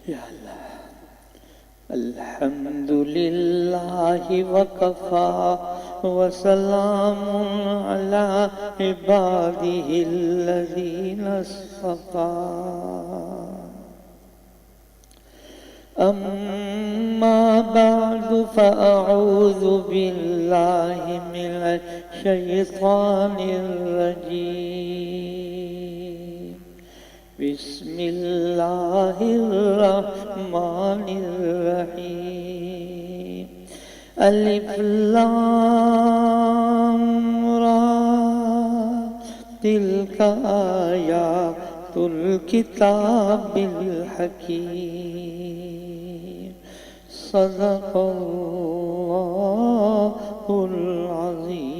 یا اللہ الحمد للہ وکفا وسلام علی عبادہ الذین اصطفیٰ اما بعد فاعوذ باللہ من الشیطان الرجیم بسم اللہ الرحمن الرحیم الف لام را تلک آیات الکتاب الحکیم صدق اللہ العظیم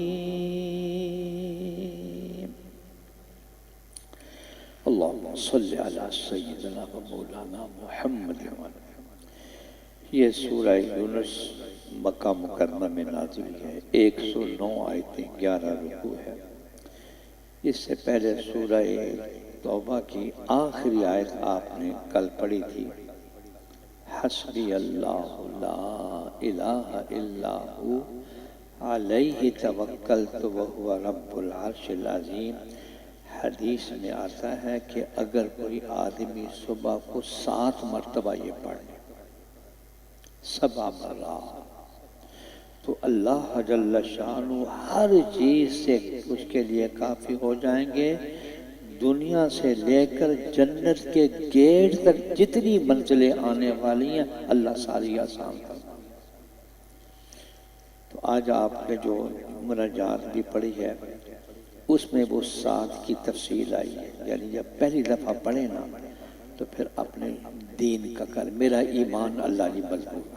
اللہم صلی علی سیدنا و مولانا محمد. یہ سورہ یونس مکہ مکرمہ میں نازل ہے. 109 آیتیں 11 رکوع ہے. اس سے پہلے سورہ توبہ کی آخری آیت آپ نے کل پڑھی تھی. حسبی اللہ لا الہ الا ہو علیہ توکلت وہو رب العرش العظیم. حدیث میں آتا ہے کہ اگر کوئی آدمی صبح کو 7 مرتبہ یہ پڑھ لے 7 مرات تو اللہ جل شانہ ہر چیز سے اس کے لیے کافی ہو جائیں گے. دنیا سے لے کر جنت کے گیٹ تک جتنی منزلیں آنے والی ہیں اللہ ساری آسان کر. تو آج آپ نے جو مناجات بھی پڑھی ہے اس میں وہ 7 کی تفصیل آئی ہے. یعنی جب پہلی دفعہ پڑھے نا تو پھر اپنے دین کا کر میرا ایمان اللہ کی مضبوط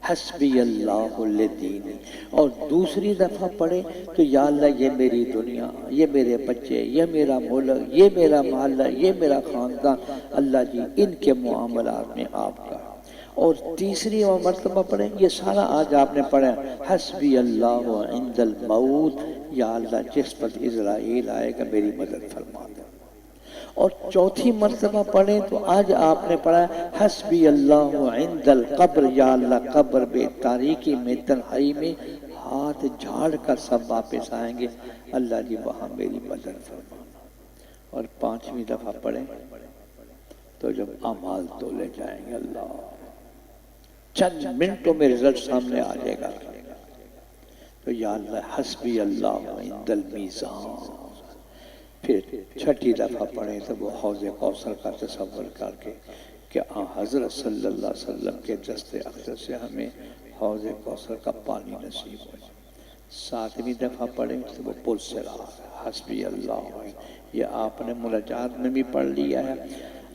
حسبی اللہ لدینی. اور دوسری دفعہ پڑھے تو یا اللہ یہ میری دنیا، یہ میرے بچے، یہ میرا ملک، یہ میرا محلہ، یہ میرا خاندان، اللہ جی ان کے معاملات میں آپ کا. اور تیسری مرتبہ پڑھیں یہ سارا آج آپ نے پڑھا حسبی اللہ عند الموت. یا اللہ جس پر اسرائیل آئے گا میری مدد فرما دے. اور چوتھی مرتبہ پڑھیں تو آج آپ نے پڑھا حسبی اللہ عند القبر. یا اللہ قبر میں تاریکی میں تنہائی میں ہاتھ جھاڑ کر سب واپس آئیں گے اللہ جی وہاں میری مدد فرمانا. اور 5ویں دفعہ پڑھیں تو جب اعمال تولے جائیں گے اللہ چند منٹوں میں رزلٹ سامنے آ جائے گا. تو یا اللہ حسبی اللہ عند المیزان. پھر 6ٹھی دفعہ پڑھیں تو وہ حوض کوثر کا تصور کر کے کہ حضرت صلی اللہ علیہ وسلم کے دست اقدس سے ہمیں حوض کوثر کا پانی نصیب ہو جائے. 7ویں دفعہ پڑھیں تو وہ پل سے رہا حسبی اللہ. یہ آپ نے مناجات میں بھی پڑھ لیا ہے.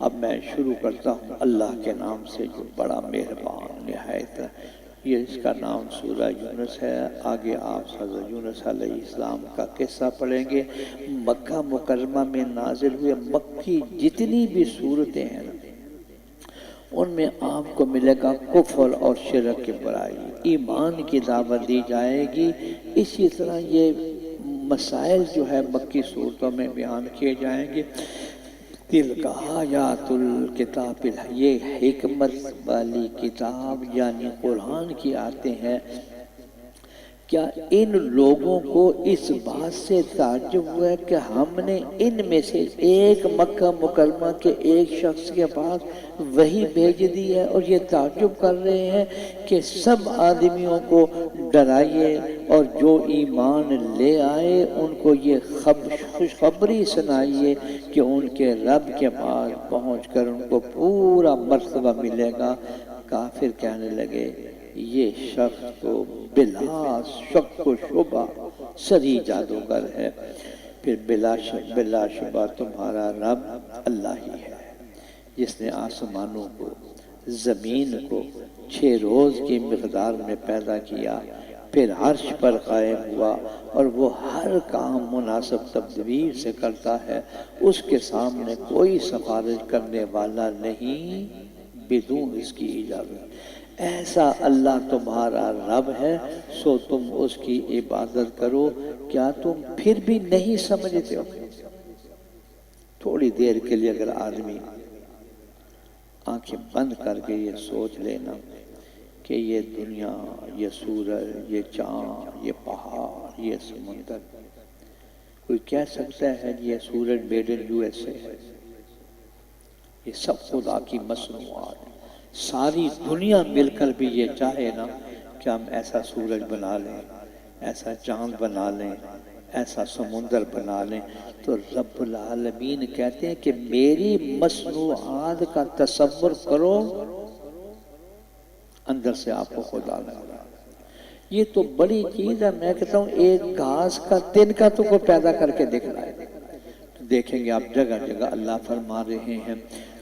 اب میں شروع کرتا ہوں اللہ کے نام سے جو بڑا مہربان نہایت. یہ اس کا نام سورہ یونس ہے. آگے آپ حضرت یونس علیہ السلام کا قصہ پڑھیں گے. مکہ مکرمہ میں نازل ہوئے مکی جتنی بھی صورتیں ہیں ان میں آپ کو ملے گا کفر اور شرک کی برائی، ایمان کی دعوت دی جائے گی. اسی طرح یہ مسائل جو ہے مکی صورتوں میں بیان کیے جائیں گے. تلک آیات الکتاب، یہ حکمت والی کتاب یعنی قرآن کی آیتیں ہیں. کیا ان لوگوں کو اس بات سے تعجب ہوا ہے کہ ہم نے ان میں سے ایک مکہ مکرمہ کے ایک شخص کے پاس وحی بھیج دی ہے اور یہ تعجب کر رہے ہیں کہ سب آدمیوں کو ڈرائیے اور جو ایمان لے آئے ان کو یہ خوشخبری سنائیے کہ ان کے رب کے پاس پہنچ کر ان کو پورا مرتبہ ملے گا. کافر کہنے لگے یہ شخص تو بلا شک و شبہ سری جادوگر ہے. پھر بلا شبہ تمہارا رب اللہ ہی ہے جس نے آسمانوں کو زمین کو 6 روز کی مقدار میں پیدا کیا، پھر عرش پر قائم ہوا اور وہ ہر کام مناسب تدبیر سے کرتا ہے. اس کے سامنے کوئی سفارش کرنے والا نہیں بدون اس کی اجازت. ایسا اللہ تمہارا رب ہے سو تم اس کی عبادت کرو. کیا تم پھر بھی نہیں سمجھتے ہو؟ تھوڑی دیر کے لیے اگر آدمی آنکھیں بند کر کے یہ سوچ لینا کہ یہ دنیا، یہ سورج، یہ چاند، یہ پہاڑ، یہ سمندر، کوئی کہہ سکتا ہے یہ سورج made in U S A ہے؟ یہ سب خدا کی مصنوعات۔ ساری دنیا مل کر بھی یہ چاہے نا کہ ہم ایسا سورج بنا لیں، ایسا چاند بنا لیں، ایسا سمندر بنا لیں، تو رب العالمین کہتے ہیں کہ میری مصنوعات کا تصور کرو، اندر سے آپ کو خدا لگ رہا۔ یہ تو بڑی چیز ہے۔ میں کہتا ہوں ایک گھاس کا تن کا تو کوئی پیدا کر کے دکھنا ہے۔ دیکھیں گے آپ جگہ جگہ اللہ فرما رہے ہیں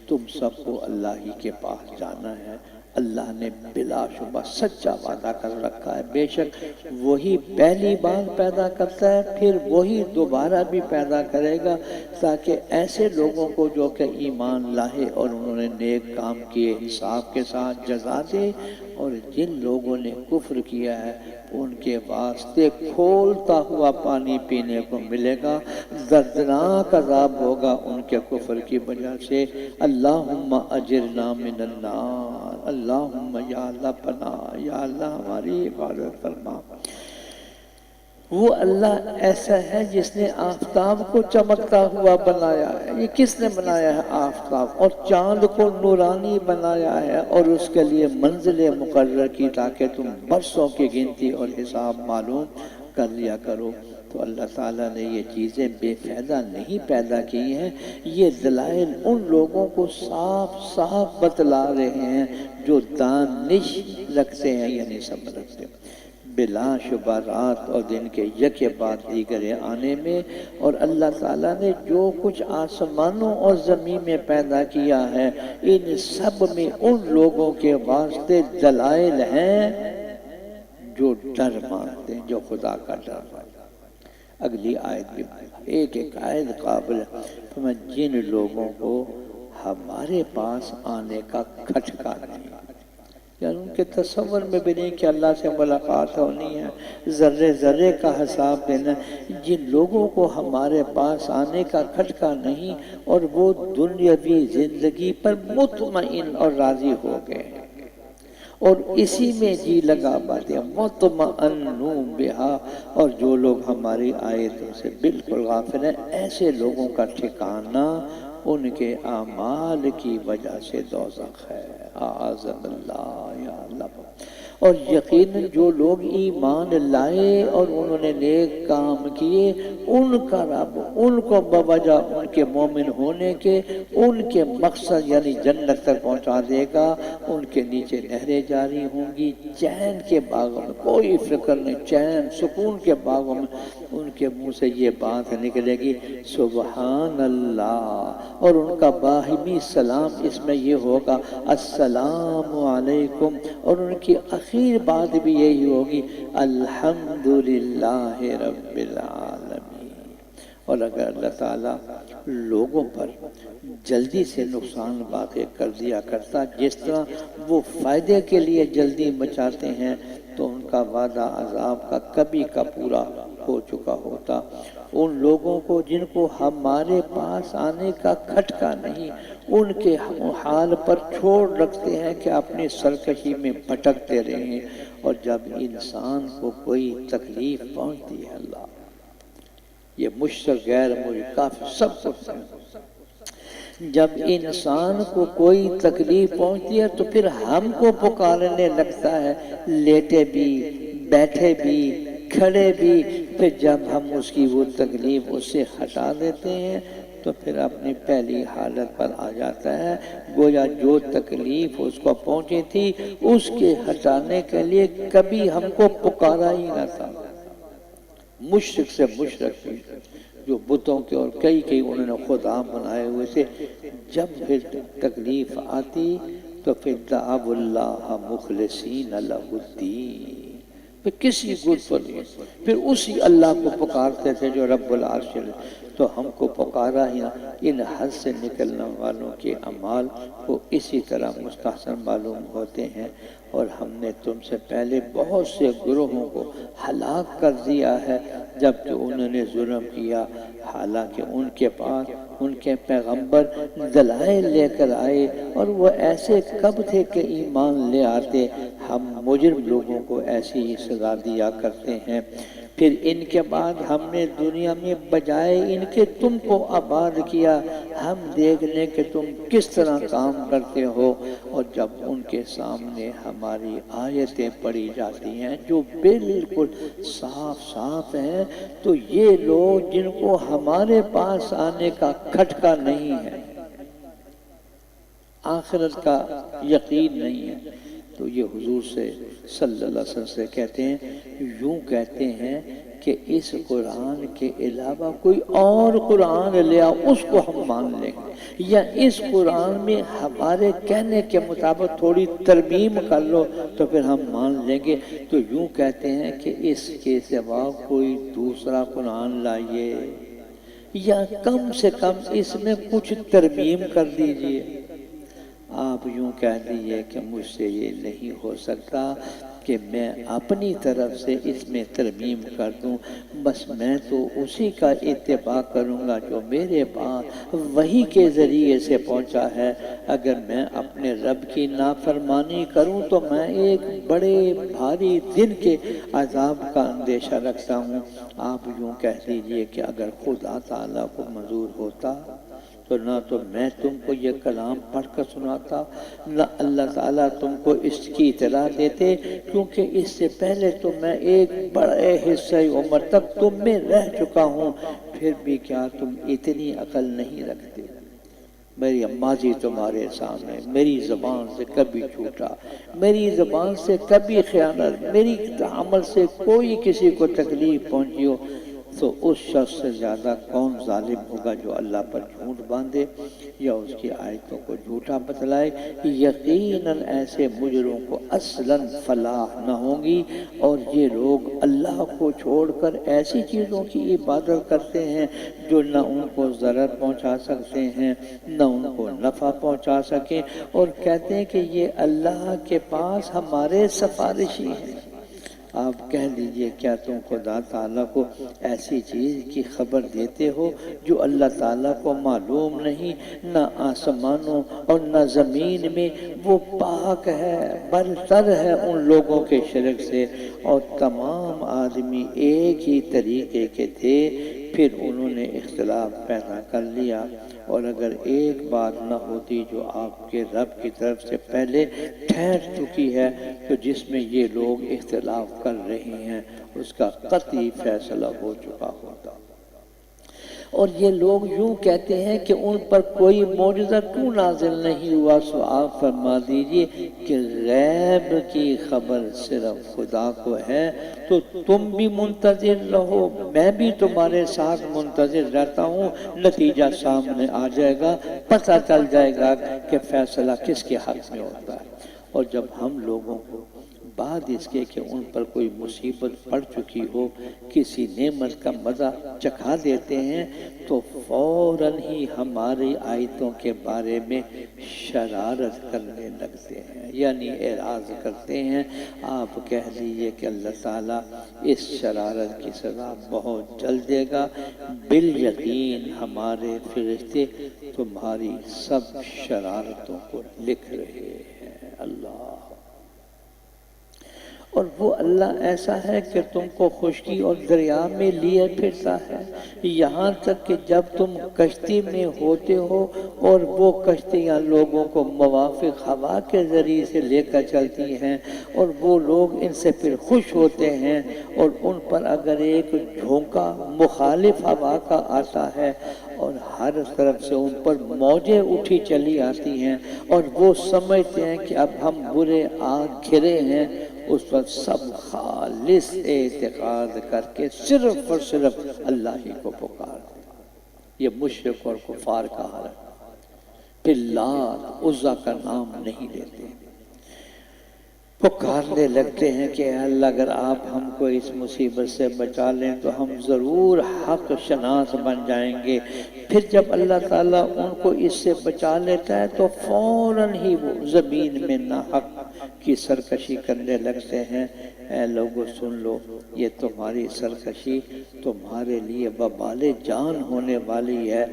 تم سب کو اللہ ہی کے پاس جانا ہے۔ اللہ نے بلا شبہ سچا وعدہ کر رکھا ہے، بے شک وہی پہلی بار پیدا کرتا ہے، پھر وہی دوبارہ بھی پیدا کرے گا، تاکہ ایسے لوگوں کو جو کہ ایمان لائے اور انہوں نے نیک کام کیے انصاف کے ساتھ جزا دے، اور جن لوگوں نے کفر کیا ہے ان کے واسطے کھولتا ہوا پانی پینے کو ملے گا، دردناک عذاب ہوگا ان کے کفر کی وجہ سے۔ اللہم اجرنا من النار، اللہم یا اللہ پناہ، یا اللہ ہماری حفاظت فرما۔ وہ اللہ ایسا ہے جس نے آفتاب کو چمکتا ہوا بنایا ہے۔ یہ کس نے بنایا ہے؟ آفتاب۔ اور چاند کو نورانی بنایا ہے، اور اس کے لیے منزلیں مقرر کی تاکہ تم برسوں کی گنتی اور حساب معلوم کر لیا کرو۔ تو اللہ تعالیٰ نے یہ چیزیں بے فائدہ نہیں پیدا کی ہیں، یہ دلائل ان لوگوں کو صاف صاف بتلا رہے ہیں جو دانش رکھتے ہیں، یعنی سب رکھتے ہیں۔ بلا شبہ رات اور دن کے یکے بعد دیگرے آنے میں، اور اللہ تعالیٰ نے جو کچھ آسمانوں اور زمین میں پیدا کیا ہے ان سب میں ان لوگوں کے واسطے دلائل ہیں جو ڈر مانتے ہیں، جو خدا کا ڈر مانتے ہیں۔ اگلی آیت بھی ایک ایک آیت قابل ہے، جن لوگوں کو ہمارے پاس آنے کا کھٹکا نہیں، یعنی ان کے تصور میں بھی نہیں کہ اللہ سے ملاقات ہونی ہے، ذرے ذرے کا حساب دینا۔ جن لوگوں کو ہمارے پاس آنے کا کھٹکا نہیں اور وہ دنیاوی زندگی پر مطمئن اور راضی ہو گئے ہیں اور اسی میں جی لگا پاتے، مطمئنون بہا، اور جو لوگ ہماری آیتوں سے بالکل غافل ہیں، ایسے لوگوں کا ٹھکانہ ان کے اعمال کی وجہ سے دوزخ ہے۔ اعاذنا اللہ یا اللہ۔ اور یقیناً جو لوگ ایمان لائے اور انہوں نے نیک کام کیے، ان کا رب ان کو بوجہ ان کے مومن ہونے کے ان کے مقصد یعنی جنت تک پہنچا دے گا۔ ان کے نیچے نہریں جاری ہوں گی چین کے باغوں میں، کوئی فکر نہیں، چین سکون کے باغوں میں۔ ان کے منہ سے یہ بات نکلے گی سبحان اللہ، اور ان کا باہمی سلام اس میں یہ ہوگا السلام علیکم، اور ان کی آخر بات بھی یہی ہوگی الحمدللہ رب العالمین۔ اور اگر اللہ تعالیٰ لوگوں پر جلدی سے نقصان واقع کر دیا کرتا جس طرح وہ فائدے کے لیے جلدی مچاتے ہیں، تو ان کا وعدہ عذاب کا کبھی کا پورا ہو چکا ہوتا۔ ان لوگوں کو جن کو ہمارے پاس آنے کا کھٹکا نہیں، ان کے حال پر چھوڑ رکھتے ہیں کہ اپنی سرکشی میں بھٹکتے رہیں، اور جب انسان کو کوئی تکلیف پہنچتی ہے، اللہ یہ مشرک غیر مشرک کافر سب کچھ ہے، جب انسان کو کوئی تکلیف پہنچتی ہے تو پھر ہم کو پکارنے لگتا ہے، لیٹے بھی بیٹھے بھی کھڑے بھی۔ پھر جب ہم اس کی وہ تکلیف اس سے ہٹا دیتے ہیں تو پھر اپنی پہلی حالت پر آ جاتا ہے، گویا جو تکلیف اس کو پہنچی تھی اس کے ہٹانے کے لیے کبھی ہم کو پکارا ہی نہ تھا۔ مشرک سے مشرک بھی جو بتوں کے اور کئی انہوں نے خدا بنائے ہوئے سے، جب پھر تکلیف آتی تو پھر دعوا اللہ مخلصین لہ الدین، پھر کسی گت پر نہیں، پھر اسی اللہ کو پکارتے تھے جو رب العرش ہے۔ تو ہم کو پکارا ہی، ان حد سے نکلنے والوں کے اعمال کو اسی طرح مستحسن معلوم ہوتے ہیں، اور ہم نے تم سے پہلے بہت سے گروہوں کو ہلاک کر دیا ہے جب کہ انہوں نے ظلم کیا، حالانکہ ان کے پاس ان کے پیغمبر دلائل لے کر آئے اور وہ ایسے کب تھے کہ ایمان لے آتے، ہم مجرم لوگوں کو ایسی ہی سزا دیا کرتے ہیں۔ پھر ان کے بعد ہم نے دنیا میں بجائے ان کے تم کو آباد کیا، ہم دیکھ لیں کہ تم کس طرح کام کرتے ہو، اور جب ان کے سامنے ہماری آیتیں پڑھی جاتی ہیں جو بالکل صاف صاف ہیں، تو یہ لوگ جن کو ہمارے پاس آنے کا کھٹکا نہیں ہے، آخرت کا یقین نہیں ہے، تو یہ حضور سے صلی اللہ علیہ وسلم سے کہتے ہیں، یوں کہتے ہیں کہ اس قرآن کے علاوہ کوئی اور قرآن لے آؤ، اس کو ہم مان لیں گے، یا اس قرآن میں ہمارے کہنے کے مطابق تھوڑی ترمیم کر لو تو پھر ہم مان لیں گے۔ تو یوں کہتے ہیں کہ اس کے سوا کوئی دوسرا قرآن لائیے، یا کم سے کم اس میں کچھ ترمیم کر دیجئے۔ آپ یوں کہہ دیئے کہ مجھ سے یہ نہیں ہو سکتا کہ میں اپنی طرف سے اس میں ترمیم کر دوں، بس میں تو اسی کا اتباع کروں گا جو میرے پاس وحی کے ذریعے سے پہنچا ہے۔ اگر میں اپنے رب کی نافرمانی کروں تو میں ایک بڑے بھاری دن کے عذاب کا اندیشہ رکھتا ہوں۔ آپ یوں کہہ دیجئے کہ اگر خدا تعالیٰ کو منظور ہوتا تو نہ تو میں تم کو یہ کلام پڑھ کر سناتا، نہ اللہ تعالیٰ تم کو اس کی اطلاع دیتے، کیونکہ اس سے پہلے تو میں ایک بڑے حصہ عمر تک تم میں رہ چکا ہوں، پھر بھی کیا تم اتنی عقل نہیں رکھتے؟ میری ماضی تمہارے سامنے، میری زبان سے کبھی جھوٹا، میری زبان سے کبھی خیانت، میری عمل سے کوئی کسی کو تکلیف پہنچی ہو، تو اس شخص سے زیادہ کون ظالم ہوگا جو اللہ پر جھوٹ باندھے یا اس کی آیتوں کو جھوٹا بتلائے۔ یقیناً ایسے مجرموں کو اصلاً فلاح نہ ہوگی، اور یہ لوگ اللہ کو چھوڑ کر ایسی چیزوں کی عبادت کرتے ہیں جو نہ ان کو ضرر پہنچا سکتے ہیں نہ ان کو نفع پہنچا سکیں، اور کہتے ہیں کہ یہ اللہ کے پاس ہمارے سفارشی ہیں۔ آپ کہہ لیجئے کیا تم خدا تعالیٰ کو ایسی چیز کی خبر دیتے ہو جو اللہ تعالیٰ کو معلوم نہیں؟ نہ آسمانوں اور نہ زمین میں، وہ پاک ہے، برتر ہے ان لوگوں کے شرک سے، اور تمام آدمی ایک ہی طریقے کے تھے، پھر انہوں نے اختلاف پیدا کر لیا، اور اگر ایک بات نہ ہوتی جو آپ کے رب کی طرف سے پہلے ٹھہر چکی ہے، تو جس میں یہ لوگ اختلاف کر رہے ہیں اس کا قطعی فیصلہ ہو چکا ہوتا۔ اور یہ لوگ یوں کہتے ہیں کہ ان پر کوئی معجزہ کیوں نازل نہیں ہوا، سو آپ فرما دیجئے کہ غیب کی خبر صرف خدا کو ہے، تو تم بھی منتظر رہو، میں بھی تمہارے ساتھ منتظر رہتا ہوں، نتیجہ سامنے آ جائے گا، پتہ چل جائے گا کہ فیصلہ کس کے حق میں ہوتا ہے۔ اور جب ہم لوگوں کو بعد اس کے کہ ان پر کوئی مصیبت پڑ چکی ہو کسی نعمت کا مزہ چکھا دیتے ہیں، تو فوراً ہی ہماری آیتوں کے بارے میں شرارت کرنے لگتے ہیں، یعنی اعراض کرتے ہیں۔ آپ کہہ لیجئے کہ اللہ تعالیٰ اس شرارت کی سزا بہت جلد دے گا، بالیقین ہمارے فرشتے تمہاری سب شرارتوں کو لکھ رہے ہیں۔ اللہ، اور وہ اللہ ایسا ہے کہ تم کو خشکی اور دریا میں لیے پھرتا ہے، یہاں تک کہ جب تم کشتی میں ہوتے ہو اور وہ کشتیاں لوگوں کو موافق ہوا کے ذریعے سے لے کر چلتی ہیں، اور وہ لوگ ان سے پھر خوش ہوتے ہیں، اور ان پر اگر ایک جھونکا مخالف ہوا کا آتا ہے اور ہر طرف سے ان پر موجیں اٹھی چلی آتی ہیں، اور وہ سمجھتے ہیں کہ اب ہم برے آ گھرے ہیں، اس وقت سب خالص اعتقاد کر کے صرف اور صرف اللہ ہی کو پکارتے ہیں۔ یہ مشرک اور کفار کا حال ہے، پھر لات عزا کا نام نہیں لیتے، پکارنے لگتے ہیں کہ اے اللہ اگر آپ ہم کو اس مصیبت سے بچا لیں تو ہم ضرور حق شناس بن جائیں گے۔ پھر جب اللہ تعالیٰ ان کو اس سے بچا لیتا ہے تو فوراً ہی وہ زمین میں ناحق کی سرکشی کرنے لگتے ہیں، اے لوگو سن لو، یہ تمہاری سرکشی تمہارے لیے وبال جان ہونے والی ہے۔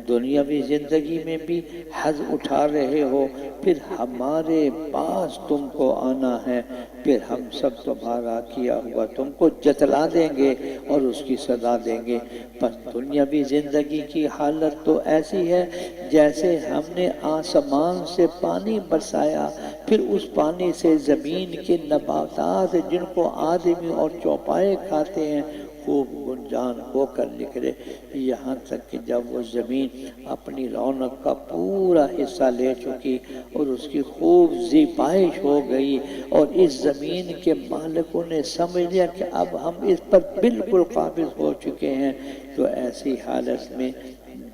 دنیاوی زندگی میں بھی حظ اٹھا رہے ہو، پھر ہمارے پاس تم کو آنا ہے، پھر ہم سب تمہارا کیا ہوا تم کو جتلا دیں گے اور اس کی سزا دیں گے۔ پس دنیاوی زندگی کی حالت تو ایسی ہے جیسے ہم نے آسمان سے پانی برسایا، پھر اس پانی سے زمین کے نباتات جن کو آدمی اور چوپائے کھاتے ہیں خوب گنجان ہو کر نکلے، یہاں تک کہ جب وہ زمین اپنی رونق کا پورا حصہ لے چکی اور اس کی خوب زیبائش ہو گئی، اور اس زمین کے مالکوں نے سمجھ لیا کہ اب ہم اس پر بالکل قابض ہو چکے ہیں، تو ایسی حالت میں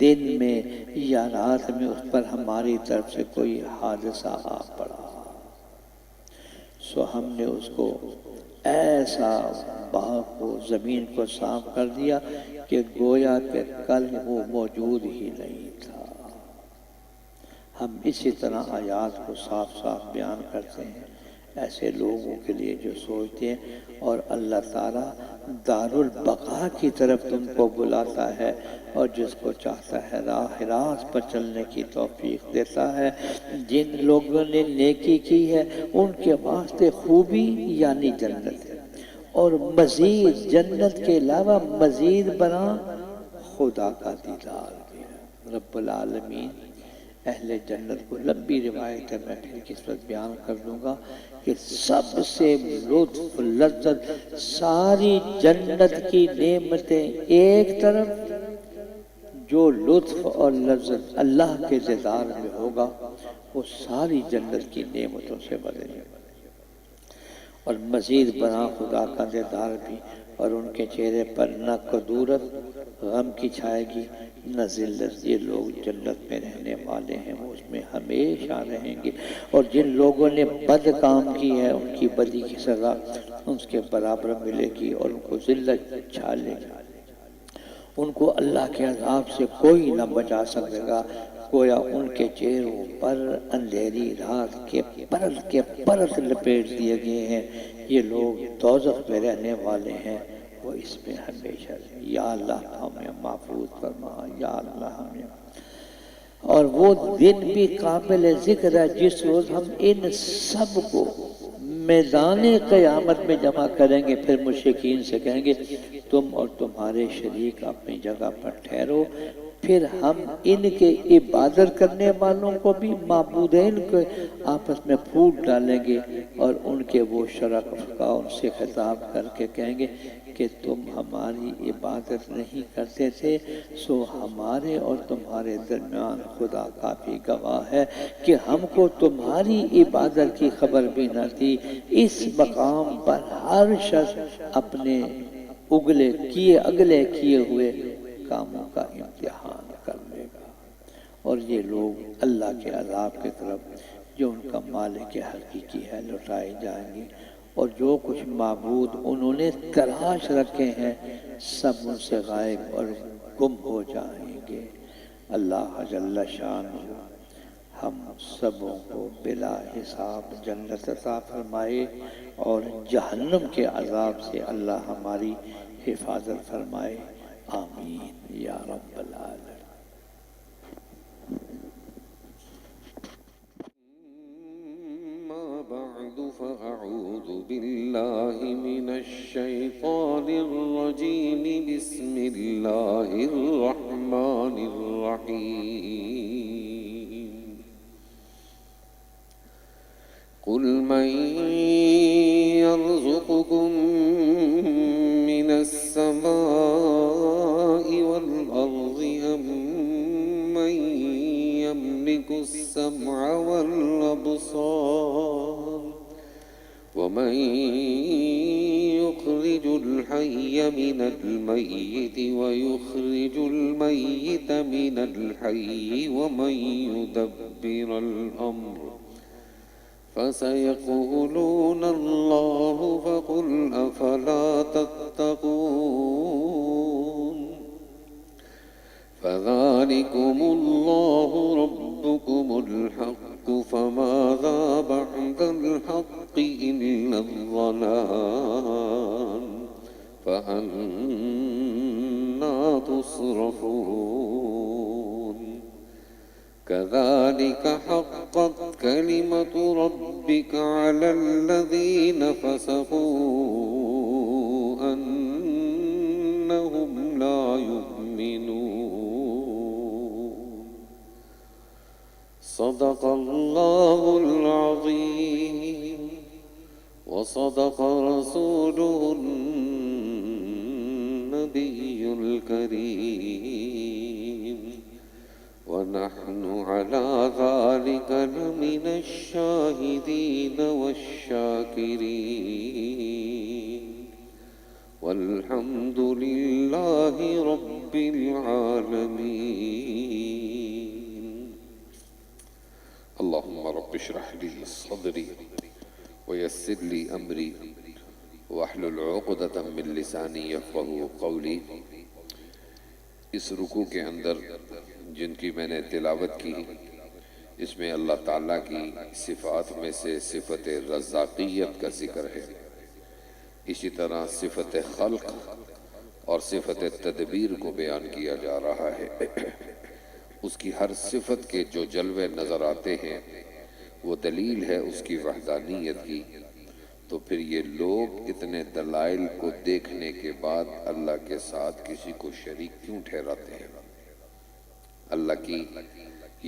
دن میں یا رات میں اس پر ہماری طرف سے کوئی حادثہ آ پڑا، سو ہم نے اس کو ایسا باغ کو زمین کو صاف کر دیا کہ گویا کہ کل وہ موجود ہی نہیں تھا۔ ہم اسی طرح آیات کو صاف صاف بیان کرتے ہیں ایسے لوگوں کے لیے جو سوچتے ہیں، اور اللہ تعالیٰ دار البقاء کی طرف تم کو بلاتا ہے، اور جس کو چاہتا ہے راہ راست پر چلنے کی توفیق دیتا ہے۔ جن لوگوں نے نیکی کی ہے ان کے واسطے خوبی یعنی جنت ہے، اور مزید جنت کے علاوہ مزید بنا خدا کا دیدار بھی ہے۔ رب العالمین اہل جنت کو، لمبی روایت ہے میں پھر قسمت بیان کر دوں گا، کہ سب سے لطف لذت ساری جنت کی نعمتیں ایک طرف، جو لطف اور لذت اللہ کے دیدار میں ہوگا وہ ساری جنت کی نعمتوں سے بدلے گی، اور مزید بنا خدا کا دیدار بھی، اور ان کے چہرے پر نہ کدورت غم کی چھائے گی نہ ذلت۔ یہ لوگ جنت میں رہنے والے ہیں، وہ اس میں ہمیشہ رہیں گے، اور جن لوگوں نے بد کام کی ہے ان کی بدی کی سزا اس کے برابر ملے گی، اور ان کو ذلت چھا لے گی، ان کو اللہ کے عذاب سے کوئی نہ بچا سکے گا، گویا ان کے چہروں پر اندھیری رات کے پرت لپیٹ دیے گئے ہیں۔ یہ لوگ دوزخ میں رہنے والے ہیں، وہ اس میں ہمیشہ رہیں۔ یا اللہ ہمیں محفوظ فرما، یا اللہ ہمیں۔ اور وہ دن بھی قابل ذکر ہے جس روز ہم ان سب کو میدان قیامت میں جمع کریں گے، پھر مشرکین سے کہیں گے تم اور تمہارے شریک اپنی جگہ پر ٹھہرو، پھر ہم ان کے عبادت کرنے والوں کو بھی معبودین کو آپس میں پھوٹ ڈالیں گے، اور ان کے وہ شرکا ان سے خطاب کر کے کہیں گے کہ تم ہماری عبادت نہیں کرتے تھے، سو ہمارے اور تمہارے درمیان خدا کافی گواہ ہے کہ ہم کو تمہاری عبادت کی خبر بھی نہ تھی۔ اس مقام پر ہر شخص اپنے اگلے کیے ہوئے کاموں کا امتحان کر لے گا، اور یہ لوگ اللہ کے عذاب کی طرف جو ان کا مالک حقیقی ہے لوٹائے جائیں گے، اور جو کچھ معبود انہوں نے تلاش رکھے ہیں سب ان سے غائب اور گم ہو جائیں گے۔ اللہ جل شانہ ہم سبوں کو بلا حساب جنت عطا فرمائے، اور جہنم کے عذاب سے اللہ ہماری حفاظت فرمائے، آمین یا رب العالمین۔ بعد فأعوذ بالله من الشيطان الرجيم بسم الله الرحمن الرحيم قل من يرزقكم من السماء والأرض أم من يملك السمع والأبصار ومن يخرج الحي من الميت ويخرج الميت من الحي ومن يدبر الأمر فسيقولون الله فقل أفلا تتقون فذلكم الله ربكم الحق فماذا بعد الحق حقت كلمة ربك على الذين فسقوا أنهم لا يؤمنون صدق الله العظيم وصدق رسوله النبي الكريم ونحن على ذلك لمن الشاهدين والشاكرين والحمد لله رب العالمين. اللهم رب اشرح لي صدري ويسر لي أمري واحلل عقدة من لساني يفقهوا قولي. اس رکوع کے اندر جن کی میں نے تلاوت کی، اس میں اللہ تعالیٰ کی صفات میں سے صفت رزاقیت کا ذکر ہے. اسی طرح صفت خلق اور صفت تدبیر کو بیان کیا جا رہا ہے. اس کی ہر صفت کے جو جلوے نظر آتے ہیں وہ دلیل ہے اس کی وحدانیت کی. تو پھر یہ لوگ اتنے دلائل کو دیکھنے کے بعد اللہ کے ساتھ کسی کو شریک کیوں ٹھہراتے ہیں؟ اللہ کی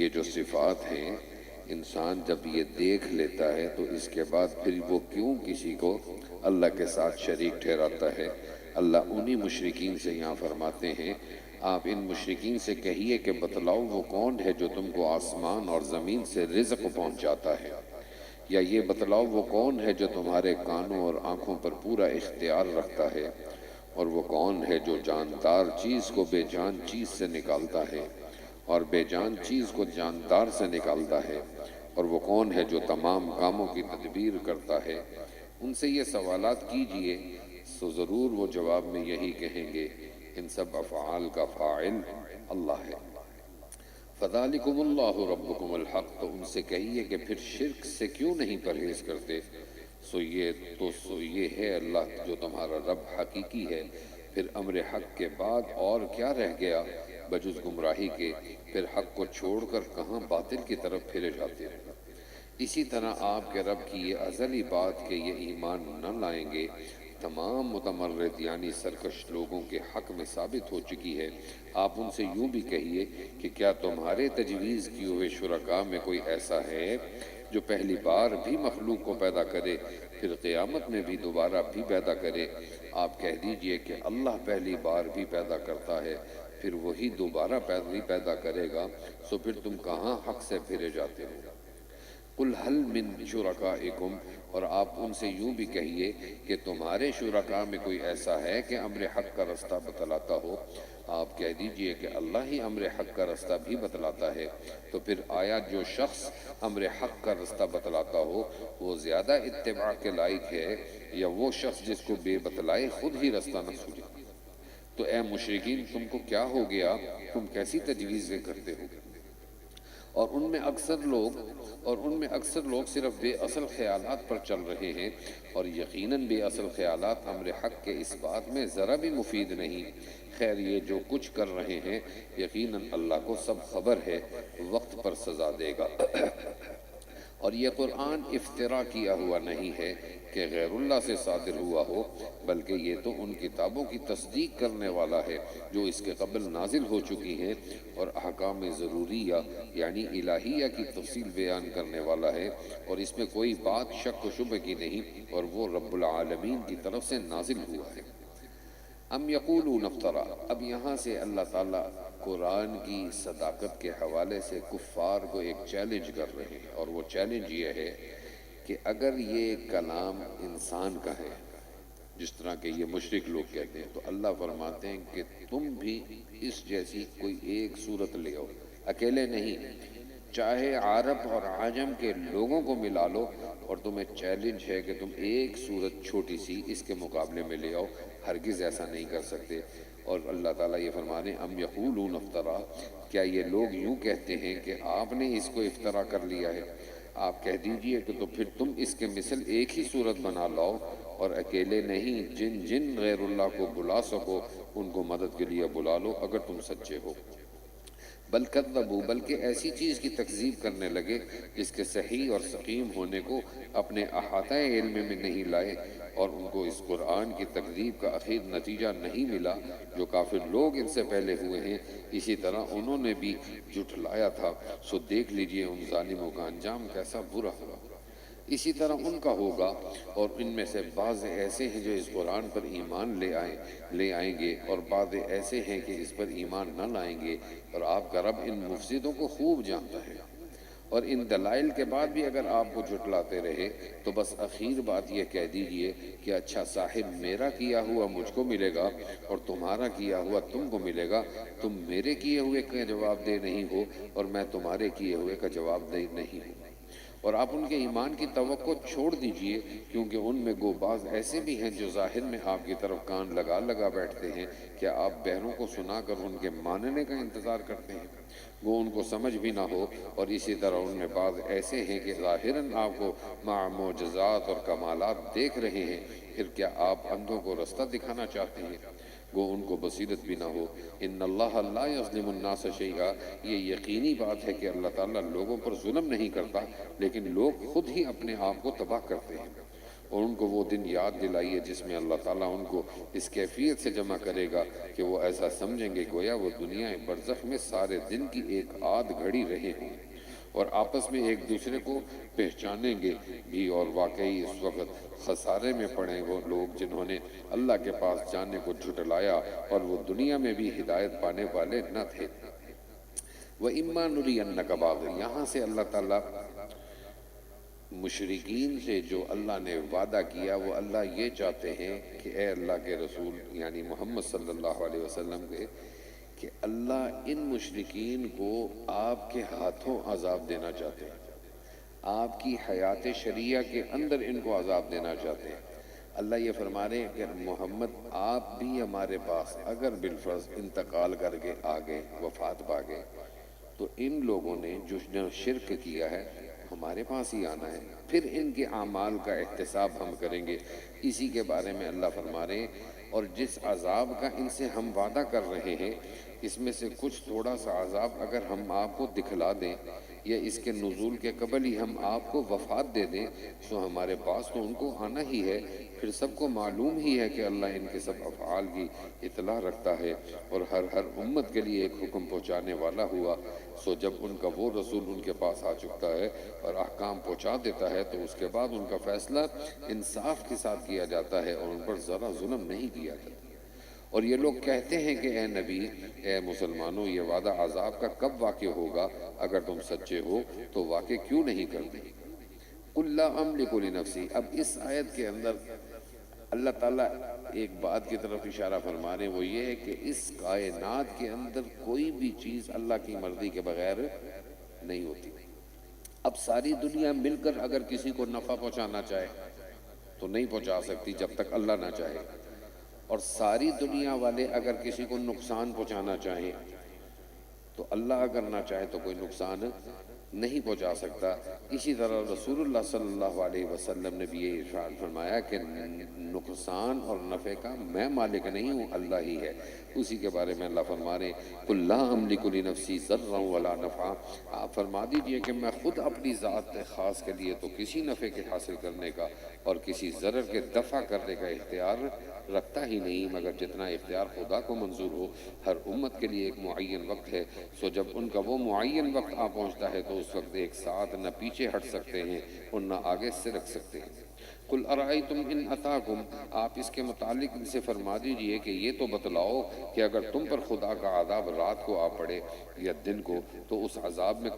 یہ جو صفات ہیں انسان جب یہ دیکھ لیتا ہے تو اس کے بعد پھر وہ کیوں کسی کو اللہ کے ساتھ شریک ٹھہراتا ہے؟ اللہ انہی مشرکین سے یہاں فرماتے ہیں آپ ان مشرکین سے کہیے کہ بتلاؤ وہ کون ہے جو تم کو آسمان اور زمین سے رزق پہنچاتا ہے، یا یہ بتلاؤ وہ کون ہے جو تمہارے کانوں اور آنکھوں پر پورا اختیار رکھتا ہے، اور وہ کون ہے جو جاندار چیز کو بے جان چیز سے نکالتا ہے اور بے جان چیز کو جاندار سے نکالتا ہے، اور وہ کون ہے جو تمام کاموں کی تدبیر کرتا ہے. ان سے یہ سوالات کیجئے تو ضرور وہ جواب میں یہی کہیں گے ان سب افعال کا فاعل اللہ ہے. فَذَلِكُمُ اللَّهُ رَبُّكُمُ الْحَقُّ. تو ان سے کہیے کہ پھر شرک سے کیوں نہیں پرہیز کرتے؟ سو یہ ہے اللہ جو تمہارا رب حقیقی ہے. پھر امر حق کے بعد اور کیا رہ گیا بجز گمراہی کے؟ پھر حق کو چھوڑ کر کہاں باطل کی طرف پھرے جاتے ہیں. اسی طرح آپ کے رب کی یہ ازلی بات کہ یہ ایمان نہ لائیں گے تمام متمرد یعنی سرکش لوگوں کے حق میں ثابت ہو چکی ہے. آپ ان سے یوں بھی کہیے کہ کیا تمہارے تجویز کیے ہوئے شرکاء میں کوئی ایسا ہے جو پہلی بار بھی مخلوق کو پیدا کرے پھر قیامت میں بھی دوبارہ بھی پیدا کرے؟ آپ کہہ دیجئے کہ اللہ پہلی بار بھی پیدا کرتا ہے پھر وہی دوبارہ پیدا کرے گا. سو پھر تم کہاں حق سے پھرے جاتے ہو؟ قُلْ هَلْ مِن شُرَكَائِكُمْ. اور آپ ان سے یوں بھی کہیے کہ تمہارے شرکاء میں کوئی ایسا ہے کہ امر حق کا رستہ بتلاتا ہو؟ آپ کہہ دیجئے کہ اللہ ہی امر حق کا رستہ بھی بتلاتا ہے. تو پھر آیا جو شخص امر حق کا رستہ بتلاتا ہو وہ زیادہ اتباع کے لائق ہے یا وہ شخص جس کو بے بتلائے خود ہی رستہ نہ سوچے؟ تو اے مشرکین تم کو کیا ہو گیا؟ تم کیسی تجویزیں کرتے ہو؟ اور ان میں اکثر لوگ صرف بے اصل خیالات پر چل رہے ہیں، اور یقیناً بے اصل خیالات امر حق کے اس بات میں ذرا بھی مفید نہیں. خیر یہ جو کچھ کر رہے ہیں یقیناً اللہ کو سب خبر ہے، وقت پر سزا دے گا. اور یہ قرآن افترا کیا ہوا نہیں ہے کہ غیر اللہ سے صادر ہوا ہو، بلکہ یہ تو ان کتابوں کی تصدیق کرنے والا ہے جو اس کے قبل نازل ہو چکی ہیں، اور احکام ضروریہ یعنی الہیہ کی تفصیل بیان کرنے والا ہے، اور اس میں کوئی بات شک و شبہ کی نہیں، اور وہ رب العالمین کی طرف سے نازل ہوا ہے. ام یقولون افترا. اب یہاں سے اللہ تعالیٰ قرآن کی صداقت کے حوالے سے کفار کو ایک چیلنج کر رہے ہیں، اور وہ چیلنج یہ ہے کہ اگر یہ کلام انسان کا ہے جس طرح کہ یہ مشرک لوگ کہتے ہیں، تو اللہ فرماتے ہیں کہ تم بھی اس جیسی کوئی ایک صورت لے آؤ، اکیلے نہیں، چاہے عرب اور عجم کے لوگوں کو ملا لو، اور تمہیں چیلنج ہے کہ تم ایک صورت چھوٹی سی اس کے مقابلے میں لے آؤ. ہرگز ایسا نہیں کر سکتے. اور اللہ تعالیٰ یہ فرمانے ام یقولون افترا. کیا یہ لوگ یوں کہتے ہیں کہ آپ نے اس کو افترا کر لیا ہے؟ آپ کہہ دیجئے کہ تو پھر تم اس کے مثل ایک ہی صورت بنا لاؤ، اور اکیلے نہیں، جن غیر اللہ کو بلا سکو ان کو مدد کے لیے بلا لو اگر تم سچے ہو. بل کذبوا، بلکہ ایسی چیز کی تکذیب کرنے لگے جس کے صحیح اور سقیم ہونے کو اپنے احاطہ علم میں نہیں لائے، اور ان کو اس قرآن کی تکذیب کا اخیر نتیجہ نہیں ملا جو کافر لوگ ان سے پہلے ہوئے ہیں، اسی طرح انہوں نے بھی جھٹلایا تھا، سو دیکھ لیجئے ان ظالموں کا انجام کیسا برا ہوا۔ اسی طرح ان کا ہوگا، اور ان میں سے بعض ایسے ہیں جو اس قرآن پر ایمان لے آئیں گے، اور بعض ایسے ہیں کہ اس پر ایمان نہ لائیں گے، اور آپ کا رب ان مفسدوں کو خوب جانتا ہے۔ اور ان دلائل کے بعد بھی اگر آپ کو جھٹلاتے رہے تو بس اخیر بات یہ کہہ دیجئے کہ اچھا صاحب، میرا کیا ہوا مجھ کو ملے گا اور تمہارا کیا ہوا تم کو ملے گا، تم میرے کیے ہوئے کا جواب دہ نہیں ہو اور میں تمہارے کیے ہوئے کا جواب دہ نہیں ہوں۔ اور آپ ان کے ایمان کی توقع چھوڑ دیجئے، کیونکہ ان میں گو بعض ایسے بھی ہیں جو ظاہر میں آپ کی طرف کان لگا بیٹھتے ہیں، کیا آپ بہروں کو سنا کر ان کے ماننے کا انتظار کرتے ہیں؟ وہ ان کو سمجھ بھی نہ ہو۔ اور اسی طرح ان میں بعض ایسے ہیں کہ ظاہراً آپ کو مع معجزات اور کمالات دیکھ رہے ہیں، پھر کیا آپ اندھوں کو رستہ دکھانا چاہتے ہیں؟ وہ ان کو بصیرت بھی نہ ہو۔ ان اللہ لا یظلم الناس شیئا، یہ یقینی بات ہے کہ اللہ تعالیٰ لوگوں پر ظلم نہیں کرتا، لیکن لوگ خود ہی اپنے آپ کو تباہ کرتے ہیں۔ اور ان کو وہ دن یاد دلائیے جس میں اللہ تعالیٰ ان کو اس کیفیت سے جمع کرے گا کہ وہ ایسا سمجھیں گے گویا وہ دنیا برزخ میں سارے دن کی ایک آدھ گھڑی رہے ہوں، اور آپس میں ایک دوسرے کو پہچانیں گے بھی، اور واقعی اس وقت خسارے میں پڑے وہ لوگ جنہوں نے اللہ کے پاس جانے کو جھٹلایا اور وہ دنیا میں بھی ہدایت پانے والے نہ تھے۔ وَإِمَّا نُرِيَنَّكَ بَعْضَ، یہاں سے اللہ تعالیٰ مشرکین سے جو اللہ نے وعدہ کیا، وہ اللہ یہ چاہتے ہیں کہ اے اللہ کے رسول یعنی محمد صلی اللہ علیہ وسلم کے، کہ اللہ ان مشرکین کو آپ کے ہاتھوں عذاب دینا چاہتے ہیں، آپ کی حیات شریعہ کے اندر ان کو عذاب دینا چاہتے ہیں۔ اللہ یہ فرما رہے ہیں کہ محمد آپ بھی ہمارے پاس اگر بالفرض انتقال کر کے آگے وفات پا گئے تو ان لوگوں نے جو شرک کیا ہے ہمارے پاس ہی آنا ہے، پھر ان کے اعمال کا احتساب ہم کریں گے۔ اسی کے بارے میں اللہ فرما رہے ہیں، اور جس عذاب کا ان سے ہم وعدہ کر رہے ہیں اس میں سے کچھ تھوڑا سا عذاب اگر ہم آپ کو دکھلا دیں یا اس کے نزول کے قبل ہی ہم آپ کو وفات دے دیں، سو ہمارے پاس تو ان کو آنا ہی ہے۔ پھر سب کو معلوم ہی ہے کہ اللہ ان کے سب افعال کی اطلاع رکھتا ہے، اور ہر امت کے لیے ایک حکم پہنچانے والا ہوا۔ سو جب ان کا وہ رسول ان کے پاس آ چکتا ہے اور احکام پہنچا دیتا ہے تو اس کے بعد ان کا فیصلہ انصاف کے ساتھ کیا جاتا ہے اور ان پر ذرا ظلم نہیں کیا جاتا۔ اور یہ لوگ کہتے ہیں کہ اے نبی، اے مسلمانوں، یہ وعدہ عذاب کا کب واقع ہوگا؟ اگر تم سچے ہو تو واقع کیوں نہیں کرتے؟ قُلْ لَا أَمْلِكُ لِنَفْسِي، اب اس آیت کے اندر اللہ تعالیٰ ایک بات کی طرف اشارہ فرما رہے ہیں، وہ یہ ہے کہ اس کائنات کے اندر کوئی بھی چیز اللہ کی مرضی کے بغیر نہیں ہوتی۔ اب ساری دنیا مل کر اگر کسی کو نفع پہنچانا چاہے تو نہیں پہنچا سکتی جب تک اللہ نہ چاہے، اور ساری دنیا والے اگر کسی کو نقصان پہنچانا چاہیں تو اللہ اگر نہ چاہے تو کوئی نقصان نہیں پہنچا سکتا۔ اسی طرح رسول اللہ صلی اللہ علیہ وسلم نے بھی یہ ارشاد فرمایا کہ نقصان اور نفع کا میں مالک نہیں ہوں، اللہ ہی ہے۔ اسی کے بارے میں اللہ فرما رہے ہیں قُلْ لَا أَمْلِكُ لِنَفْسِي ضَرًّا وَلَا نَفْعًا، آپ فرما دیجئے کہ میں خود اپنی ذات خاص کے لیے تو کسی نفع کے حاصل کرنے کا اور کسی ضرر کے دفع کرنے کا اختیار رکھتا ہی نہیں، مگر جتنا اختیار خدا کو منظور ہو۔ ہر امت کے لیے ایک معین وقت ہے، سو جب ان کا وہ معین وقت آ پہنچتا ہے تو اس وقت ایک ساتھ نہ پیچھے ہٹ سکتے ہیں اور نہ آگے سے رکھ سکتے ہیں۔ قُلْ أَرَأَيْتُمْ إِنْ أَتَاكُمْ، آپ اس کے متعلق ان سے فرما دیجئے کہ یہ تو بتلاؤ کہ اگر تم پر خدا کا عذاب رات کو آ پڑے یا دن کو، تو اس عذاب میں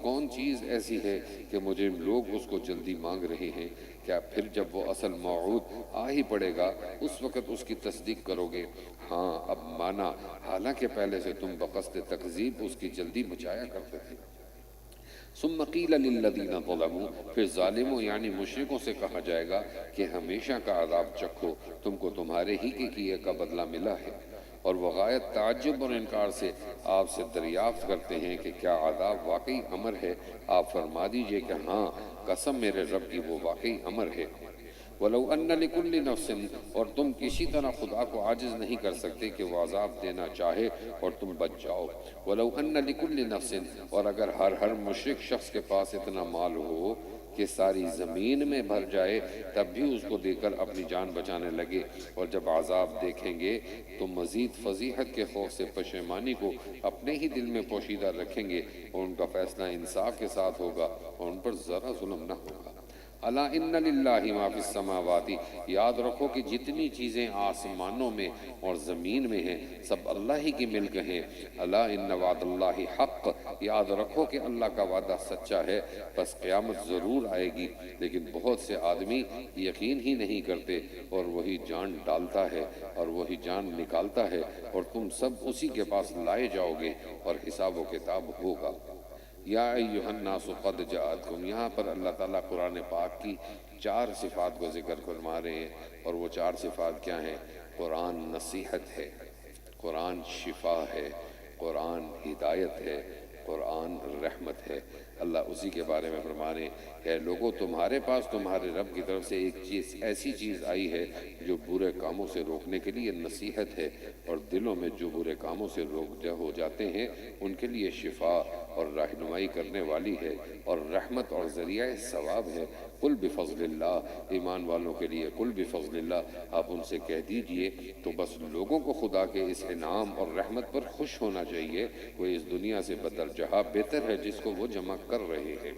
کون چیز ایسی ہے کہ مجرم لوگ اس کو جلدی مانگ رہے ہیں؟ کیا پھر جب وہ اصل موعود آ ہی پڑے گا اس وقت اس کی تصدیق کرو گے؟ ہاں اب مانا، حالانکہ پہلے سے تم بقصد تکذیب اس کی جلدی مچایا کرتے تھے۔ ثم قیل للذین ظلموا، پھر ظالموں یعنی مشرکوں سے کہا جائے گا کہ ہمیشہ کا عذاب چکھو، تم کو تمہارے ہی کے کیے کا بدلہ ملا ہے۔ اور وہ غایت تعجب اور انکار سے آپ سے دریافت کرتے ہیں کہ کیا عذاب واقعی امر ہے؟ آپ فرما دیجئے کہ ہاں، قسم میرے رب کی وہ واقعی امر ہے۔ وَلَوْ أَنَّ لِكُلِّ نَفْسٍ اور تم کسی طرح خدا کو عاجز نہیں کر سکتے کہ وہ عذاب دینا چاہے اور تم بچ جاؤ. وَلَوْ أَنَّ لِكُلِّ نَفْسٍ اور اگر ہر مشرک شخص کے پاس اتنا مال ہو کہ ساری زمین میں بھر جائے تب بھی اس کو دے کر اپنی جان بچانے لگے، اور جب عذاب دیکھیں گے تو مزید فضیحت کے خوف سے پشیمانی کو اپنے ہی دل میں پوشیدہ رکھیں گے، اور ان کا فیصلہ انصاف کے ساتھ ہوگا اور ان پر ذرا ظلم نہ ہوگا. الا ان للہ ما فی السماوات، یاد رکھو کہ جتنی چیزیں آسمانوں میں اور زمین میں ہیں سب اللہ ہی کی ملک ہیں. الا ان وعد اللہ حق، یاد رکھو کہ اللہ کا وعدہ سچا ہے. بس قیامت ضرور آئے گی لیکن بہت سے آدمی یقین ہی نہیں کرتے، اور وہی جان ڈالتا ہے اور وہی جان نکالتا ہے، اور تم سب اسی کے پاس لائے جاؤ گے اور حساب و کتاب ہوگا. یا ایہا الناس قد جاءتکم، یہاں پر اللہ تعالیٰ قرآن پاک کی 4 صفات کو ذکر فرما رہے ہیں، اور وہ 4 صفات کیا ہیں؟ قرآن نصیحت ہے، قرآن شفا ہے، قرآن ہدایت ہے، قرآن رحمت ہے. اللہ اسی کے بارے میں فرما رہے ہیں کہ لوگوں تمہارے پاس تمہارے رب کی طرف سے ایک چیز ایسی چیز آئی ہے جو برے کاموں سے روکنے کے لیے نصیحت ہے، اور دلوں میں جو برے کاموں سے روک ہو جاتے ہیں ان کے لیے شفا اور رہنمائی کرنے والی ہے، اور رحمت اور ذریعہ ثواب ہے. قل بفضل اللہ، ایمان والوں کے لیے قل بفضل اللہ، آپ ان سے کہہ دیجئے تو بس لوگوں کو خدا کے اس انعام اور رحمت پر خوش ہونا چاہیے. وہ اس دنیا سے بدرجہ بہتر ہے جس کو وہ جمع کر رہے ہیں.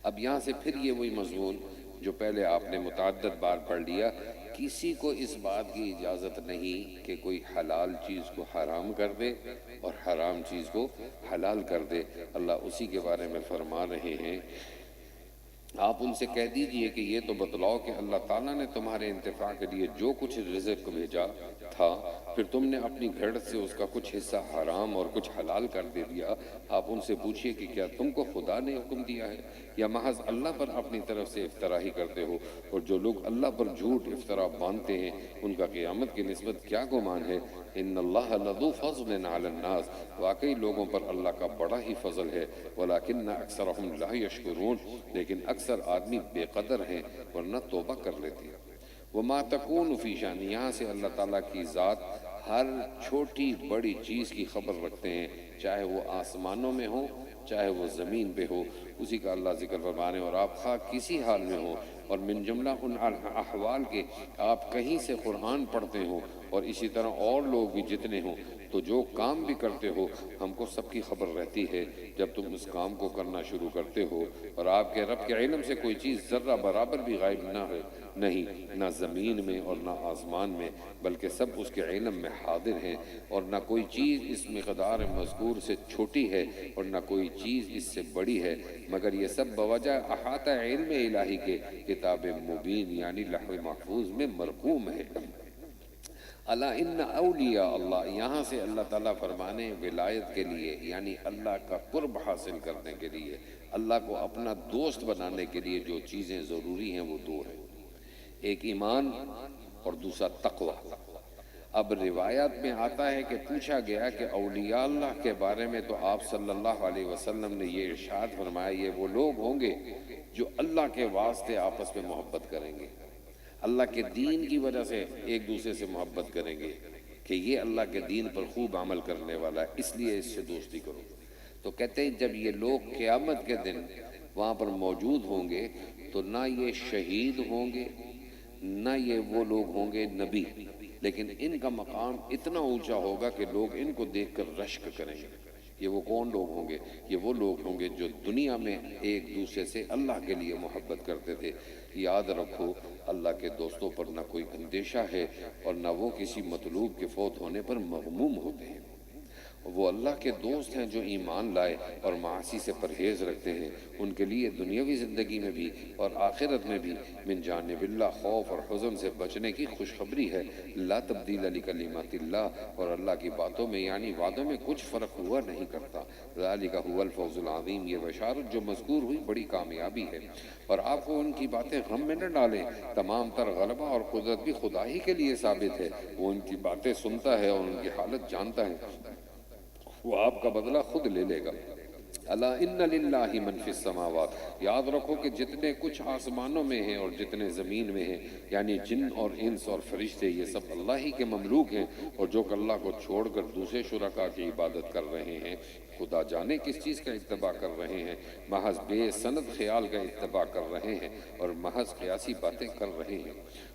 اب یہاں سے پھر یہ وہی مضمون جو پہلے آپ نے متعدد بار پڑھ لیا، کسی کو اس بات کی اجازت نہیں کہ کوئی حلال چیز کو حرام کر دے اور حرام چیز کو حلال کر دے. اللہ اسی کے بارے میں فرما رہے ہیں آپ ان سے کہہ دیجئے کہ یہ تو بتلاؤ کہ اللہ تعالیٰ نے تمہارے انتفاع کے لیے جو کچھ رزق بھیجا تھا پھر تم نے اپنی گھڑت سے اس کا کچھ حصہ حرام اور کچھ حلال کر دے دیا. آپ ان سے پوچھئے کہ کیا تم کو خدا نے حکم دیا ہے یا محض اللہ پر اپنی طرف سے افطرا ہی کرتے ہو؟ اور جو لوگ اللہ پر جھوٹ افطرا باندھتے ہیں ان کا قیامت کی نسبت کیا گمان ہے؟ ان اللہ لذو فضل علی الناس، واقعی لوگوں پر اللہ کا بڑا ہی فضل ہے. ولکن اکثرهم لا یشکرون، لیکن اکثر آدمی بے قدر ہیں ورنہ توبہ کر لیتے ہیں. وما تکون فی شان، یہاں سے اللہ تعالیٰ کی ذات ہر چھوٹی بڑی چیز کی خبر رکھتے ہیں، چاہے وہ آسمانوں میں ہو چاہے وہ زمین پہ ہو، اسی کا اللہ ذکر فرمانے. اور آپ خواہ کسی حال میں ہوں، اور من جملہ ان احوال کے آپ کہیں سے قرآن پڑھتے ہوں اور اسی طرح اور لوگ بھی جتنے ہوں، تو جو کام بھی کرتے ہو ہم کو سب کی خبر رہتی ہے جب تم اس کام کو کرنا شروع کرتے ہو. اور آپ کے رب کے علم سے کوئی چیز ذرہ برابر بھی غائب نہ ہے، نہیں، نہ زمین میں اور نہ آسمان میں، بلکہ سب اس کے علم میں حاضر ہیں. اور نہ کوئی چیز اس مقدار مذکور سے چھوٹی ہے اور نہ کوئی چیز اس سے بڑی ہے، مگر یہ سب بوجہ احاطہ علم الہی کے کتاب مبین یعنی لوح محفوظ میں مرقوم ہے. الا ان اولیاء اللہ، یہاں سے اللہ تعالیٰ فرمانے ولایت کے لیے یعنی اللہ کا قرب حاصل کرنے کے لیے، اللہ کو اپنا دوست بنانے کے لیے جو چیزیں ضروری ہیں وہ 2 ہیں، ایک ایمان اور دوسرا تقوی. اب روایات میں آتا ہے کہ پوچھا گیا کہ اولیاء اللہ کے بارے میں تو آپ صلی اللہ علیہ وسلم نے یہ ارشاد فرمایا یہ وہ لوگ ہوں گے جو اللہ کے واسطے آپس میں محبت کریں گے، اللہ کے دین کی وجہ سے ایک دوسرے سے محبت کریں گے کہ یہ اللہ کے دین پر خوب عمل کرنے والا ہے اس لیے اس سے دوستی کرو. تو کہتے ہیں جب یہ لوگ قیامت کے دن وہاں پر موجود ہوں گے تو نہ یہ شہید ہوں گے نہ یہ وہ لوگ ہوں گے نبی، لیکن ان کا مقام اتنا اونچا ہوگا کہ لوگ ان کو دیکھ کر رشک کریں گے. یہ وہ کون لوگ ہوں گے؟ یہ وہ لوگ ہوں گے جو دنیا میں ایک دوسرے سے اللہ کے لیے محبت کرتے تھے. یاد رکھو اللہ کے دوستوں پر نہ کوئی اندیشہ ہے اور نہ وہ کسی مطلوب کے فوت ہونے پر مغموم ہوتے ہیں. وہ اللہ کے دوست ہیں جو ایمان لائے اور معاصی سے پرہیز رکھتے ہیں. ان کے لیے دنیاوی زندگی میں بھی اور آخرت میں بھی من جانب اللہ خوف اور حزن سے بچنے کی خوشخبری ہے. لا تبدیل لکلمات اللہ، اور اللہ کی باتوں میں یعنی وعدوں میں کچھ فرق ہوا نہیں کرتا. ذالک هو الفوز العظیم، یہ بشارت جو مذکور ہوئی بڑی کامیابی ہے. اور آپ کو ان کی باتیں غم میں نہ ڈالیں، تمام تر غلبہ اور قدرت بھی خدا ہی کے لیے ثابت ہے. وہ ان کی باتیں سنتا ہے اور ان کی حالت جانتا ہے، وہ آپ کا بدلہ خود لے لے گا. الا ان للہ من فی السماوات، یاد رکھو کہ جتنے کچھ آسمانوں میں ہیں اور جتنے زمین میں ہیں، یعنی جن اور انس اور فرشتے، یہ سب اللہ ہی کے مملوک ہیں، اور جو کہ اللہ کو چھوڑ کر دوسرے شرکاء کی عبادت کر رہے ہیں، خدا جانے کس چیز کا اتباع کر رہے ہیں، محض بے سند خیال کا اتباع کر رہے ہیں اور محض قیاسی باتیں کر رہے ہیں۔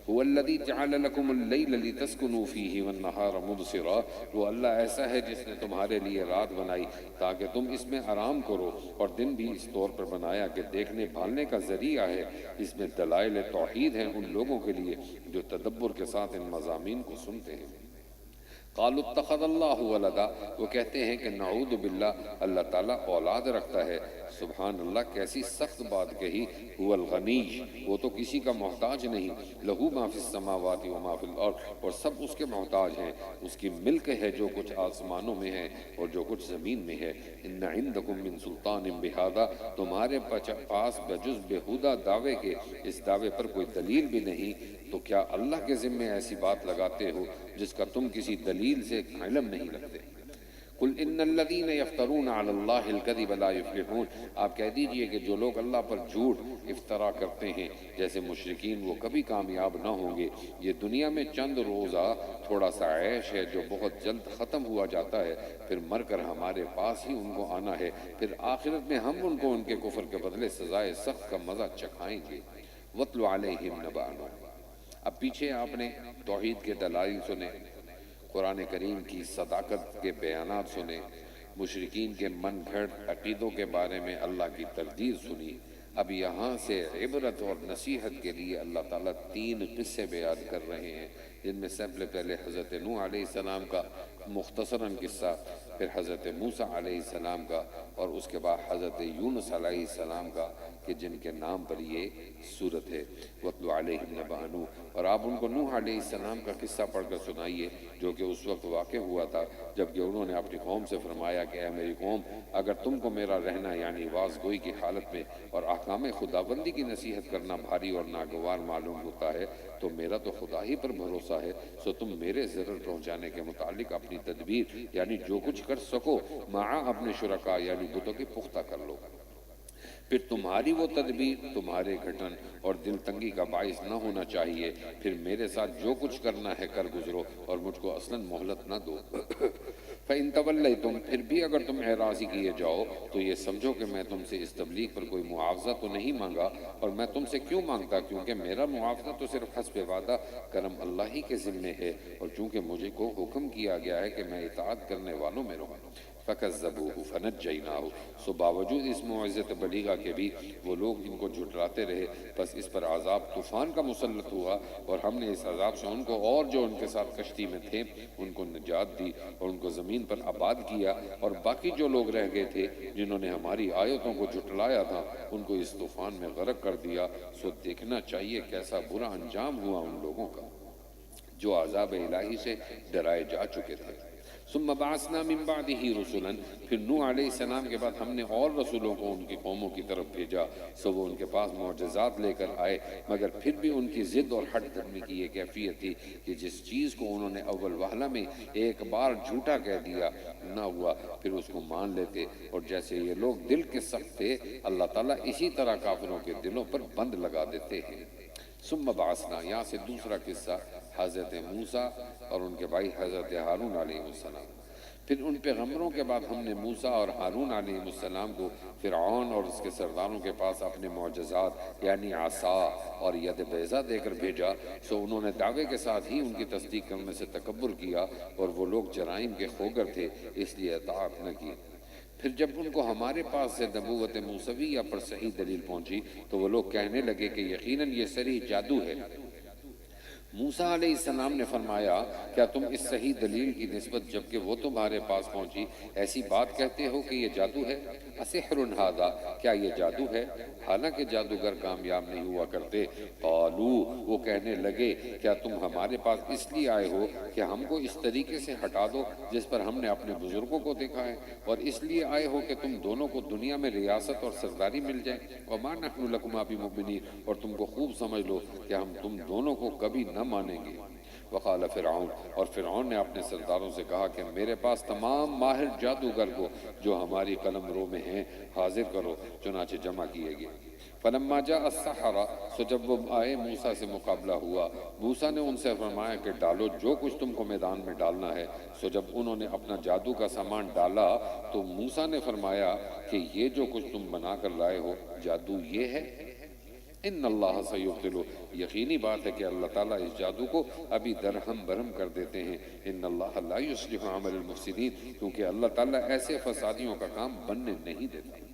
هو الذی جعل لکم اللیل لتسکنوا فیہ والنہار مبصرا، وہ اللہ ایسا ہے جس نے تمہارے لیے رات بنائی تاکہ تم اس میں آرام کرو، اور دن بھی اس طور پر بنایا کہ دیکھنے بھالنے کا ذریعہ ہے۔ اس میں دلائل توحید ہیں ان لوگوں کے لیے جو تدبر کے ساتھ ان مضامین کو سنتے ہیں۔ قالوا اتخذ اللہ ولدا، وہ کہتے ہیں کہ نعوذ باللہ، اللہ تعالیٰ اولاد رکھتا ہے۔ سبحان اللہ، کیسی سخت بات کہی۔ هو الغنی، وہ تو کسی کا محتاج نہیں، لہو ما فی السماوات و ما فی الارض، اور سب اس کے محتاج ہیں، اس کی ملک ہے جو کچھ آسمانوں میں ہے اور جو کچھ زمین میں ہے۔ ان عندکم من سلطان بہذا، تمہارے پاس بجز بہودہ دعوے کے اس دعوے پر کوئی دلیل بھی نہیں، تو کیا اللہ کے ذمے ایسی بات لگاتے ہو جس کا تم کسی دلیل سے علم نہیں رکھتے؟ قل ان الذین یفترون علی اللہ الکذب لا یفلحون، آپ کہہ دیجئے کہ جو لوگ اللہ پر جھوٹ افطرا کرتے ہیں جیسے مشرکین، وہ کبھی کامیاب نہ ہوں گے۔ یہ دنیا میں چند روزہ تھوڑا سا عیش ہے جو بہت جلد ختم ہوا جاتا ہے، پھر مر کر ہمارے پاس ہی ان کو آنا ہے، پھر آخرت میں ہم ان کو ان کے کفر کے بدلے سزائے سخت کا مزہ چکھائیں گے۔ وَاتْلُ عَلَيْهِمْ نَبَأَ نوح، اب پیچھے آپ نے توحید کے دلائل سنے، قرآن کریم کی صداقت کے بیانات سنے، مشرکین کے من گھڑت عقیدوں کے بارے میں اللہ کی تردید سنی۔ اب یہاں سے عبرت اور نصیحت کے لیے اللہ تعالیٰ 3 قصے بیان کر رہے ہیں، جن میں سب سے پہلے حضرت نوح علیہ السلام کا مختصراً قصہ، پھر حضرت موسیٰ علیہ السلام کا، اور اس کے بعد حضرت یونس علیہ السلام کا، کہ جن کے نام پر یہ سورت ہے۔ وَاتْلُ عَلَيْهِمْ نَبَأَ نوح، اور آپ ان کو نوح علیہ السلام کا قصہ پڑھ کر سنائیے جو کہ اس وقت واقع ہوا تھا جبکہ انہوں نے اپنی قوم سے فرمایا کہ اے میری قوم، اگر تم کو میرا رہنا یعنی واز گوئی کی حالت میں اور احکام خداوندی کی نصیحت کرنا بھاری اور ناگوار معلوم ہوتا ہے تو میرا تو خدا ہی پر بھروسہ ہے، سو تم میرے ضرر پہنچانے کے متعلق اپنی تدبیر یعنی جو کچھ کر سکو مع اپنے شرکاء یعنی بتوں کی پختہ کر لو۔ پھر تمہاری وہ تدبیر تمہارے گھٹن اور دل تنگی کا باعث نہ ہونا چاہیے، پھر میرے ساتھ جو کچھ کرنا ہے کر گزرو اور مجھ کو اصلاً مہلت نہ دو۔ فَإِن تَوَلَّيْتُمْ، پھر بھی اگر تم اعراضی کیے جاؤ تو یہ سمجھو کہ میں تم سے اس تبلیغ پر کوئی معاوضہ تو نہیں مانگا، اور میں تم سے کیوں مانگتا، کیونکہ میرا معاوضہ تو صرف حسب وعدہ کرم اللہ ہی کے ذمے ہے، اور چونکہ مجھے کو حکم کیا گیا ہے کہ میں اطاعت کرنے والوں میں رہوں۔ فَكَذَّبُوهُ فَنَجَّيْنَاهُ، سو باوجود اس موعظت بلیغہ کے بھی وہ لوگ ان کو جھٹلاتے رہے، بس اس پر عذاب طوفان کا مسلط ہوا، اور ہم نے اس عذاب سے ان کو اور جو ان کے ساتھ کشتی میں تھے ان کو نجات دی اور ان کو زمین پر آباد کیا، اور باقی جو لوگ رہ گئے تھے جنہوں نے ہماری آیتوں کو جھٹلایا تھا ان کو اس طوفان میں غرق کر دیا۔ سو دیکھنا چاہیے کیسا برا انجام ہوا ان لوگوں کا جو عذاب الہی سے ڈرائے جا چکے تھے۔ ثم بعثنا من بعده رسلا، پھر نوح علیہ السلام کے بعد ہم نے اور رسولوں کو ان کی قوموں کی طرف بھیجا، سو وہ ان کے پاس معجزات لے کر آئے، مگر پھر بھی ان کی ضد اور ہٹ دھرمی کی یہ کیفیت تھی کہ جس چیز کو انہوں نے اول وہلہ میں ایک بار جھوٹا کہہ دیا نہ ہوا پھر اس کو مان لیتے، اور جیسے یہ لوگ دل کے سخت تھے اللہ تعالیٰ اسی طرح کافروں کے دلوں پر بند لگا دیتے ہیں۔ ثم بعثنا، یہاں سے دوسرا قصہ حضرت موسیٰ اور ان کے بھائی حضرت ہارون علیہ السلام۔ پھر ان پیغمبروں کے بعد ہم نے موسیٰ اور ہارون علیہ السلام کو فرعون اور اس کے سرداروں کے پاس اپنے معجزات یعنی عصا اور ید بیضا دے کر بھیجا، سو انہوں نے دعوے کے ساتھ ہی ان کی تصدیق کرنے سے تکبر کیا، اور وہ لوگ جرائم کے خوگر تھے اس لیے اطاعت نہ کی۔ پھر جب ان کو ہمارے پاس سے نبوت موسویہ پر صحیح دلیل پہنچی تو وہ لوگ کہنے لگے کہ یقیناً یہ صریح جادو ہے۔ موسیٰ علیہ السلام نے فرمایا کیا تم اس صحیح دلیل کی نسبت جبکہ وہ تمہارے پاس پہنچی ایسی بات کہتے ہو کہ یہ جادو ہے؟ اسحر ھذا، کیا یہ جادو ہے؟ حالانکہ جادوگر کامیاب نہیں ہوا کرتے۔ قالو، وہ کہنے لگے کیا تم ہمارے پاس اس لیے آئے ہو کہ ہم کو اس طریقے سے ہٹا دو جس پر ہم نے اپنے بزرگوں کو دیکھا ہے، اور اس لیے آئے ہو کہ تم دونوں کو دنیا میں ریاست اور سرداری مل جائے؟ وما نحن لکما بمؤمنین، اور تم کو خوب سمجھ لو کہ ہم تم دونوں کو کبھی نہ مانیں گے۔ وقال فرعون، اور فرعون نے اپنے سرداروں سے کہا کہ میرے پاس تمام ماہر جادوگر کو جو ہماری قلم رو میں ہیں حاضر کرو۔ چنانچہ جمع کیے گئے۔ فلما جاء السحرہ، سو جب وہ آئے موسیٰ سے مقابلہ ہوا، موسیٰ نے ان سے فرمایا کہ ڈالو جو کچھ تم کو میدان میں ڈالنا ہے۔ سو جب انہوں نے اپنا جادو کا سامان ڈالا تو موسیٰ نے فرمایا کہ یہ جو کچھ تم بنا کر لائے ہو جادو یہ ہے؟ ان اللہ سیبطلہ، یقینی بات ہے کہ اللہ تعالیٰ اس جادو کو ابھی درہم برہم کر دیتے ہیں۔ ان اللہ لا یصلح عمل المفسدین، کیونکہ اللہ تعالیٰ ایسے فسادیوں کا کام بننے نہیں دیتا۔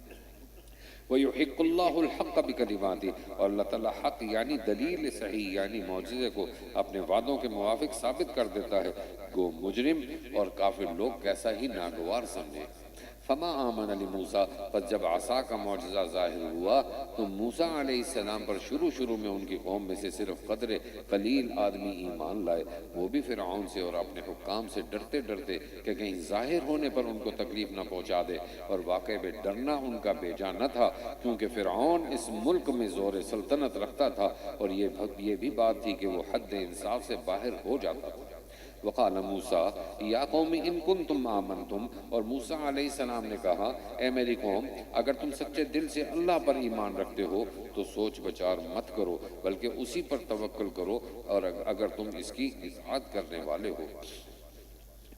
وَيُحِقُّ اللَّهُ الْحَقَّ بِكَلِمَاتِهِ، اور اللہ تعالیٰ حق یعنی دلیل صحیح یعنی معجزے کو اپنے وعدوں کے موافق ثابت کر دیتا ہے، گو مجرم اور کافر لوگ کیسا ہی ناگوار سمجھیں۔ فما آمن لموسیٰ، پس جب عصا کا معجزہ ظاہر ہوا تو موسیٰ علیہ السلام پر شروع میں ان کی قوم میں سے صرف قدر قلیل آدمی ایمان لائے، وہ بھی فرعون سے اور اپنے حکام سے ڈرتے ڈرتے کہ کہیں ظاہر ہونے پر ان کو تکلیف نہ پہنچا دے، اور واقع میں ڈرنا ان کا بیجا نہ تھا، کیونکہ فرعون اس ملک میں زور سلطنت رکھتا تھا، اور یہ بھی بات تھی کہ وہ حد انصاف سے باہر ہو جاتا تھا۔ وقال موسیٰ یا قوم ان کنتم آمنتم، اور موسیٰ علیہ السلام نے کہا اے میری قوم، اگر تم سچے دل سے اللہ پر ایمان رکھتے ہو تو سوچ بچار مت کرو بلکہ اسی پر توکل کرو، اور اگر تم اس کی اطاعت کرنے والے ہو۔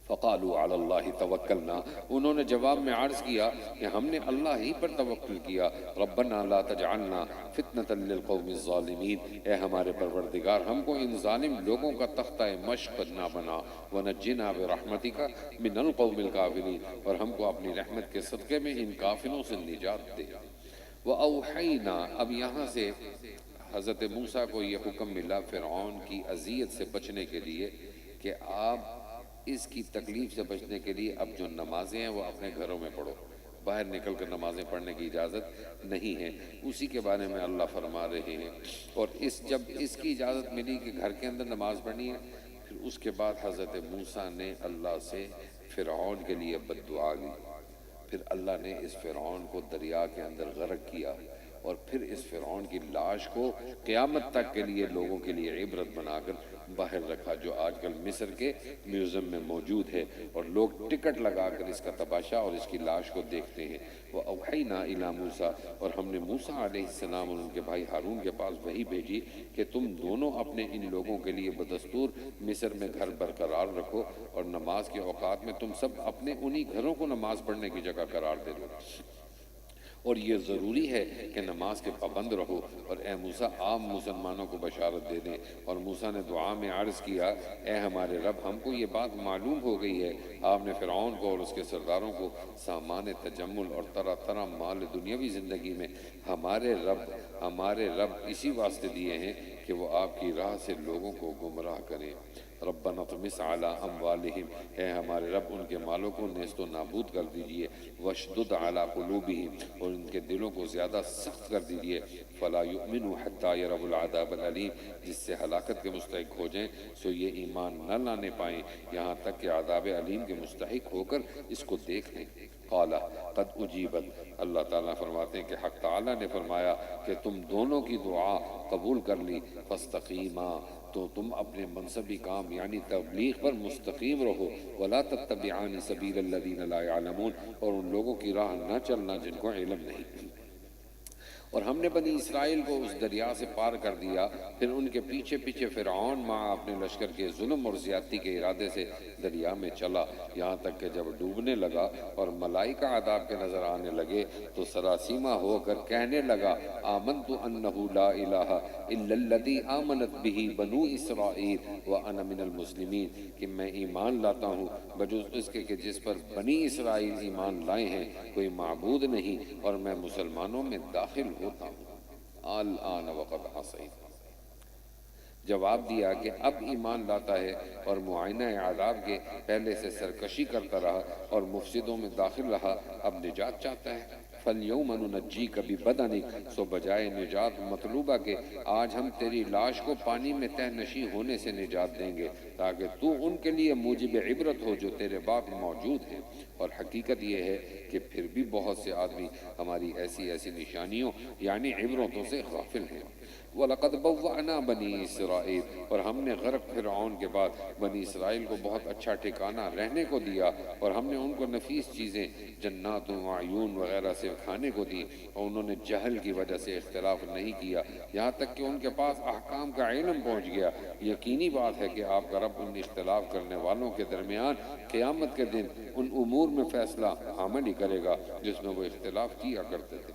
فقالوا علی اللہ توکلنا، انہوں نے جواب میں عرض کیا کہ ہم نے اللہ ہی پر توکل کیا۔ ربنا لا تجعلنا فتنة للقوم الظالمین، اے ہمارے پروردگار ہم کو ان ظالم لوگوں کا تختہ مشق نہ بنا، ونجنا برحمتک من القوم الکافرین، اور ہم کو اپنی رحمت کے صدقے میں ان کافروں سے نجات دے۔ وأوحینا، اب یہاں سے حضرت موسیٰ کو یہ حکم ملا فرعون کی اذیت سے بچنے کے لیے کہ آپ اس کی تکلیف سے بچنے کے لیے اب جو نمازیں ہیں وہ اپنے گھروں میں پڑھو، باہر نکل کر نمازیں پڑھنے کی اجازت نہیں ہے۔ اسی کے بارے میں اللہ فرما رہے ہیں، اور جب اس کی اجازت ملی کہ گھر کے اندر نماز پڑھنی ہے، پھر اس کے بعد حضرت موسیٰ نے اللہ سے فرعون کے لیے بد دعا لی، پھر اللہ نے اس فرعون کو دریا کے اندر غرق کیا، اور پھر اس فرعون کی لاش کو قیامت تک کے لیے لوگوں کے لیے عبرت بنا کر باہر رکھا، جو آج کل مصر کے میوزیم میں موجود ہے، اور لوگ ٹکٹ لگا کر اس کا تماشا اور اس کی لاش کو دیکھتے ہیں۔ وَأَوْحَيْنَا إِلَىٰ مُوسَىٰ، اور ہم نے موسیٰ علیہ السلام اور ان کے بھائی ہارون کے پاس وحی بھیجی کہ تم دونوں اپنے ان لوگوں کے لیے بدستور مصر میں گھر برقرار رکھو، اور نماز کے اوقات میں تم سب اپنے انہی گھروں کو نماز پڑھنے کی جگہ قرار دے دو، اور یہ ضروری ہے کہ نماز کے پابند رہو، اور اے موسیٰ عام مسلمانوں کو بشارت دے دیں۔ اور موسیٰ نے دعا میں عرض کیا اے ہمارے رب، ہم کو یہ بات معلوم ہو گئی ہے، آپ نے فرعون کو اور اس کے سرداروں کو سامان تجمل اور طرح طرح مال دنیاوی زندگی میں ہمارے رب اسی واسطے دیے ہیں کہ وہ آپ کی راہ سے لوگوں کو گمراہ کریں۔ ربنا اطمس علی اموالہم، اے ہمارے رب ان کے مالوں کو نیست و نابود کر دیجئے، واشدد علی قلوبہم، اور ان کے دلوں کو زیادہ سخت کر دیجئے، فلا یؤمنوا حتی یروا العذاب العلیم، جس سے ہلاکت کے مستحق ہو جائیں سو یہ ایمان نہ لانے پائیں یہاں تک کہ عذاب علیم کے مستحق ہو کر اس کو دیکھ لیں۔ قال قد اجیبت، اللہ تعالیٰ فرماتے ہیں کہ حق تعالیٰ نے فرمایا کہ تم دونوں کی دعا قبول کر لی، فاستقیما، تو تم اپنے منصبی کام یعنی تبلیغ پر مستقیم رہو، ولا تتبعان سبیل الذین لا یعلمون، اور ان لوگوں کی راہ نہ چلنا جن کو علم نہیں۔ اور ہم نے بنی اسرائیل کو اس دریا سے پار کر دیا، پھر ان کے پیچھے پیچھے فرعون مع اپنے لشکر کے ظلم اور زیادتی کے ارادے سے دریا میں چلا، یہاں تک کہ جب ڈوبنے لگا اور ملائکہ عذاب کے نظر آنے لگے تو سراسیمہ ہو کر کہنے لگا آمنت انہ لا الہ الا الذی آمنت بہ بنو اسرائیل وانا من المسلمین، کہ میں ایمان لاتا ہوں بجز اس کے کہ جس پر بنی اسرائیل ایمان لائے ہیں، کوئی معبود نہیں، اور میں مسلمانوں میں داخل ہوتا ہوں۔ الآن وقد عصیت، جواب دیا کہ اب ایمان لاتا ہے اور معائنہ عذاب کے پہلے سے سرکشی کرتا رہا اور مفسدوں میں داخل رہا، اب نجات چاہتا ہے۔ فَالْيَوْمَ نُنَجِّيكَ بِبَدَنِكَ، سو بجائے نجات مطلوبہ کے آج ہم تیری لاش کو پانی میں تہ نشی ہونے سے نجات دیں گے تاکہ تو ان کے لیے موجب عبرت ہو جو تیرے بعد موجود ہیں۔ اور حقیقت یہ ہے کہ پھر بھی بہت سے آدمی ہماری ایسی ایسی نشانیوں یعنی عبرتوں سے غافل ہیں۔ وَلَقَدْ بَوَّأْنَا بَنِي اسرائیل، اور ہم نے غرق فرعون کے بعد بنی اسرائیل کو بہت اچھا ٹھکانہ رہنے کو دیا، اور ہم نے ان کو نفیس چیزیں جنات و عیون وغیرہ سے کھانے کو دی، اور انہوں نے جہل کی وجہ سے اختلاف نہیں کیا یہاں تک کہ ان کے پاس احکام کا علم پہنچ گیا۔ یقینی بات ہے کہ آپ کا رب ان اختلاف کرنے والوں کے درمیان قیامت کے دن ان امور میں فیصلہ عملی کرے گا جس میں وہ اختلاف کیا کرتے تھے۔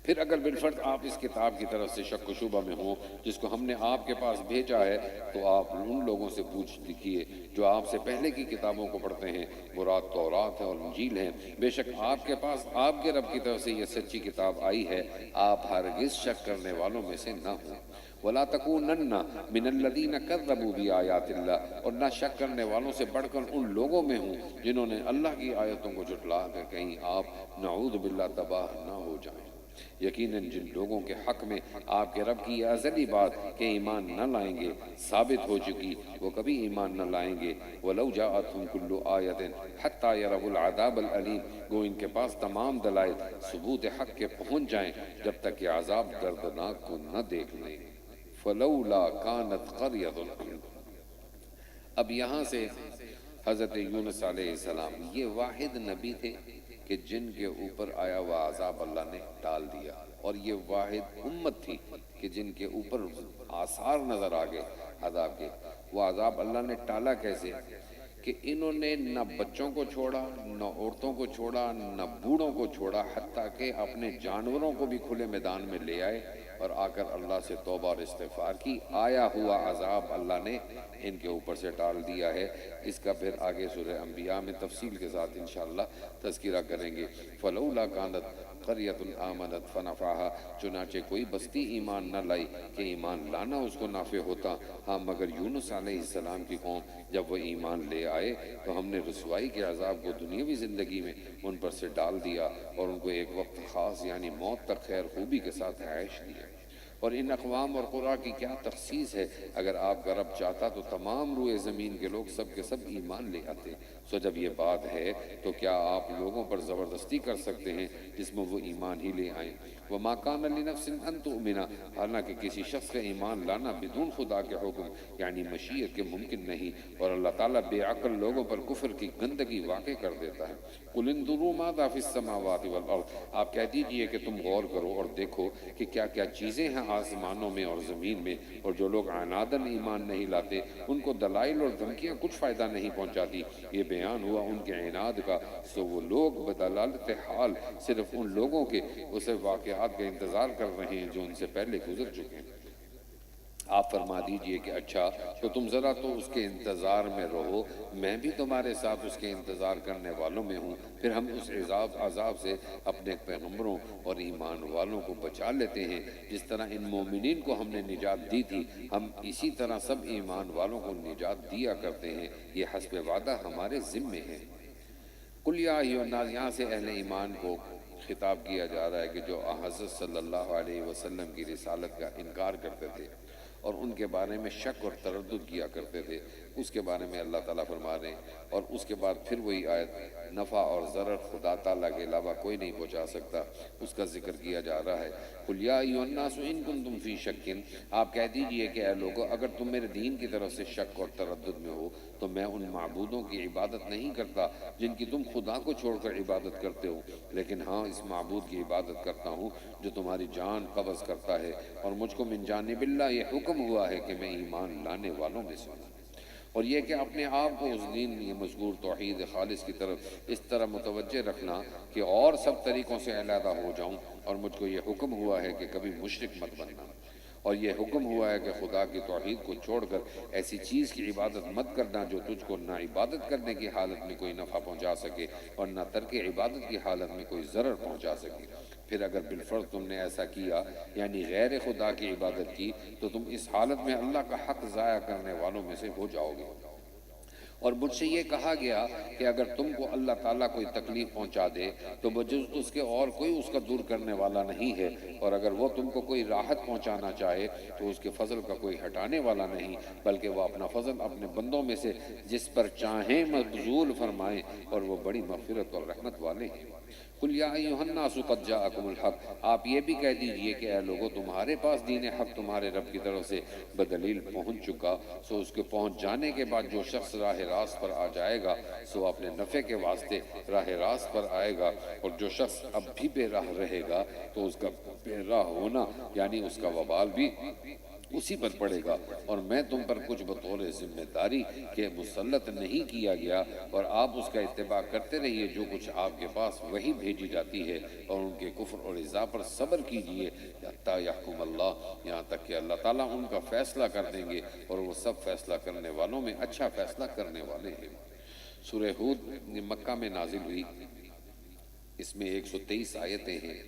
پھر اگر بالفرض آپ اس کتاب کی طرف سے شک و شبہ میں ہوں جس کو ہم نے آپ کے پاس بھیجا ہے، تو آپ ان لوگوں سے پوچھ لکھیے جو آپ سے پہلے کی کتابوں کو پڑھتے ہیں، مراد تورات ہے اور انجیل ہے۔ بے شک آپ کے پاس آپ کے رب کی طرف سے یہ سچی کتاب آئی ہے، آپ ہرگز شک کرنے والوں میں سے نہ ہوں۔ وَلَا تَكُونَنَّ مِنَ الَّذِينَ كَذَّبُوا بِآيَاتِ اللَّهِ، اور نہ شک کرنے والوں سے بڑھ کر ان لوگوں میں ہوں جنہوں نے اللہ کی آیتوں کو جھٹلا کر کہیں آپ نعوذ باللہ تباہ نہ ہو جائیں۔ یقیناً جن لوگوں کے حق میں آپ کے رب کی یہ ازلی بات کہ ایمان نہ لائیں گے ثابت ہو چکی، وہ کبھی ایمان نہ لائیں گے۔ وَلَوْ جَاءَتْهُمْ كُلُّ آیَةٍ حَتَّى يَرَوُا الْعَذَابَ الْأَلِيمَ، گو ان کے پاس تمام دلائل ثبوت حق کے پہنچ جائیں جب تک کہ عذاب دردناک کو نہ دیکھ لیں۔ فَلَوْلَا كَانَتْ قَرْيَةٌ، اب یہاں سے حضرت یونس علیہ السلام یہ واحد نبی تھے کہ جن کے اوپر آیا ہوا عذاب اللہ نے ٹال دیا، اور یہ واحد امت تھی کہ جن کے اوپر آثار نظر آگئے عذاب کے۔ وہ عذاب اللہ نے ٹالا کیسے؟ کہ انہوں نے نہ بچوں کو چھوڑا، نہ عورتوں کو چھوڑا، نہ بوڑھوں کو چھوڑا، حتیٰ کہ اپنے جانوروں کو بھی کھلے میدان میں لے آئے اور آ کر اللہ سے توبہ اور استغفار کی۔ آیا ہوا عذاب اللہ نے ان کے اوپر سے ٹال دیا ہے۔ اس کا پھر آگے سورہ انبیاء میں تفصیل کے ساتھ انشاءاللہ تذکرہ کریں گے۔ فَلَوْلَا كَانَتْ قَرْيَةٌ آمَنَتْ فَنَفَعَهَا، چنانچہ کوئی بستی ایمان نہ لائی کہ ایمان لانا اس کو نافع ہوتا، ہاں مگر یونس علیہ السلام کی قوم جب وہ ایمان لے آئے تو ہم نے رسوائی کے عذاب کو دنیاوی زندگی میں ان پر سے ڈال دیا اور ان کو ایک وقت خاص یعنی موت تک خیر خوبی کے ساتھ عیش دیا۔ اور ان اقوام اور قرآن کی کیا تخصیص ہے، اگر آپ کا رب چاہتا تو تمام روئے زمین کے لوگ سب کے سب ایمان لے آتے۔ سو جب یہ بات ہے تو کیا آپ لوگوں پر زبردستی کر سکتے ہیں جس میں وہ ایمان ہی لے آئیں؟ وَمَا كَانَ لِنَفْسٍ أَن تُؤْمِنَ، حالانکہ کسی شخص کا ایمان لانا بدون خدا کے حکم یعنی مشیت کے ممکن نہیں، اور اللہ تعالیٰ بے عقل لوگوں پر کفر کی گندگی واقع کر دیتا ہے۔ قُلِ انظُرُوا مَاذَا فِي السَّمَاوَاتِ وَالْأَرْضِ، آپ کہہ دیجئے کہ تم غور کرو اور دیکھو کہ کیا کیا چیزیں ہیں آسمانوں میں اور زمین میں، اور جو لوگ عناداً ایمان نہیں لاتے ان کو دلائل اور دھمکیاں کچھ فائدہ نہیں پہنچاتی۔ یہ بیان ہوا ان کے عناد کا، سو وہ لوگ بدلالت حال صرف ان لوگوں کے اسے واقعات کا انتظار کر رہے ہیں جو ان سے پہلے گزر چکے ہیں۔ آپ فرما دیجئے کہ اچھا تو تم ذرا تو اس کے انتظار میں رہو، میں بھی تمہارے ساتھ اس کے انتظار کرنے والوں میں ہوں، پھر ہم اس عذاب سے اپنے پیغمبروں اور ایمان والوں کو بچا لیتے ہیں جس طرح ان مومنین کو ہم نے نجات دی تھی، ہم اسی طرح سب ایمان والوں کو نجات دیا کرتے ہیں، یہ حسب وعدہ ہمارے ذمے ہے۔ قُلْ یا ایھا الناس، یہاں سے اہل ایمان کو خطاب کیا جا رہا ہے کہ جو حضرت صلی اللہ علیہ وسلم کی رسالت کا انکار کرتے تھے اور ان کے بارے میں شک اور تردد کیا کرتے تھے، اس کے بارے میں اللہ تعالیٰ فرما رہے ہیں۔ اور اس کے بعد پھر وہی آیت، نفع اور ضرر خدا تعالیٰ کے علاوہ کوئی نہیں پہنچا سکتا، اس کا ذکر کیا جا رہا ہے۔ قُلْ یا ایھا الناس ان کنتم فی شک، آپ کہہ دیجئے کہ اے لوگو اگر تم میرے دین کی طرف سے شک اور تردد میں ہو تو میں ان معبودوں کی عبادت نہیں کرتا جن کی تم خدا کو چھوڑ کر عبادت کرتے ہو، لیکن ہاں اس معبود کی عبادت کرتا ہوں جو تمہاری جان قبض کرتا ہے، اور مجھ کو من جانب اللہ یہ حکم ہوا ہے کہ میں ایمان لانے والوں میں سے ہوں۔ اور یہ کہ اپنے آپ کو اس دین یہ مذکور توحید خالص کی طرف اس طرح متوجہ رکھنا کہ اور سب طریقوں سے علیحدہ ہو جاؤں، اور مجھ کو یہ حکم ہوا ہے کہ کبھی مشرک مت بننا، اور یہ حکم ہوا ہے کہ خدا کی توحید کو چھوڑ کر ایسی چیز کی عبادت مت کرنا جو تجھ کو نہ عبادت کرنے کی حالت میں کوئی نفع پہنچا سکے اور نہ ترک عبادت کی حالت میں کوئی ضرر پہنچا سکے۔ پھر اگر بالفرض تم نے ایسا کیا یعنی غیر خدا کی عبادت کی تو تم اس حالت میں اللہ کا حق ضائع کرنے والوں میں سے ہو جاؤ گے۔ اور مجھ سے یہ کہا گیا کہ اگر تم کو اللہ تعالیٰ کوئی تکلیف پہنچا دے تو بجز اس کے اور کوئی اس کا دور کرنے والا نہیں ہے، اور اگر وہ تم کو کوئی راحت پہنچانا چاہے تو اس کے فضل کا کوئی ہٹانے والا نہیں، بلکہ وہ اپنا فضل اپنے بندوں میں سے جس پر چاہیں مبذول فرمائیں، اور وہ بڑی مغفرت اور رحمت والے ہیں۔ قل یا ایھا الناس قد جاءکم الحق، آپ یہ بھی کہہ دیجئے کہ اے لوگو تمہارے پاس دین حق تمہارے رب کی طرف سے بدلیل پہنچ چکا، سو اس کے پہنچ جانے کے بعد جو شخص راہ راست پر آ جائے گا سو اپنے نفع کے واسطے راہ راست پر آئے گا، اور جو شخص اب بھی بے راہ رہے گا تو اس کا بے راہ ہونا یعنی اس کا وبال بھی اسی پر پڑے گا، اور میں تم پر کچھ بطور ذمہ داری کے مسلط نہیں کیا گیا، اور آپ اس کا اتباع کرتے رہیے جو کچھ آپ کے پاس وہی بھیجی جاتی ہے، اور ان کے کفر اور اضاء پر صبر کیجئے حتی یحکم اللہ، یہاں تک کہ اللہ تعالیٰ ان کا فیصلہ کر دیں گے، اور وہ سب فیصلہ کرنے والوں میں اچھا فیصلہ کرنے والے ہیں۔ سورہ ہود مکہ میں نازل ہوئی، اس میں 123 آیتیں ہیں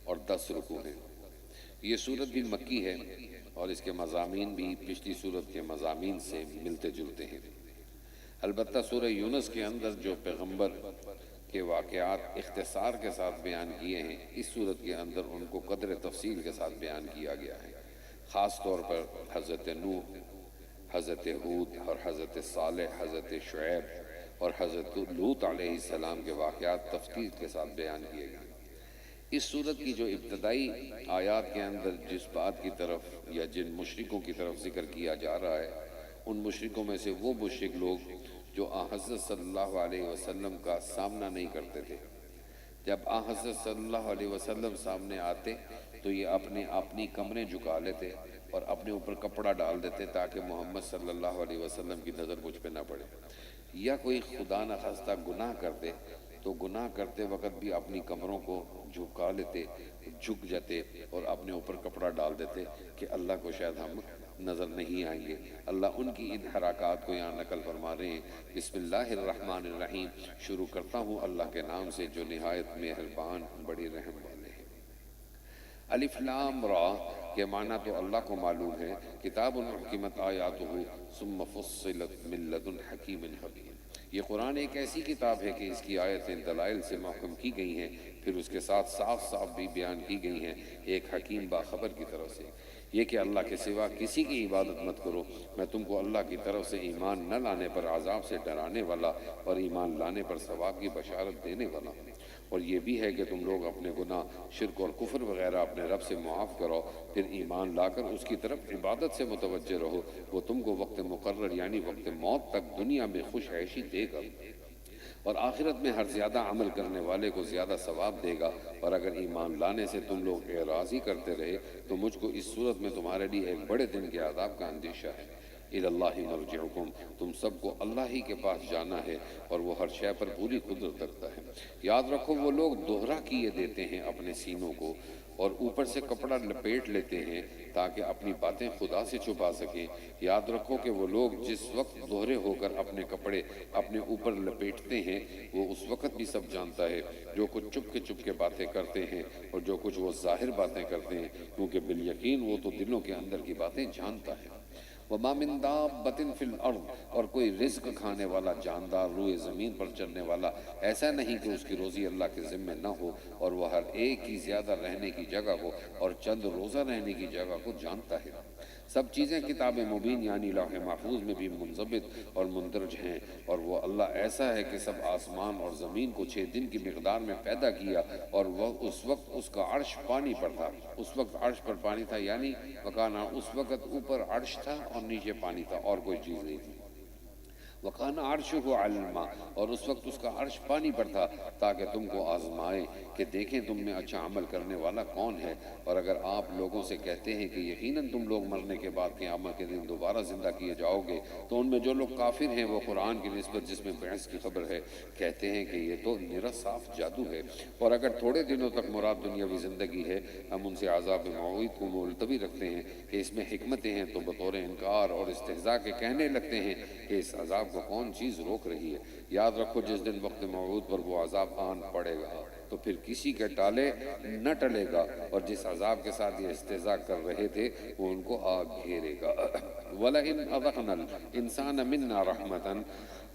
اور 10 رکوع ہیں۔ یہ سورت بھی مکی ہے اور اس کے مضامین بھی پچھلی سورت کے مضامین سے ملتے جلتے ہیں۔ البتہ سورہ یونس کے اندر جو پیغمبر کے واقعات اختصار کے ساتھ بیان کیے ہیں، اس سورت کے اندر ان کو قدر تفصیل کے ساتھ بیان کیا گیا ہے۔ خاص طور پر حضرت نوح، حضرت ہود اور حضرت صالح، حضرت شعیب اور حضرت لوط علیہ السلام کے واقعات تفصیل کے ساتھ بیان کیے گئے۔ اس سورت کی جو ابتدائی آیات کے اندر جس بات کی طرف یا جن مشرکوں کی طرف ذکر کیا جا رہا ہے، ان مشرکوں میں سے وہ مشرک لوگ جو آن حضرت صلی اللہ علیہ وسلم کا سامنا نہیں کرتے تھے۔ جب آن حضرت صلی اللہ علیہ وسلم سامنے آتے تو یہ اپنی کمریں جھکا لیتے اور اپنے اوپر کپڑا ڈال دیتے تاکہ محمد صلی اللہ علیہ وسلم کی نظر مجھ پہ نہ پڑے، یا کوئی خدا نخواستہ گناہ کرتے تو گناہ کرتے وقت بھی اپنی کمروں کو جھکا لیتے، جھک جاتے اور اپنے اوپر کپڑا ڈال دیتے کہ اللہ کو شاید ہم نظر نہیں آئیں گے۔ اللہ ان کی ان حرکات کو یہاں نقل فرما رہے ہیں۔ بسم اللہ الرحمن الرحیم، شروع کرتا ہوں اللہ کے نام سے جو نہایت مہربان بڑی رحم والے ہیں۔ الف لام را کے معنی تو اللہ کو معلوم ہے، کتاب حکمت آیاتہ ثم فصلت من لدن حکیم حکیم۔ یہ قرآن ایک ایسی کتاب ہے کہ اس کی آیتیں دلائل سے محکم کی گئی ہیں، پھر اس کے ساتھ صاف صاف بھی بیان کی گئی ہیں ایک حکیم باخبر کی طرف سے۔ یہ کہ اللہ کے سوا کسی کی عبادت مت کرو، میں تم کو اللہ کی طرف سے ایمان نہ لانے پر عذاب سے ڈرانے والا اور ایمان لانے پر ثواب کی بشارت دینے والا ہوں۔ اور یہ بھی ہے کہ تم لوگ اپنے گناہ، شرک اور کفر وغیرہ اپنے رب سے معاف کرو، پھر ایمان لا کر اس کی طرف عبادت سے متوجہ رہو، وہ تم کو وقت مقرر یعنی وقت موت تک دنیا میں خوش عیشی دے گا، اور آخرت میں ہر زیادہ عمل کرنے والے کو زیادہ ثواب دے گا۔ اور اگر ایمان لانے سے تم لوگ اعراض ہی کرتے رہے تو مجھ کو اس صورت میں تمہارے لیے ایک بڑے دن کے عذاب کا اندیشہ ہے۔ الی اللہ مرجعکم، تم سب کو اللہ ہی کے پاس جانا ہے اور وہ ہر شے پر پوری قدرت رکھتا ہے۔ یاد رکھو وہ لوگ دوہرا کیے دیتے ہیں اپنے سینوں کو اور اوپر سے کپڑا لپیٹ لیتے ہیں تاکہ اپنی باتیں خدا سے چھپا سکیں۔ یاد رکھو کہ وہ لوگ جس وقت دوہرے ہو کر اپنے کپڑے اپنے اوپر لپیٹتے ہیں وہ اس وقت بھی سب جانتا ہے، جو کچھ چپ کے باتیں کرتے ہیں اور جو کچھ وہ ظاہر باتیں کرتے ہیں، کیونکہ بالیقین وہ تو دلوں کے اندر کی باتیں جانتا ہے۔ وَمَا مِن دَابَّةٍ فِي الْأَرْضِ، اور کوئی رزق کھانے والا جاندار روئے زمین پر چلنے والا ایسا نہیں کہ اس کی روزی اللہ کے ذمہ نہ ہو، اور وہ ہر ایک کی زیادہ رہنے کی جگہ کو اور چند روزہ رہنے کی جگہ کو جانتا ہے۔ سب چیزیں کتاب مبین یعنی لوح محفوظ میں بھی منضبط اور مندرج ہیں، اور وہ اللہ ایسا ہے کہ سب آسمان اور زمین کو 6 دن کی مقدار میں پیدا کیا، اور وہ اس وقت اس کا عرش پانی پر تھا، اس وقت عرش پر پانی تھا یعنی وکانا، اس وقت اوپر عرش تھا اور نیچے پانی تھا اور کوئی چیز نہیں تھی۔ وَكَانَ عَرْشُهُ عَلَى الْمَاءِ، اور اس وقت اس کا عرش پانی پر تھا تاکہ تم کو آزمائے کہ دیکھیں تم میں اچھا عمل کرنے والا کون ہے۔ اور اگر آپ لوگوں سے کہتے ہیں کہ یقیناً تم لوگ مرنے کے بعد قیامت کے دن دوبارہ زندہ کیے جاؤ گے، تو ان میں جو لوگ کافر ہیں وہ قرآن کی نسبت جس میں بحث کی خبر ہے کہتے ہیں کہ یہ تو نرا صاف جادو ہے، اور اگر تھوڑے دنوں تک مراد دنیاوی زندگی ہے ہم ان سے عذاب موعود کو ملتوی رکھتے ہیں کہ اس میں حکمتیں ہیں، تو بطور انکار اور استہزاء کے کہنے لگتے ہیں کہ اس عذاب کو کون چیز روک رہی ہے؟ یاد رکھو جس دن وقت موعود پر وہ عذاب آن پڑے گا تو پھر کسی کے ٹالے نہ ٹلے گا، اور جس عذاب کے ساتھ یہ استہزاء کر رہے تھے وہ ان کو آگ گھیرے گا۔ وَلَئِنْ أَذَقْنَا الْإِنسَانَ مِنَّا رَحْمَةً،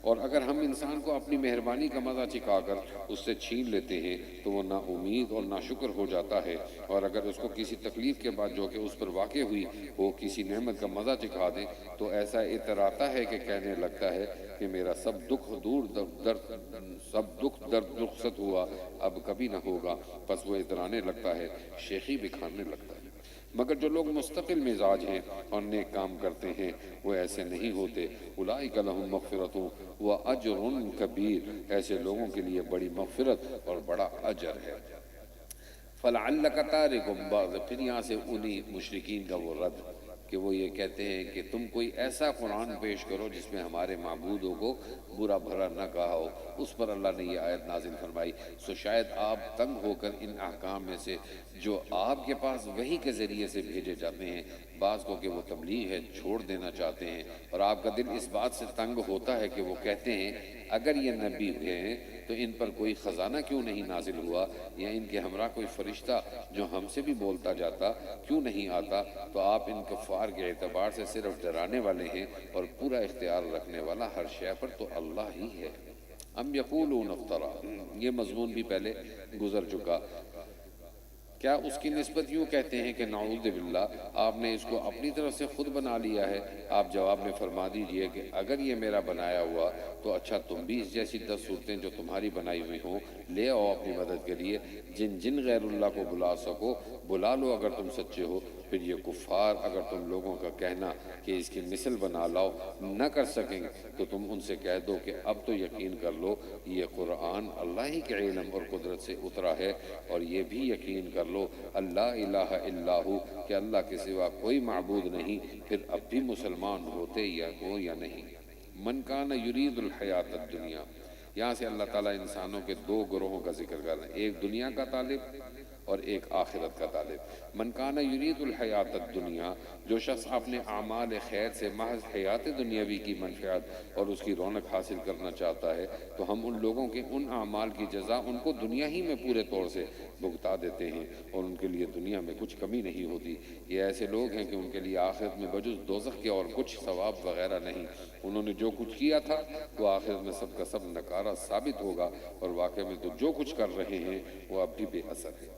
اور اگر ہم انسان کو اپنی مہربانی کا مزہ چکھا کر اس سے چھین لیتے ہیں تو وہ نا امید اور نا شکر ہو جاتا ہے، اور اگر اس کو کسی تکلیف کے بعد جو کہ اس پر واقع ہوئی وہ کسی نعمت کا مزہ چکھا دیں تو ایسا اتراتا ہے کہ کہنے لگتا ہے کہ میرا سب دکھ درد رخصت ہوا، اب کبھی نہ ہوگا۔ پس وہ اترانے لگتا ہے، شیخی بکھارنے لگتا ہے۔ مگر جو لوگ مستقل مزاج ہیں اور نیک کام کرتے ہیں وہ ایسے نہیں ہوتے۔ اولئک لہم مغفرۃ واجر کبیر، ایسے لوگوں کے لیے بڑی مغفرت اور بڑا اجر ہے۔ فلعلک تارک بعض، پھر یہاں سے انہی مشرکین کا وہ رد کہ وہ یہ کہتے ہیں کہ تم کوئی ایسا قرآن پیش کرو جس میں ہمارے معبودوں کو برا بھلا نہ کہا ہو۔ اس پر اللہ نے یہ آیت نازل فرمائی، سو شاید آپ تنگ ہو کر ان احکام میں سے جو آپ کے پاس وحی کے ذریعے سے بھیجے جاتے ہیں بعض کو کہ وہ تبلیغ ہے چھوڑ دینا چاہتے ہیں، اور آپ کا دل اس بات سے تنگ ہوتا ہے کہ وہ کہتے ہیں اگر یہ نبی ہیں تو ان پر کوئی خزانہ کیوں نہیں نازل ہوا، یا ان کے ہمراہ کوئی فرشتہ جو ہم سے بھی بولتا جاتا کیوں نہیں آتا؟ تو آپ ان کفار کے اعتبار سے صرف ڈرانے والے ہیں، اور پورا اختیار رکھنے والا ہر شے پر تو اللہ ہی ہے۔ ام یقولون افترا، یہ مضمون بھی پہلے گزر چکا۔ کیا اس کی نسبت یوں کہتے ہیں کہ نعوذ باللہ آپ نے اس کو اپنی طرف سے خود بنا لیا ہے؟ آپ جواب میں فرما دیجئے کہ اگر یہ میرا بنایا ہوا تو اچھا تم بھی اس جیسی 10 صورتیں جو تمہاری بنائی ہوئی ہوں لے آؤ اپنی مدد کے لیے، جن غیر اللہ کو بلا سکو بلا لو اگر تم سچے ہو۔ پھر یہ کفار اگر تم لوگوں کا کہنا کہ اس کی مثل بنا لاؤ نہ کر سکیں تو تم ان سے کہہ دو کہ اب تو یقین کر لو یہ قرآن اللہ ہی کے علم اور قدرت سے اترا ہے، اور یہ بھی یقین کر لو اللہ الہ الا ہو کہ اللہ کے سوا کوئی معبود نہیں، پھر اب بھی مسلمان ہوتے یا ہو یا نہیں۔ من کان یرید الحیات الدنیا، یہاں سے اللہ تعالیٰ انسانوں کے 2 گروہوں کا ذکر کر رہے ہیں، ایک دنیا کا طالب اور ایک آخرت کا طالب۔ من کان یرید الحیات الدنیا، جو شخص اپنے اعمال خیر سے محض حیات دنیاوی کی منفعت اور اس کی رونق حاصل کرنا چاہتا ہے تو ہم ان لوگوں کے ان اعمال کی جزا ان کو دنیا ہی میں پورے طور سے بھگتا دیتے ہیں، اور ان کے لیے دنیا میں کچھ کمی نہیں ہوتی۔ یہ ایسے لوگ ہیں کہ ان کے لیے آخرت میں بجز دوزخ کے اور کچھ ثواب وغیرہ نہیں۔ انہوں نے جو کچھ کیا تھا وہ آخرت میں سب کا سب نکارہ ثابت ہوگا، اور واقع میں تو جو کچھ کر رہے ہیں وہ اب بھی بے اثر ہے۔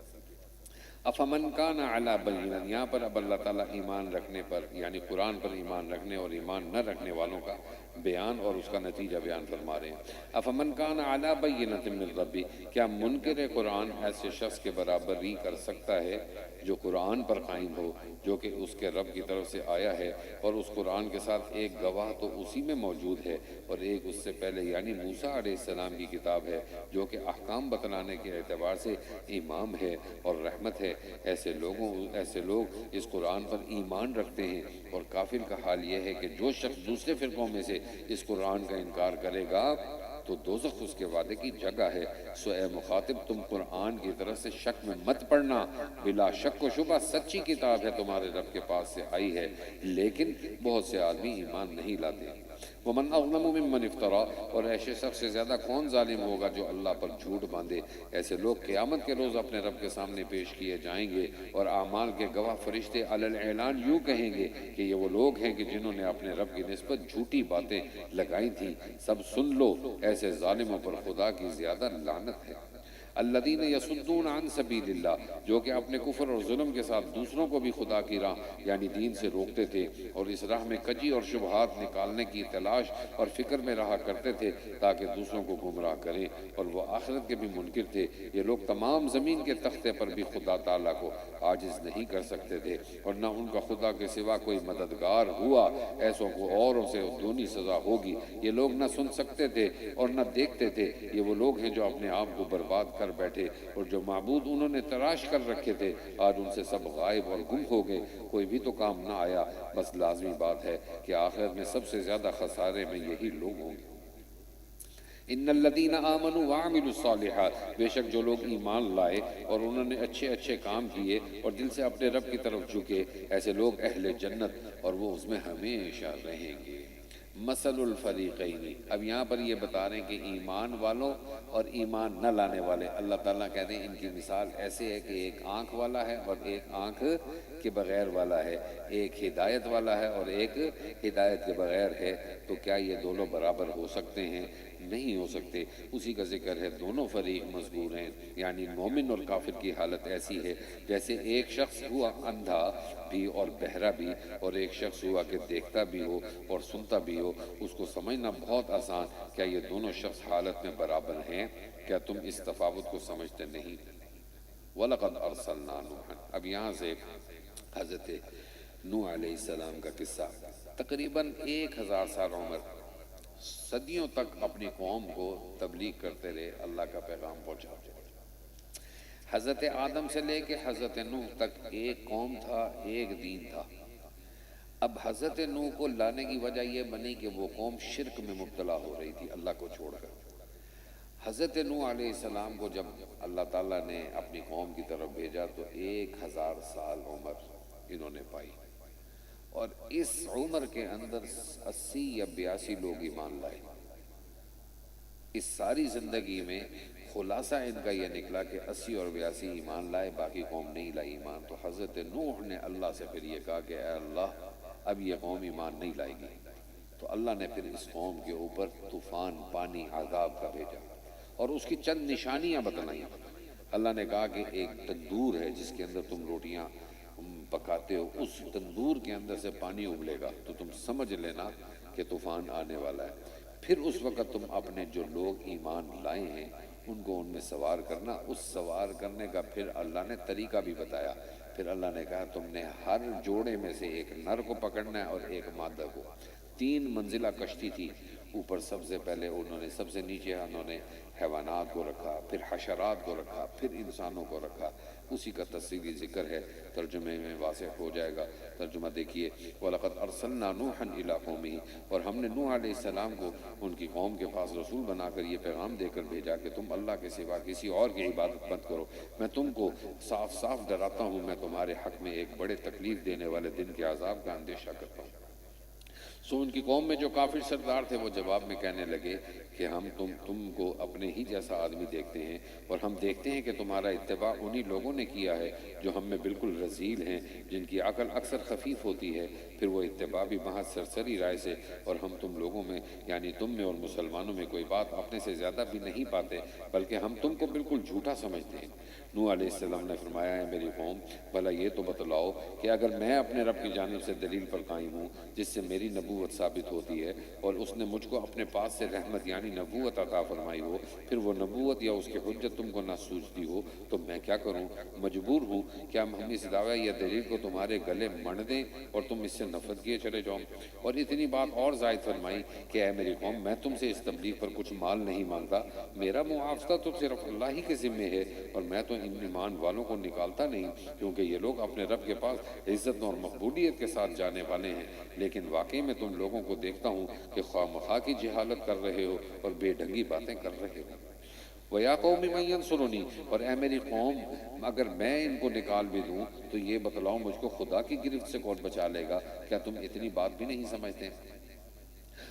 افمن کان علی بینہ، یہاں پر اب اللہ تعالیٰ ایمان رکھنے پر یعنی قرآن پر ایمان رکھنے اور ایمان نہ رکھنے والوں کا بیان اور اس کا نتیجہ بیان فرما رہے ہیں۔ افمن کان علی بینۃ من ربی، کیا منکر قرآن ایسے شخص کے برابری کر سکتا ہے جو قرآن پر قائم ہو جو کہ اس کے رب کی طرف سے آیا ہے، اور اس قرآن کے ساتھ ایک گواہ تو اسی میں موجود ہے اور ایک اس سے پہلے یعنی موسیٰ علیہ السلام کی کتاب ہے جو کہ احکام بتلانے کے اعتبار سے امام ہے اور رحمت ہے۔ ایسے لوگ اس قرآن پر ایمان رکھتے ہیں، اور کافر کا حال یہ ہے کہ جو شخص دوسرے فرقوں میں سے اس قرآن کا انکار کرے گا تو دوزخ اس کے وعدے کی جگہ ہے۔ سو اے مخاطب تم قرآن کی طرف سے شک میں مت پڑنا، بلا شک و شبہ سچی کتاب ہے تمہارے رب کے پاس سے آئی ہے، لیکن بہت سے آدمی ایمان نہیں لاتے۔ ومن اظلم ممن افترا، اور ایسے شخص سے زیادہ کون ظالم ہوگا جو اللہ پر جھوٹ باندھے۔ ایسے لوگ قیامت کے روز اپنے رب کے سامنے پیش کیے جائیں گے، اور اعمال کے گواہ فرشتے علی الاعلان یوں کہیں گے کہ یہ وہ لوگ ہیں کہ جنہوں نے اپنے رب کی نسبت جھوٹی باتیں لگائی تھیں، سب سن لو، ایسے ظالموں پر خدا کی زیادہ لعنت ہے۔ الذین یصدون عن سبیل اللہ، جو کہ اپنے کفر اور ظلم کے ساتھ دوسروں کو بھی خدا کی راہ یعنی دین سے روکتے تھے، اور اس راہ میں کجی اور شبہات نکالنے کی تلاش اور فکر میں رہا کرتے تھے تاکہ دوسروں کو گمراہ کریں، اور وہ آخرت کے بھی منکر تھے۔ یہ لوگ تمام زمین کے تختے پر بھی خدا تعالیٰ کو عاجز نہیں کر سکتے تھے، اور نہ ان کا خدا کے سوا کوئی مددگار ہوا، ایسوں کو اوروں سے دونی سزا ہوگی۔ یہ لوگ نہ سن سکتے تھے اور نہ دیکھتے تھے، یہ وہ لوگ ہیں جو اپنے آپ کو برباد کر بیٹھے، اور جو معبود انہوں نے تراش کر رکھے تھے آج ان سے سب غائب اور گم ہو گئے، کوئی بھی تو کام نہ آیا۔ بس لازمی بات ہے کہ آخرت میں سب سے زیادہ خسارے میں یہی لوگ ہوں گے۔ ان الذین آمنوا وعملوا الصالحات، بے شک جو لوگ ایمان لائے اور انہوں نے اچھے اچھے کام کیے اور دل سے اپنے رب کی طرف جھکے، ایسے لوگ اہل جنت اور وہ اس میں ہمیشہ رہیں گے۔ مثل الفریقین، اب یہاں پر یہ بتا رہے ہیں کہ ایمان والوں اور ایمان نہ لانے والے، اللہ تعالیٰ کہتے ہیں ان کی مثال ایسے ہے کہ ایک آنکھ والا ہے اور ایک آنکھ کے بغیر والا ہے، ایک ہدایت والا ہے اور ایک ہدایت کے بغیر ہے، تو کیا یہ دونوں برابر ہو سکتے ہیں؟ نہیں ہو سکتے۔ اسی کا ذکر ہے دونوں فریق مذکور ہیں، یعنی مومن اور کافر کی حالت ایسی ہے جیسے ایک شخص ہوا اندھا بھی اور بہرا بھی، اور ایک شخص ہوا کہ دیکھتا بھی ہو اور سنتا بھی ہو، اس کو سمجھنا بہت آسان۔ کیا یہ دونوں شخص حالت میں برابر ہیں؟ کیا تم اس تفاوت کو سمجھتے نہیں؟ وَلَقَدْ أَرْسَلْنَا نُوحًا، اب یہاں سے حضرت نوح علیہ السلام کا قصہ، تقریباً 1000 سال عمر، صدیوں تک اپنی قوم کو تبلیغ کرتے رہے، اللہ کا پیغام پہنچاتے رہے۔ حضرت آدم سے لے کے حضرت نوح تک ایک قوم تھا، ایک دین تھا۔ اب حضرت نوح کو لانے کی وجہ یہ بنی کہ وہ قوم شرک میں مبتلا ہو رہی تھی اللہ کو چھوڑ کر۔ حضرت نوح علیہ السلام کو جب اللہ تعالیٰ نے اپنی قوم کی طرف بھیجا تو 1000 سال عمر انہوں نے پائی، اور اس عمر کے اندر 80 یا 82 لوگ ایمان لائے۔ اس ساری زندگی میں خلاصہ ان کا یہ نکلا کہ 80 اور 82 ایمان لائے، باقی قوم نہیں لائی ایمان۔ تو حضرت نوح نے اللہ سے پھر یہ کہا کہ اے اللہ اب یہ قوم ایمان نہیں لائے گی، تو اللہ نے پھر اس قوم کے اوپر طوفان، پانی، عذاب کا بھیجا اور اس کی چند نشانیاں بتلائیں۔ اللہ نے کہا کہ ایک تندور ہے جس کے اندر تم روٹیاں پکاتے ہو، اس تندور کے اندر سے پانی ابلے گا تو تم سمجھ لینا کہ طوفان آنے والا ہے۔ پھر اس وقت تم اپنے جو لوگ ایمان لائے ہیں ان کو ان میں سوار کرنا۔ اس سوار کرنے کا پھر اللہ نے طریقہ بھی بتایا۔ پھر اللہ نے کہا تم نے ہر جوڑے میں سے ایک نر کو پکڑنا ہے اور ایک مادہ کو۔ 3 منزلہ کشتی تھی، اوپر سب سے پہلے انہوں نے، سب سے نیچے انہوں نے حیوانات کو رکھا، پھر حشرات کو رکھا، پھر انسانوں کو رکھا۔ اسی کا تفصیلی ذکر ہے، ترجمے میں واضح ہو جائے گا۔ ترجمہ دیکھیے، وَلَقَدْ أَرْسَلْنَا نُوحًا إِلَىٰ قَوْمِهِ، اور ہم نے نوح علیہ السلام کو ان کی قوم کے پاس رسول بنا کر یہ پیغام دے کر بھیجا کہ تم اللہ کے سوا کسی اور کی عبادت مت کرو، میں تم کو صاف صاف ڈراتا ہوں، میں تمہارے حق میں ایک بڑے تکلیف دینے والے دن کے عذاب کا اندیشہ کرتا ہوں۔ سو ان کی قوم میں جو کافر سردار تھے وہ جواب میں کہنے لگے کہ ہم تم کو اپنے ہی جیسا آدمی دیکھتے ہیں، اور ہم دیکھتے ہیں کہ تمہارا اتباع انہی لوگوں نے کیا ہے جو ہم میں بالکل رذیل ہیں، جن کی عقل اکثر خفیف ہوتی ہے، پھر وہ اتباع بھی محض سرسری رائے سے، اور ہم تم لوگوں میں یعنی تم میں اور مسلمانوں میں کوئی بات اپنے سے زیادہ بھی نہیں پاتے، بلکہ ہم تم کو بالکل جھوٹا سمجھتے ہیں۔ نوح علیہ السلام نے فرمایا ہے میری قوم، بھلا یہ تو بتلاؤ کہ اگر میں اپنے رب کی جانب سے دلیل پر قائم ہوں جس سے میری نبوت ثابت ہوتی ہے، اور اس نے مجھ کو اپنے پاس سے رحمت یعنی نبوت عطا فرمائی ہو، پھر وہ نبوت یا اس کی حجت تم کو نہ سوچتی ہو، تو میں کیا کروں؟ مجبور ہوں کیا ہم اس دعویٰ یا دلیل کو تمہارے گلے مڑ دیں اور تم اس سے نفرت کیے چلے جاؤ؟ اور اتنی بات اور زائد فرمائی کہ اے میری قوم، میں تم سے اس تبلیغ پر کچھ مال نہیں مانگتا، میرا معاوضہ تو صرف اللہ ہی کے ذمے ہے، اور میں تو ان ایمان والوں کو نکالتا نہیں، کیونکہ یہ لوگ اپنے رب کے پاس عزت اور مقبولیت کے ساتھ جانے والے ہیں، لیکن واقعی میں تم لوگوں کو دیکھتا ہوں کہ خواہ مخواہ کی جہالت کر رہے ہو اور بے ڈھنگی باتیں کر رہے ہو۔ وَيَا قَوْمِ مَن يَنصُرُنِي، اور اے میری قوم اگر میں ان کو نکال بھی دوں تو یہ بتلاؤ مجھ کو خدا کی گرفت سے کون بچا لے گا؟ کیا تم اتنی بات بھی نہیں سمجھتے؟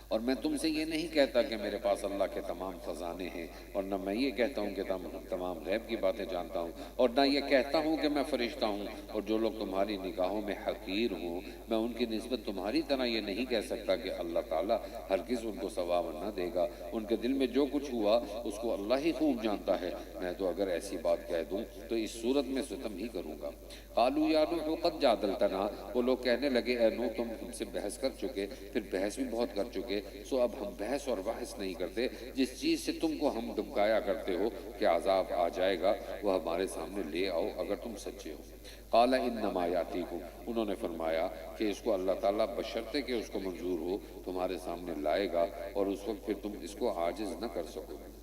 اور میں تم سے یہ نہیں کہتا کہ میرے پاس اللہ کے تمام خزانے ہیں، اور نہ میں یہ کہتا ہوں کہ تمام غیب کی باتیں جانتا ہوں، اور نہ یہ کہتا ہوں کہ میں فرشتہ ہوں، اور جو لوگ تمہاری نگاہوں میں حقیر ہوں میں ان کی نسبت تمہاری طرح یہ نہیں کہہ سکتا کہ اللہ تعالیٰ ہرگز ان کو ثواب نہ دے گا، ان کے دل میں جو کچھ ہوا اس کو اللہ ہی خوب جانتا ہے، میں تو اگر ایسی بات کہہ دوں تو اس صورت میں ستم ہی کروں گا۔ قالوا یا نوح قد جادلتنا، وہ لوگ کہنے لگے اے نوح تم ہم سے بحث کر چکے، پھر بحث بھی بہت کر چکے، سو اب ہم بحث اور بحث نہیں کرتے، جس چیز سے تم کو ہم دمکایا کرتے ہو کہ عذاب آ جائے گا وہ ہمارے سامنے لے آؤ اگر تم سچے ہو۔ قال انما یاتیکم، انہوں نے فرمایا کہ اس کو اللہ تعالیٰ بشرطے کہ اس کو منظور ہو تمہارے سامنے لائے گا، اور اس وقت پھر تم اس کو عاجز نہ کر سکو گے،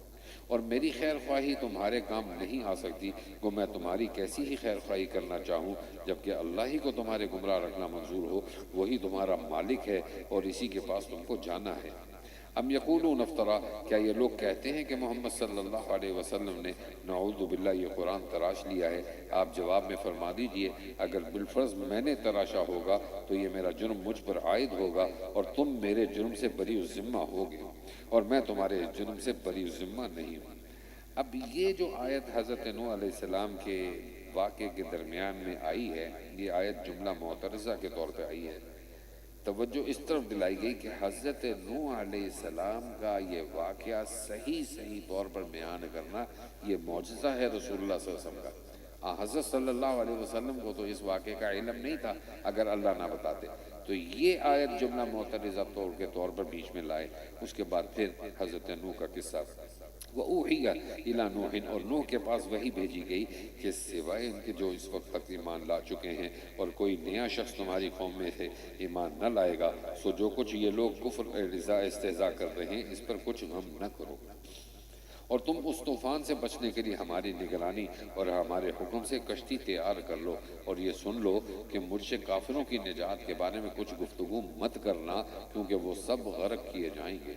اور میری خیر خواہی تمہارے کام نہیں آ سکتی، گو میں تمہاری کیسی ہی خیر خواہی کرنا چاہوں، جبکہ اللہ ہی کو تمہارے گمراہ رکھنا منظور ہو، وہی تمہارا مالک ہے اور اسی کے پاس تم کو جانا ہے۔ ام یقولون افطرا، کیا یہ لوگ کہتے ہیں کہ محمد صلی اللہ علیہ وسلم نے نعوذ باللہ یہ قرآن تراش لیا ہے؟ آپ جواب میں فرما دیجئے اگر بالفرض میں نے تراشا ہوگا تو یہ میرا جرم مجھ پر عائد ہوگا اور تم میرے جرم سے بری الذمہ ہوگے اور میں تمہارے جرم سے بری الذمہ نہیں ہوں۔ اب یہ جو آیت حضرت نوح علیہ السلام کے واقعے کے درمیان میں آئی ہے، یہ آیت جملہ معترضہ کے طور پہ آئی ہے۔ توجہ اس طرف دلائی گئی کہ حضرت نوح علیہ السلام کا یہ واقعہ صحیح طور پر بیان کرنا یہ معجزہ ہے رسول اللہ صلی اللہ علیہ وسلم کا۔ حضرت صلی اللہ علیہ وسلم کو تو اس واقعے کا علم نہیں تھا اگر اللہ نہ بتاتے، تو یہ آیت جملہ معترضہ طور پر بیچ میں لائے۔ اس کے بعد پھر حضرت نوح کا قصہ، وَأُوحِيَ إِلَى نُوحٍ، اور نوح کے پاس وحی بھیجی گئی کہ سوائے ان کے جو اس وقت تک ایمان لا چکے ہیں اور کوئی نیا شخص تمہاری قوم میں سے ایمان نہ لائے گا، سو جو کچھ یہ لوگ کفر رضا استہزاء کر رہے ہیں اس پر کچھ غم نہ کرو، اور تم اس طوفان سے بچنے کے لیے ہماری نگرانی اور ہمارے حکم سے کشتی تیار کر لو، اور یہ سن لو کہ مجھ سے کافروں کی نجات کے بارے میں کچھ گفتگو مت کرنا کیونکہ وہ سب غرق کیے جائیں گے۔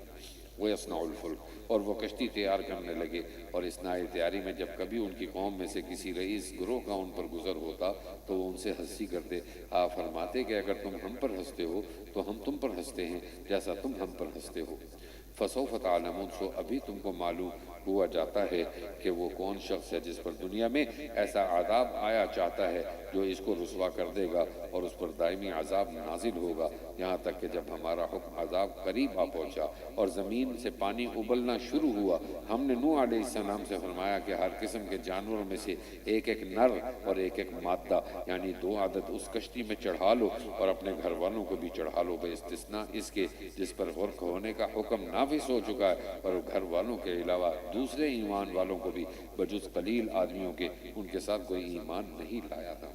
وَيَصْنَعُ الْفُلْكَ، اور وہ کشتی تیار کرنے لگے، اور اثناء تیاری میں جب کبھی ان کی قوم میں سے کسی رئیس گروہ کا ان پر گزر ہوتا تو وہ ان سے ہنسی کرتے۔ آپ فرماتے کہ اگر تم ہم پر ہنستے ہو تو ہم تم پر ہنستے ہیں جیسا تم ہم پر ہنستے ہو۔ فَسَوْفَ تَعْلَمُونَ، سو ابھی تم کو معلوم ہوا جاتا ہے کہ وہ کون شخص ہے جس پر دنیا میں ایسا عذاب آیا چاہتا ہے جو اس کو رسوا کر دے گا اور اس پر دائمی عذاب نازل ہوگا، یہاں تک کہ جب ہمارا حکم عذاب قریب آ پہنچا اور زمین سے پانی ابلنا شروع ہوا، ہم نے نوح علیہ السلام سے فرمایا کہ ہر قسم کے جانوروں میں سے ایک نر اور ایک مادہ یعنی 2 عدد اس کشتی میں چڑھا لو اور اپنے گھر والوں کو بھی چڑھا لو، بے استثناء اس کے جس پر غرق ہونے کا حکم نافذ ہو چکا ہے، اور گھر والوں کے علاوہ دوسرے ایمان والوں کو بھی بجز قلیل آدمیوں کے ان کے ساتھ کوئی ایمان نہیں لایا تھا۔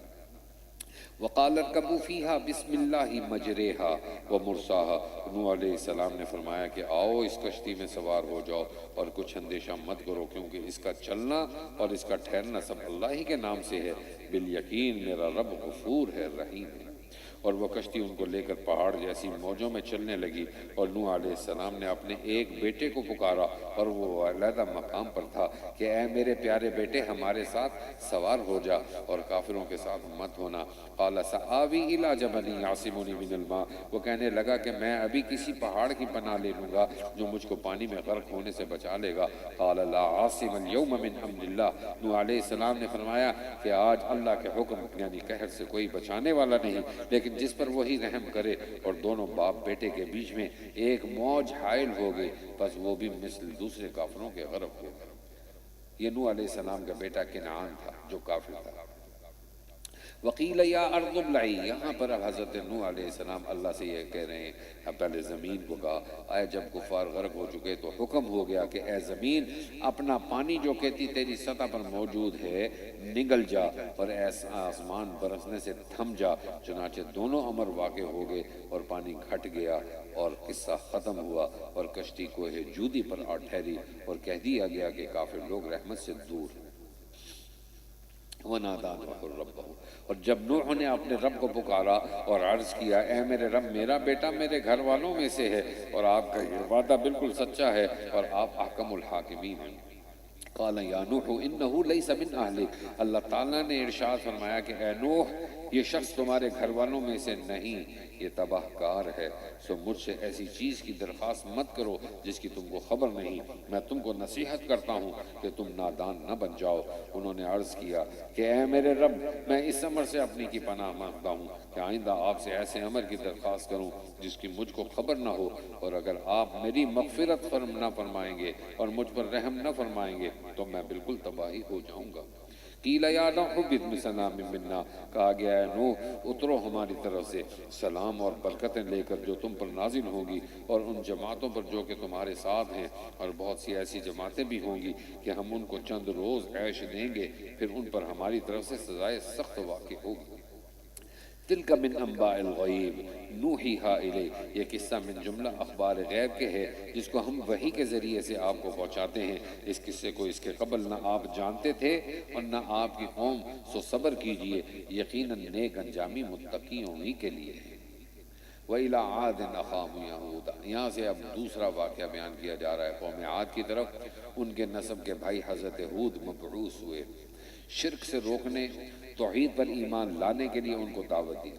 وَقَالَ ارْكَبُوا فِيهَا بِسْمِ اللَّهِ مَجْرَاهَا وَمُرْسَاهَا، نوح علیہ السلام نے فرمایا کہ آؤ اس کشتی میں سوار ہو جاؤ اور کچھ اندیشہ مت کرو کیونکہ اس کا چلنا اور اس کا ٹھہرنا سب اللہ ہی کے نام سے ہے، بالیقین میرا رب غفور ہے رحیم ہے۔ اور وہ کشتی ان کو لے کر پہاڑ جیسی موجوں میں چلنے لگی، اور نوح علیہ السلام نے اپنے ایک بیٹے کو پکارا اور وہ علیحدہ مقام پر تھا کہ اے میرے پیارے بیٹے ہمارے ساتھ سوار ہو جا اور کافروں کے ساتھ مت ہونا۔ قال سآوی الی جبل یعصمنی من الماء، وہ کہنے لگا کہ میں ابھی کسی پہاڑ کی پناہ لے لوں گا جو مجھ کو پانی میں غرق ہونے سے بچا لے گا۔ قال لا عاصم اليوم من امر اللہ، نوح علیہ السلام نے فرمایا کہ آج اللہ کے حکم یعنی قہر سے کوئی بچانے والا نہیں، لیکن جس پر وہی رحم کرے۔ اور دونوں باپ بیٹے کے بیچ میں ایک موج حائل ہو گئی، بس وہ بھی مثل دوسرے کافروں کے غرق ہو گئے۔ یہ نوح علیہ السلام کا بیٹا کنعان تھا جو کافر تھا۔ وقیل یا ارض ابلعی، یہاں پر اب حضرت نوح علیہ السلام اللہ سے یہ کہہ رہے ہیں، اب پہلے زمین کو کہا، آئے جب کفار غرق ہو چکے تو حکم ہو گیا کہ اے زمین اپنا پانی جو کہتی تیری سطح پر موجود ہے نگل جا، اور ایسا آسمان برسنے سے تھم جا، چنانچہ دونوں امر واقع ہو گئے اور پانی گھٹ گیا اور قصہ ختم ہوا، اور کشتی کوہ جودی پر آ ٹھہری اور کہہ دیا گیا کہ کافر لوگ رحمت سے دور ہیں۔ وَنَادَىٰ نُوحٌ رَبَّهُ، اور جب نوح نے اپنے رب کو پکارا اور عرض کیا اے میرے رب میرا بیٹا میرے گھر والوں میں سے ہے اور آپ کا یہ وعدہ بالکل سچا ہے اور آپ احکم الحاکمین ہیں۔ قال یا نوح انہ لیس من اہلک، اللہ تعالیٰ نے ارشاد فرمایا کہ اے نوح یہ شخص تمہارے گھر والوں میں سے نہیں، یہ تباہ کار ہے، سو مجھ سے ایسی چیز کی درخواست مت کرو جس کی تم کو خبر نہیں، میں تم کو نصیحت کرتا ہوں کہ تم نادان نہ بن جاؤ۔ انہوں نے عرض کیا کہ اے میرے رب میں اس امر سے اپنی کی پناہ مانگتا ہوں کہ آئندہ آپ سے ایسے امر کی درخواست کروں جس کی مجھ کو خبر نہ ہو، اور اگر آپ میری مغفرت نہ فرمائیں گے اور مجھ پر رحم نہ فرمائیں گے تو میں بالکل تباہی ہو جاؤں گا۔ قیل یا نوح اہبط بسلام منا، کہا گیا ہے نوح اترو ہماری طرف سے سلام اور برکتیں لے کر جو تم پر نازل ہوں گی اور ان جماعتوں پر جو کہ تمہارے ساتھ ہیں، اور بہت سی ایسی جماعتیں بھی ہوں گی کہ ہم ان کو چند روز عیش دیں گے، پھر ان پر ہماری طرف سے سزائے سخت واقع ہوگی۔ تلک من انباء الغیب نوحیہا الیک، یہ قصہ من جملہ اخبار غیب کے ہے جس کو ہم وحی کے ذریعے سے آپ کو پہنچاتے ہیں۔ اس قصے کو اس کے قبل نہ آپ جانتے تھے اور نہ آپ کی قوم، سو صبر کیجئے، یقیناً نیک انجامی متقیوں ہی کے لیے ہے۔ وَإِلَىٰ عَادٍ أَخَاهُمْ هُودًا۔ یہاں سے اب دوسرا واقعہ بیان کیا جا رہا ہے قوم عاد کی طرف۔ ان کے نسب کے بھائی حضرت ہود مبعوث ہوئے، شرک سے روکنے، توحید پر ایمان لانے کے لیے ان کو دعوت دی،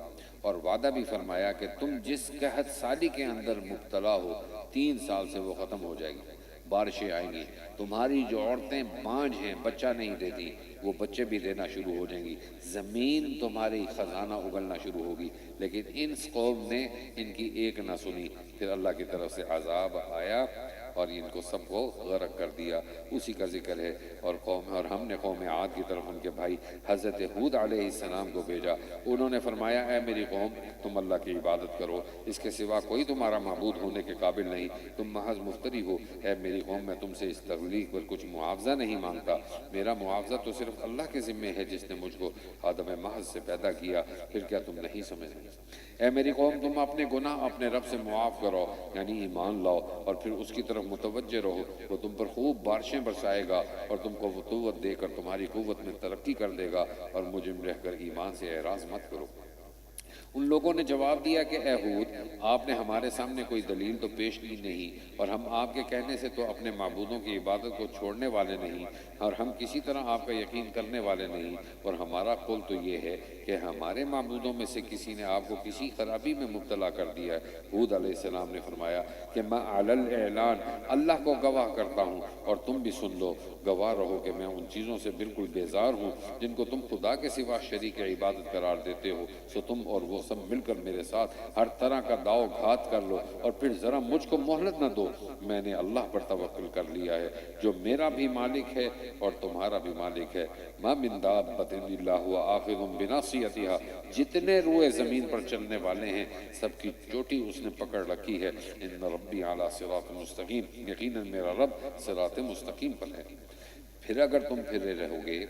اور وعدہ بھی فرمایا کہ تم جس قحط سالی کے اندر مبتلا ہو 3 سال سے وہ ختم ہو جائے گی، بارشیں آئیں گی، تمہاری جو عورتیں بانجھ ہیں بچہ نہیں دیتی وہ بچے بھی دینا شروع ہو جائیں گی، زمین تمہاری خزانہ اگلنا شروع ہوگی۔ لیکن ان قوم نے ان کی ایک نہ سنی، پھر اللہ کی طرف سے عذاب آیا اور ان کو سب کو غرق کر دیا۔ اسی کا ذکر ہے۔ اور ہم نے قوم عاد کی طرف ان کے بھائی حضرت ہود علیہ السلام کو بھیجا۔ انہوں نے فرمایا اے میری قوم، تم اللہ کی عبادت کرو، اس کے سوا کوئی تمہارا معبود ہونے کے قابل نہیں، تم محض مفتری ہو۔ اے میری قوم، میں تم سے اس تخلیق پر کچھ معاوضہ نہیں مانگتا، میرا معاوضہ تو صرف اللہ کے ذمے ہے جس نے مجھ کو آدم محض سے پیدا کیا، پھر کیا تم نہیں سمجھتے؟ اے میری قوم، تم اپنے گناہ اپنے رب سے معاف کرو، یعنی ایمان لاؤ، اور پھر اس کی طرف متوجہ رہو، وہ تم پر خوب بارشیں برسائے گا اور تم کو وہ قوت دے کر تمہاری قوت میں ترقی کر دے گا، اور مجرم رہ کر ایمان سے اعراض مت کرو۔ ان لوگوں نے جواب دیا کہ اے ہود، آپ نے ہمارے سامنے کوئی دلیل تو پیش کی نہیں، اور ہم آپ کے کہنے سے تو اپنے معبودوں کی عبادت کو چھوڑنے والے نہیں، اور ہم کسی طرح آپ کا یقین کرنے والے نہیں، اور ہمارا قول تو یہ ہے کہ ہمارے معبودوں میں سے کسی نے آپ کو کسی خرابی میں مبتلا کر دیا ہے۔ ہود علیہ السلام نے فرمایا کہ میں علی الاعلان اللہ کو گواہ کرتا ہوں، اور تم بھی سن لو، گواہ رہو کہ میں ان چیزوں سے بالکل بیزار ہوں جن کو تم خدا کے سوا شریک عبادت قرار دیتے ہو، سو تم اور وہ سب مل کر میرے ساتھ ہر طرح کا داؤ گھات کر لو، اور پھر ذرا مجھ کو مہلت نہ دو۔ میں نے اللہ پر توکل کر لیا ہے جو میرا بھی مالک ہے اور تمہارا بھی مالک ہے۔ ما من دابۃ الا هو آخذ بناصیتها، جتنے روئے زمین پر چلنے والے ہیں سب کی چوٹی اس نے پکڑ رکھی ہے۔ ان ربی علی صراط مستقیم، یقیناً میرا رب صراط مستقیم پر ہے۔ پھر اگر تم پھرے رہو گے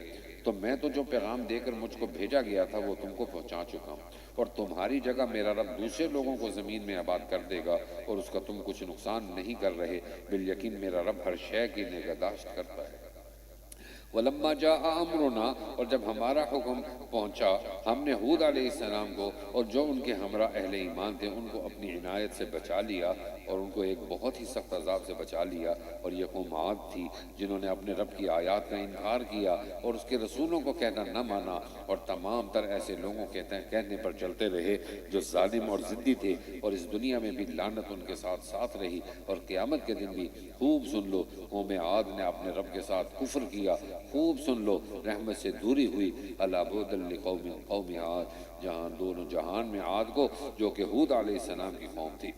تو میں تو جو پیغام دے کر مجھ کو بھیجا گیا تھا وہ تم کو پہنچا چکا ہوں، اور تمہاری جگہ میرا رب دوسرے لوگوں کو زمین میں آباد کر دے گا، اور اس کا تم کچھ نقصان نہیں کر رہے، بالیقین میرا رب ہر شے کی نگہداشت کرتا ہے۔ وَلَمَّا جَاءَ أَمْرُنَا، اور جب ہمارا حکم پہنچا، ہم نے ہود علیہ السلام کو اور جو ان کے ہمراہ اہل ایمان تھے ان کو اپنی عنایت سے بچا لیا، اور ان کو ایک بہت ہی سخت عذاب سے بچا لیا۔ اور یہ قوم عاد تھی جنہوں نے اپنے رب کی آیات کا انکار کیا اور اس کے رسولوں کو کہنا نہ مانا، اور تمام تر ایسے لوگوں کے کہنے پر چلتے رہے جو ظالم اور ضدی تھے، اور اس دنیا میں بھی لعنت ان کے ساتھ ساتھ رہی، اور قیامت کے دن بھی۔ خوب سن لو، قوم عاد نے اپنے رب کے ساتھ کفر کیا، خوب سن لو، رحمت سے دوری ہوئی۔ الا بعدا لقوم عاد، جہاں دونوں جہان میں عاد کو جو کہ ہود علیہ السلام کی قوم تھی۔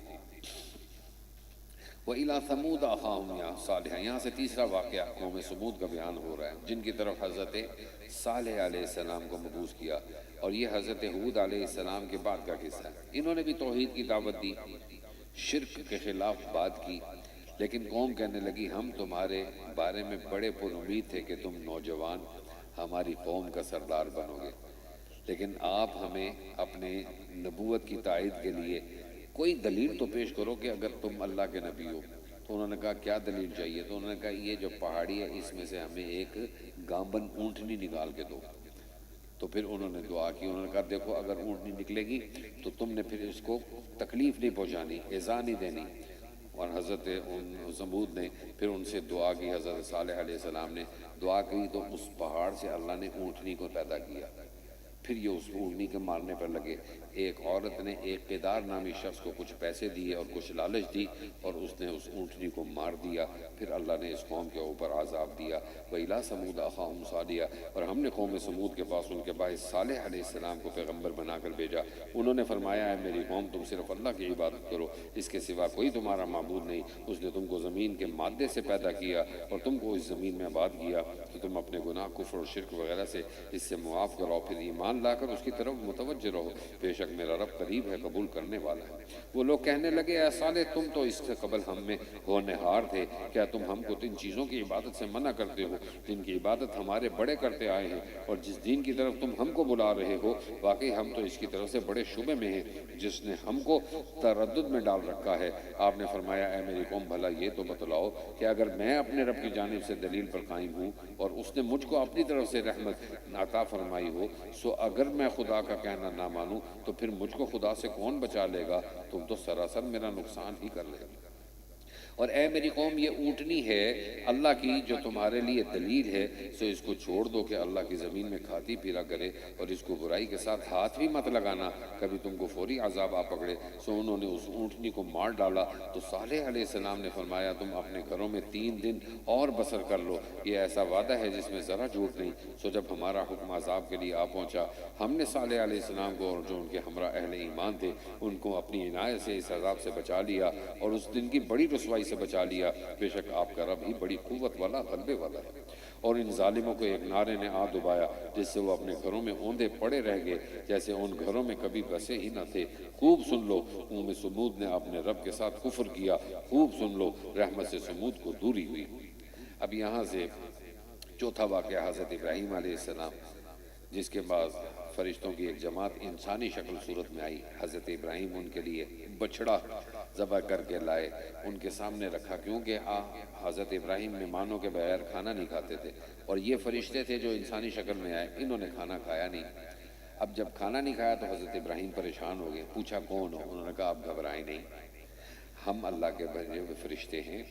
وَإِلَىٰ ثَمُودَ أَخَاهُمْ صَالِحًا، یہاں سے تیسرا واقعہ قوم سمود کا بیان ہو رہا ہے جن کی طرف حضرت صالح علیہ السلام کو مبعوث کیا، اور یہ حضرت ہود علیہ السلام کے بعد کا قصہ ہے۔ انہوں نے بھی توحید کی دعوت دی، شرک کے خلاف بات کی، لیکن قوم کہنے لگی ہم تمہارے بارے میں بڑے پر امید تھے کہ تم نوجوان ہماری قوم کا سردار بنو گے، لیکن آپ ہمیں اپنے نبوت کی تائید کے لیے کوئی دلیل تو پیش کرو کہ اگر تم اللہ کے نبی ہو۔ تو انہوں نے کہا کیا دلیل چاہیے؟ تو انہوں نے کہا یہ جو پہاڑی ہے اس میں سے ہمیں ایک گامبن اونٹنی نکال کے دو۔ تو پھر انہوں نے دعا کی، انہوں نے کہا دیکھو اگر اونٹنی نکلے گی تو تم نے پھر اس کو تکلیف نہیں پہنچانی، ایذا نہیں دینی۔ اور حضرت سمود نے پھر ان سے دعا کی، حضرت صالح علیہ السلام نے دعا کی تو اس پہاڑ سے اللہ نے اونٹنی کو پیدا کیا۔ پھر یہ اس اونٹنی کے مارنے پر لگے۔ ایک عورت نے ایک قیدار نامی شخص کو کچھ پیسے دیے اور کچھ لالچ دی، اور اس نے اس اونٹنی کو مار دیا۔ پھر اللہ نے اس قوم کے اوپر عذاب دیا۔ وَإِلَىٰ ثَمُودَ أَخَاهُمْ صَالِحًا، اور ہم نے قوم سمود کے پاس ان کے باعث صالح علیہ السلام کو پیغمبر بنا کر بھیجا۔ انہوں نے فرمایا ہے میری قوم تم صرف اللہ کی عبادت کرو، اس کے سوا کوئی تمہارا معبود نہیں۔ اس نے تم کو زمین کے مادے سے پیدا کیا اور تم کو اس زمین میں آباد کیا، تو تم اپنے گناہ کفر اور شرک وغیرہ سے اس سے معاف کرو، پھر ایمان لا کر اس کی طرف متوجہ رہو، بے شک میرا رب قریب ہے، قبول کرنے والا ہے۔ وہ لوگ کہنے لگے اے صالح تم تو اس سے قبل ہم میں ہونہار تھے، کیا تم ہم کو ان چیزوں کی عبادت سے منع کرتے ہو جن کی عبادت ہمارے بڑے کرتے آئے ہیں، اور جس دین کی طرف تم ہم کو بلا رہے ہو واقعی ہم تو اس کی طرف سے بڑے شبے میں ہیں جس نے ہم کو تردد میں ڈال رکھا ہے۔ آپ نے فرمایا اے میری قوم بھلا یہ تو بتلاؤ کہ اگر میں اپنے رب کی جانب سے دلیل پر قائم ہوں اور اس نے مجھ کو اپنی طرف سے رحمت عطا فرمائی ہو، سو اگر میں خدا کا کہنا نہ مانوں تو پھر مجھ کو خدا سے کون بچا لے گا؟ تم تو سراسر میرا نقصان ہی کر لے گا۔ اور اے میری قوم، یہ اونٹنی ہے اللہ کی جو تمہارے لیے دلیل ہے، سو اس کو چھوڑ دو کہ اللہ کی زمین میں کھاتی پھرا کرے، اور اس کو برائی کے ساتھ ہاتھ بھی مت لگانا، کبھی تم کو فوری عذاب آ پکڑے۔ سو انہوں نے اس اونٹنی کو مار ڈالا۔ تو صالح علیہ السلام نے فرمایا تم اپنے گھروں میں 3 دن اور بسر کر لو، یہ ایسا وعدہ ہے جس میں ذرا جھوٹ نہیں۔ سو جب ہمارا حکم عذاب کے لیے آ پہنچا، ہم نے صالح علیہ السلام کو اور جو ان کے ہمراہ اہل ایمان تھے ان کو اپنی عنایت سے اس عذاب سے بچا لیا اور اس دن کی بڑی رسوائی سے بچا لیا۔ بے شک آپ کا رب ہی بڑی قوت والا، غلبے والا ہے۔ اور ان ظالموں کو ایک نعرے نے آ دبایا جس سے وہ اپنے گھروں میں اوندے پڑے رہ گئے، جیسے ان گھروں میں کبھی بسے ہی نہ تھے۔ خوب سن لو، قوم سمود نے اپنے رب کے ساتھ کفر کیا، خوب سن لو، رحمت سے سمود کو دوری ہوئی۔ اب یہاں سے چوتھا واقعہ حضرت ابراہیم علیہ السلام، جس کے بعد فرشتوں کی ایک جماعت انسانی شکل صورت میں آئی۔ حضرت ابراہیم ان کے لیے بچڑا ذبح کر کے لائے، ان کے سامنے رکھا، کیونکہ حضرت ابراہیم مہمانوں کے بغیر کھانا نہیں کھاتے تھے، اور یہ فرشتے تھے جو انسانی شکل میں آئے، انہوں نے کھانا کھایا نہیں۔ اب جب کھانا نہیں کھایا تو حضرت ابراہیم پریشان ہو گئے، پوچھا کون ہو؟ انہوں نے کہا آپ گھبرائیں نہیں، ہم اللہ کے بھیجے ہوئے فرشتے ہیں،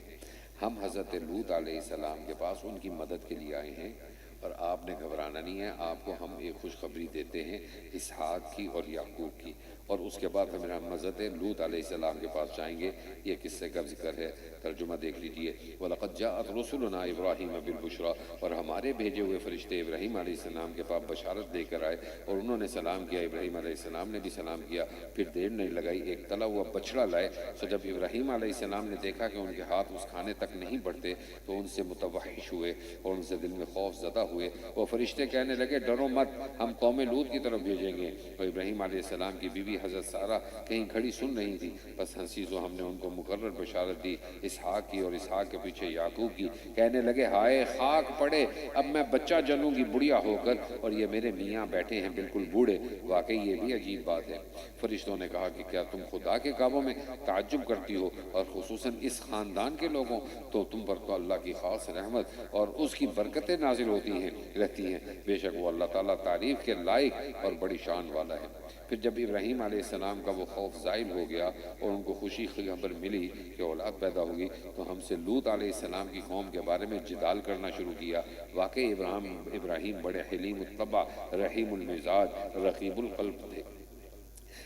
ہم حضرت لوط علیہ السلام کے پاس ان کی مدد کے لیے آئے ہیں، اور آپ نے گھبرانا نہیں ہے، آپ کو ہم ایک خوشخبری دیتے ہیں اسحاق کی اور یعقوب کی۔ اور اس کے بعد ہم حضرت لوط علیہ السلام کے پاس جائیں گے۔ یہ قصے کا ذکر ہے، ترجمہ دیکھ لیجئے۔ وَلَقَدْ جَاءَتْ رُسُلُنَا إِبْرَاهِيمَ بِالْبُشْرَىٰ، اور ہمارے بھیجے ہوئے فرشتے ابراہیم علیہ السلام کے پاس بشارت دے کر آئے، اور انہوں نے سلام کیا، ابراہیم علیہ السلام نے بھی سلام کیا۔ پھر دیر نہیں لگائی، ایک تلا ہوا بچڑا لائے۔ سو جب ابراہیم علیہ السلام نے دیکھا کہ ان کے ہاتھ اس کھانے تک نہیں بڑھتے تو ان سے متوحش ہوئے اور ان سے دل میں خوف زدہ ہوئے۔ وہ فرشتے کہنے لگے ڈرو مت، ہم قوم لوط کی طرف بھیجیں گے۔ اور ابراہیم علیہ السلام کی بیوی حضرت سارہ کہیں کھڑی سن رہی تھی، بس ہنسی تو ہم نے ان کو مقرر بشارت دی اسحاق کی، اور اسحاق کے پیچھے یعقوب کی۔ کہنے لگے ہائے خاک پڑے، اب میں بچہ جنوں گی بڑھیا ہو کر، اور یہ میرے میاں بیٹھے ہیں بالکل بوڑھے۔ واقعی یہ بھی عجیب بات ہے۔ فرشتوں نے کہا کہ کیا تم خدا کے کعبوں میں تعجب کرتی ہو، اور خصوصاً اس خاندان کے لوگوں؟ تو تم پر تو اللہ کی خاص رحمت اور اس کی برکتیں نازل ہوتی ہیں رہتی ہیں، بے شک وہ اللہ تعالیٰ تعریف کے لائق اور بڑی شان والا ہے۔ پھر جب ابراہیم علیہ السلام کا وہ خوف زائل ہو گیا اور ان کو خوشی کی خبر ملی کہ اولاد پیدا ہوگی، تو ہم سے لوط علیہ السلام کی قوم کے بارے میں جدال کرنا شروع کیا۔ واقعی ابراہیم بڑے حلیم الطبع، رحیم المزاج، رقیب القلب تھے۔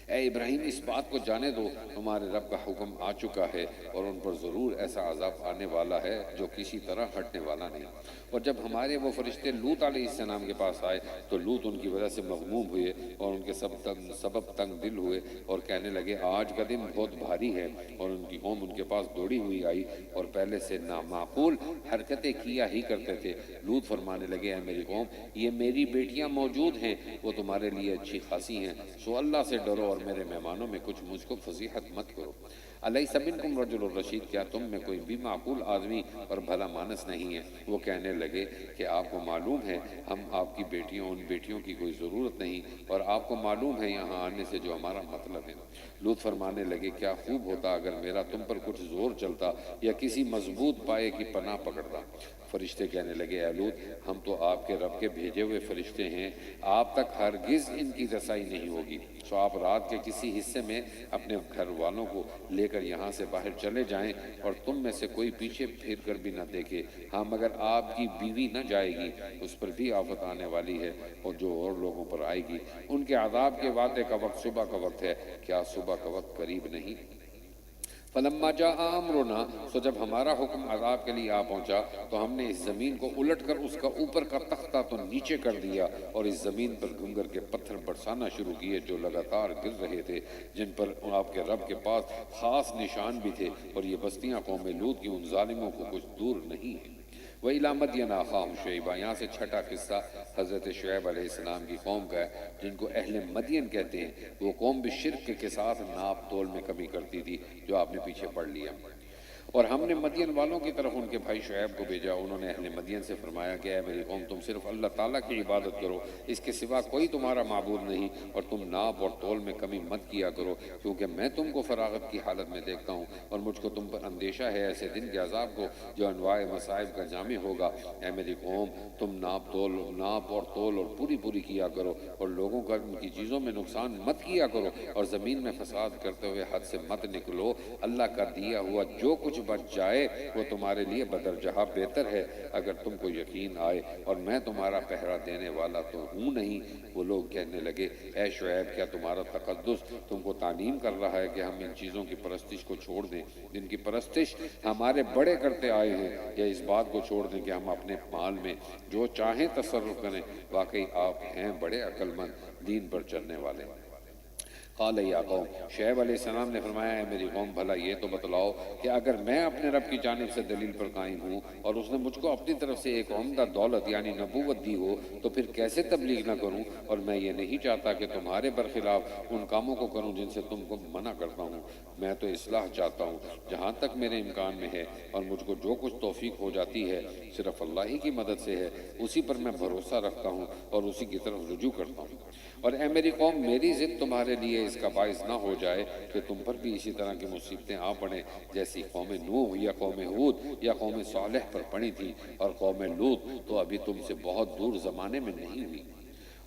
اے ابراہیم، اس بات کو جانے دو تمہارے رب کا حکم آ چکا ہے، اور ان پر ضرور ایسا عذاب آنے والا ہے جو کسی طرح ہٹنے والا نہیں۔ اور جب ہمارے وہ فرشتے لوط علیہ السلام کے پاس آئے تو لوط ان کی وجہ سے مغموم ہوئے اور ان کے سبب تنگ دل ہوئے، اور کہنے لگے آج کا دن بہت بھاری ہے۔ اور ان کی قوم ان کے پاس دوڑی ہوئی آئی اور پہلے سے نامعقول حرکتیں کیا ہی کرتے تھے۔ لوط فرمانے لگے اے میری قوم، یہ میری بیٹیاں موجود ہیں، وہ تمہارے لیے اچھی خاصی ہیں، سو اللہ سے ڈرو اور میرے مہمانوں میں کچھ مجھ کو فضیحت مت کرو۔ الیس منکم رجل الرشید، کیا تم میں کوئی بھی معقول آدمی اور بھلا مانس نہیں ہے؟ وہ کہنے لگے کہ آپ کو معلوم ہے ہم آپ کی بیٹیوں ان بیٹیوں کی کوئی ضرورت نہیں، اور آپ کو معلوم ہے یہاں آنے سے جو ہمارا مطلب ہے۔ لوط فرمانے لگے کیا خوب ہوتا اگر میرا تم پر کچھ زور چلتا یا کسی مضبوط پائے کی پناہ پکڑتا۔ فرشتے کہنے لگے اے لوط، ہم تو آپ کے رب کے بھیجے ہوئے فرشتے ہیں، آپ تک ہرگز ان کی رسائی نہیں ہوگی، سو آپ رات کے کسی حصے میں اپنے گھر والوں کو لے کر یہاں سے باہر چلے جائیں، اور تم میں سے کوئی پیچھے پھر کر بھی نہ دیکھے۔ ہاں مگر آپ کی بیوی نہ جائے گی، اس پر بھی آفت آنے والی ہے، اور جو اور لوگوں پر آئے گی ان کے عذاب کے وعدے کا وقت صبح کا وقت ہے، کیا صبح کا وقت قریب نہیں؟ فلما جاء امرنا، سو جب ہمارا حکم عذاب کے لیے آ پہنچا تو ہم نے اس زمین کو الٹ کر اس کا اوپر کا تختہ تو نیچے کر دیا، اور اس زمین پر گنگر کے پتھر برسانا شروع کیے جو لگاتار گر رہے تھے، جن پر آپ کے رب کے پاس خاص نشان بھی تھے، اور یہ بستیاں قوم لوط کی ان ظالموں کو کچھ دور نہیں ہیں۔ وَإِلَىٰ مَدْيَنَ أَخَاهُمْ شُعَيْبًا، یہاں سے چھٹا قصہ حضرت شعیب علیہ السلام کی قوم کا ہے، جن کو اہل مدین کہتے ہیں۔ وہ قوم بھی شرک کے ساتھ ناپ تول میں کمی کرتی تھی، جو آپ نے پیچھے پڑھ لیا۔ اور ہم نے مدین والوں کی طرف ان کے بھائی شعیب کو بھیجا، انہوں نے اہل مدین سے فرمایا کہ اے میری قوم تم صرف اللہ تعالیٰ کی عبادت کرو، اس کے سوا کوئی تمہارا معبود نہیں، اور تم ناپ اور تول میں کمی مت کیا کرو، کیونکہ میں تم کو فراغت کی حالت میں دیکھتا ہوں اور مجھ کو تم پر اندیشہ ہے ایسے دن کے عذاب کو جو انواع مصائب کا جامع ہوگا۔ اے میری قوم تم ناپ اور تول اور پوری کیا کرو، اور لوگوں کا ان کی چیزوں میں نقصان مت کیا کرو، اور زمین میں فساد کرتے ہوئے حد سے مت نکلو۔ اللہ کا دیا ہوا جو کچھ بچ جائے وہ تمہارے لیے بدرجہ بہتر ہے اگر تم کو یقین آئے، اور میں تمہارا پہرا دینے والا تو ہوں نہیں۔ وہ لوگ کہنے لگے اے شعیب کیا تمہارا تقدس تم کو تعلیم کر رہا ہے کہ ہم ان چیزوں کی پرستش کو چھوڑ دیں جن کی پرستش ہمارے بڑے کرتے آئے ہیں، یا اس بات کو چھوڑ دیں کہ ہم اپنے مال میں جو چاہیں تصرف کریں؟ واقعی آپ ہیں بڑے عقل مند، دین پر چلنے والے۔ قال یا قوم، شعیب علیہ السلام نے فرمایا اے میری قوم بھلا یہ تو بتلاؤ کہ اگر میں اپنے رب کی جانب سے دلیل پر قائم ہوں اور اس نے مجھ کو اپنی طرف سے ایک عمدہ دولت یعنی نبوت دی ہو تو پھر کیسے تبلیغ نہ کروں؟ اور میں یہ نہیں چاہتا کہ تمہارے برخلاف ان کاموں کو کروں جن سے تم کو منع کرتا ہوں، میں تو اصلاح چاہتا ہوں جہاں تک میرے امکان میں ہے، اور مجھ کو جو کچھ توفیق ہو جاتی ہے صرف اللہ ہی کی مدد سے ہے، اسی پر میں بھروسہ رکھتا ہوں اور اسی کی طرف رجوع کرتا ہوں۔ اور اے میری قوم میری ضد تمہارے لیے اس کا باعث نہ ہو جائے کہ تم پر بھی اسی طرح کی مصیبتیں آ پڑیں جیسی قوم نوح یا قوم ہود یا قوم صالح پر پڑی تھی، اور قوم لوط تو ابھی تم سے بہت دور زمانے میں نہیں ہوئی۔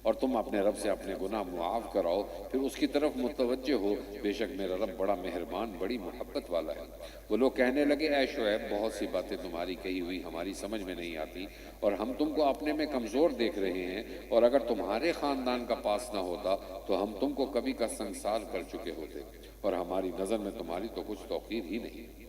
اور تم اپنے رب سے اپنے گناہ معاف کراؤ، پھر اس کی طرف متوجہ ہو، بے شک میرا رب بڑا مہربان بڑی محبت والا ہے۔ وہ لوگ کہنے لگے اے شعیب بہت سی باتیں تمہاری کہی ہوئی ہماری سمجھ میں نہیں آتی، اور ہم تم کو اپنے میں کمزور دیکھ رہے ہیں، اور اگر تمہارے خاندان کا پاس نہ ہوتا تو ہم تم کو کبھی کا سنسار کر چکے ہوتے، اور ہماری نظر میں تمہاری تو کچھ توقیر ہی نہیں۔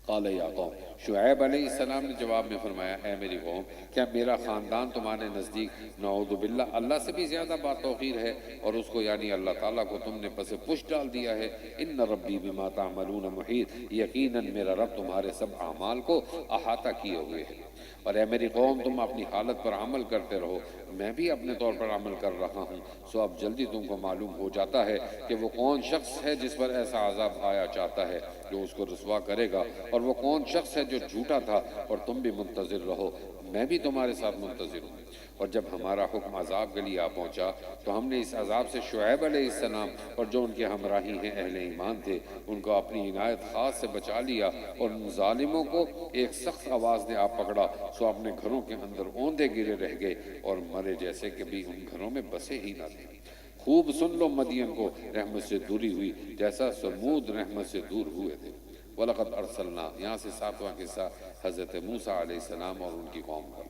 قال یا قوم، شعیب علیہ السلام نے جواب میں فرمایا اے میری قوم کیا میرا خاندان تمہارے نزدیک نعوذ باللہ اللہ سے بھی زیادہ باتوقیر ہے، اور اس کو یعنی اللہ تعالیٰ کو تم نے پس پش ڈال دیا ہے؟ ان ربی بما تعملون محیط، یقیناً میرا رب تمہارے سب اعمال کو احاطہ کیے ہوئے ہے۔ اور اے میری قوم تم اپنی حالت پر عمل کرتے رہو، میں بھی اپنے طور پر عمل کر رہا ہوں، سو اب جلدی تم کو معلوم ہو جاتا ہے کہ وہ کون شخص ہے جس پر ایسا عذاب آیا چاہتا ہے جو اس کو رسوا کرے گا، اور وہ کون شخص ہے جو جھوٹا تھا، اور تم بھی منتظر رہو، میں بھی تمہارے ساتھ منتظر ہوں۔ اور جب ہمارا حکم عذاب کے لیے آ پہنچا تو ہم نے اس عذاب سے شعیب علیہ السلام اور جو ان کے ہمراہی ہیں اہل ایمان تھے ان کو اپنی عنایت خاص سے بچا لیا، اور ان ظالموں کو ایک سخت آواز نے آ پکڑا، سو اپنے گھروں کے اندر اوندے گرے رہ گئے اور مرے جیسے کہ بھی ان گھروں میں بسے ہی نہ تھے۔ خوب سن لو مدین کو رحمت سے دوری ہوئی جیسا سمود رحمت سے دور ہوئے تھے۔ وَلَقَدْ أَرْسَلْنَا، یہاں سے ساتواں قصہ حضرت موسیٰ علیہ السلام اور ان کی قوم کا۔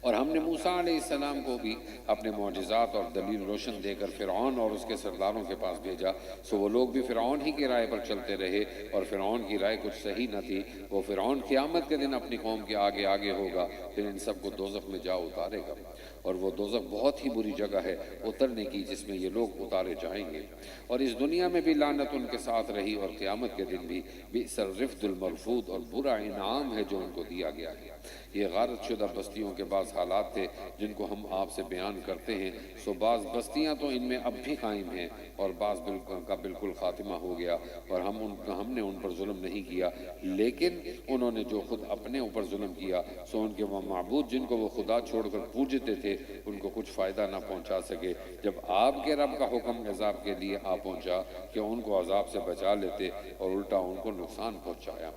اور ہم نے موسیٰ علیہ السلام کو بھی اپنے معجزات اور دلیل روشن دے کر فرعون اور اس کے سرداروں کے پاس بھیجا، سو وہ لوگ بھی فرعون ہی کی رائے پر چلتے رہے، اور فرعون کی رائے کچھ صحیح نہ تھی۔ وہ فرعون قیامت کے دن اپنی قوم کے آگے آگے ہوگا، پھر ان سب کو دوزخ میں جا اتارے گا، اور وہ دوزخ بہت ہی بری جگہ ہے اترنے کی جس میں یہ لوگ اتارے جائیں گے۔ اور اس دنیا میں بھی لعنت ان کے ساتھ رہی، اور قیامت کے دن بھی بئس الرفد المرفود، اور برا انعام ہے جو ان کو دیا گیا ہے۔ یہ غارت شدہ بستیوں کے بعض حالات تھے جن کو ہم آپ سے بیان کرتے ہیں، سو بعض بستیاں تو ان میں اب بھی قائم ہیں اور بعض کا بالکل خاتمہ ہو گیا، اور ہم نے ان پر ظلم نہیں کیا، لیکن انہوں نے جو خود اپنے اوپر ظلم کیا، سو ان کے وہ معبود جن کو وہ خدا چھوڑ کر پوجتے تھے ان کو کچھ فائدہ نہ پہنچا سکے جب آپ کے رب کا حکم عذاب کے لیے آ پہنچا کہ ان کو عذاب سے بچا لیتے، اور الٹا ان کو نقصان پہنچایا۔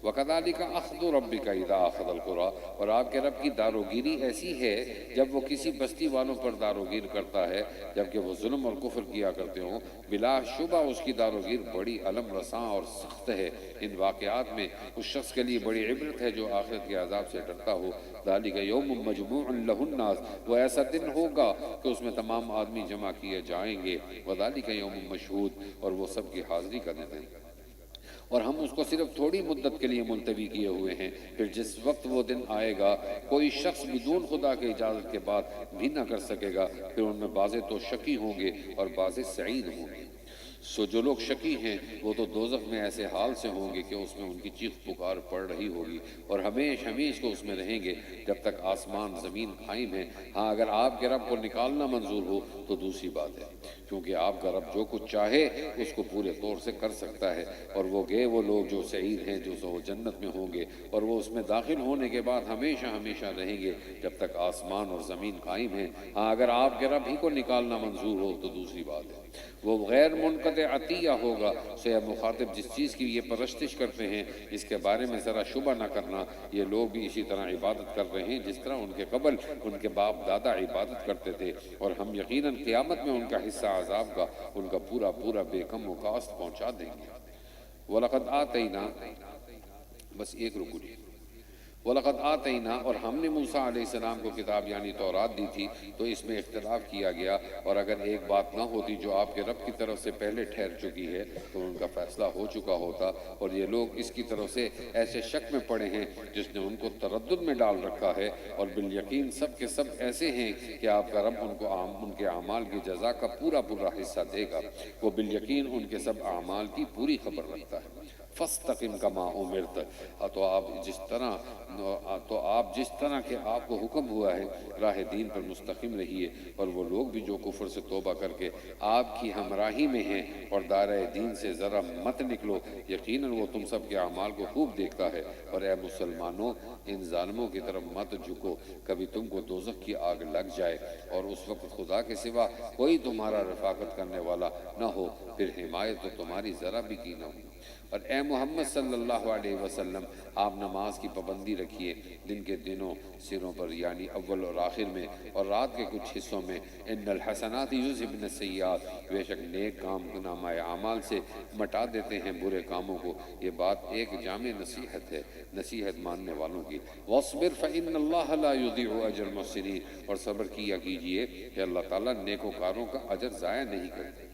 وَكَذَلِكَ أَخْذُ رَبِّكَ إِذَا أَخَذَ الْقُرَىٰ، اور آپ کے رب کی داروگیری ایسی ہے جب وہ کسی بستی والوں پر داروگیر کرتا ہے جبکہ وہ ظلم اور کفر کیا کرتے ہوں، بلا شبہ اس کی داروگیر بڑی علم رساں اور سخت ہے۔ ان واقعات میں اس شخص کے لیے بڑی عبرت ہے جو آخرت کے عذاب سے ڈرتا ہو۔ ذَلِكَ يَوْمٌ مَّجْمُوعٌ لَهُ النَّاسُ، وہ ایسا دن ہوگا کہ اس میں تمام آدمی جمع کیے جائیں گے۔ وَذَلِكَ يَوْمٌ مَّشْهُودٌ، اور وہ سب کی حاضری کا دن ہے، اور ہم اس کو صرف تھوڑی مدت کے لیے ملتوی کیے ہوئے ہیں، پھر جس وقت وہ دن آئے گا کوئی شخص بدون خدا کے اجازت کے بعد بھی نہ کر سکے گا، پھر ان میں بعضے تو شقی ہوں گے اور بعضے سعید ہوں گے۔ سو جو لوگ شقی ہیں وہ تو دوزخ میں ایسے حال سے ہوں گے کہ اس میں ان کی چیخ پکار پڑ رہی ہوگی، اور ہمیش ہمیش کو اس میں رہیں گے جب تک آسمان زمین قائم ہے۔ ہاں اگر آپ کے رب کو نکالنا منظور ہو تو دوسری بات ہے، کیونکہ آپ کا رب جو کچھ چاہے اس کو پورے طور سے کر سکتا ہے، اور وہ گئے وہ لوگ جو سعید ہیں، جو سو جنت میں ہوں گے، اور وہ اس میں داخل ہونے کے بعد ہمیشہ ہمیشہ رہیں گے جب تک آسمان اور زمین قائم ہیں۔ ہاں اگر آپ کے رب ہی کو نکالنا منظور ہو تو دوسری بات ہے، وہ غیر منقطع عطیہ ہوگا۔ سو یا مخاطب جس چیز کی یہ پرستش کرتے ہیں اس کے بارے میں ذرا شبہ نہ کرنا، یہ لوگ بھی اسی طرح عبادت کر رہے ہیں جس طرح ان کے قبل ان کے باپ دادا عبادت کرتے تھے، اور ہم یقیناً قیامت میں ان کا حصہ عذاب کا ان کا پورا پورا بے کم و کاست پہنچا دیں گے۔ وَلَقَدْ آتَيْنَا، بس ایک رکو جی، وَلَقَدْ آتَيْنَا، اور ہم نے موسیٰ علیہ السلام کو کتاب یعنی تورات دی تھی، تو اس میں اختلاف کیا گیا، اور اگر ایک بات نہ ہوتی جو آپ کے رب کی طرف سے پہلے ٹھہر چکی ہے تو ان کا فیصلہ ہو چکا ہوتا، اور یہ لوگ اس کی طرف سے ایسے شک میں پڑے ہیں جس نے ان کو تردد میں ڈال رکھا ہے، اور بالیقین سب کے سب ایسے ہیں کہ آپ کا رب ان کے اعمال کی جزا کا پورا پورا حصہ دے گا، وہ بالیقین ان کے سب اعمال کی پوری خبر رکھتا ہے۔ فَاسْتَقِمْ كَمَا أُمِرْتَ، تو آپ جس طرح کہ آپ کو حکم ہوا ہے راہ دین پر مستقیم رہیے، اور وہ لوگ بھی جو کفر سے توبہ کر کے آپ کی ہمراہی میں ہیں اور دائرہ دین سے ذرا مت نکلو، یقیناً وہ تم سب کے اعمال کو خوب دیکھتا ہے۔ اور اے مسلمانوں، ان ظالموں کی طرف مت جھکو، کبھی تم کو دوزخ کی آگ لگ جائے اور اس وقت خدا کے سوا کوئی تمہارا رفاقت کرنے والا نہ ہو، پھر حمایت تو تمہاری ذرا بھی کی نہ ہو۔ اور اے محمد صلی اللہ علیہ وسلم، آپ نماز کی پابندی رکھیے، دن کے دنوں سروں پر یعنی اول اور آخر میں، اور رات کے کچھ حصوں میں۔ ان الحسنات یذھبن السیئات، بے شک نیک کام نامہ اعمال سے مٹا دیتے ہیں برے کاموں کو۔ یہ بات ایک جامع نصیحت ہے نصیحت ماننے والوں کی۔ واصبر فإن اللہ لا یضیع اجر المحسنین، اور صبر کیا کیجئے کہ اللہ تعالیٰ نیکوکاروں کا اجر ضائع نہیں کرتے۔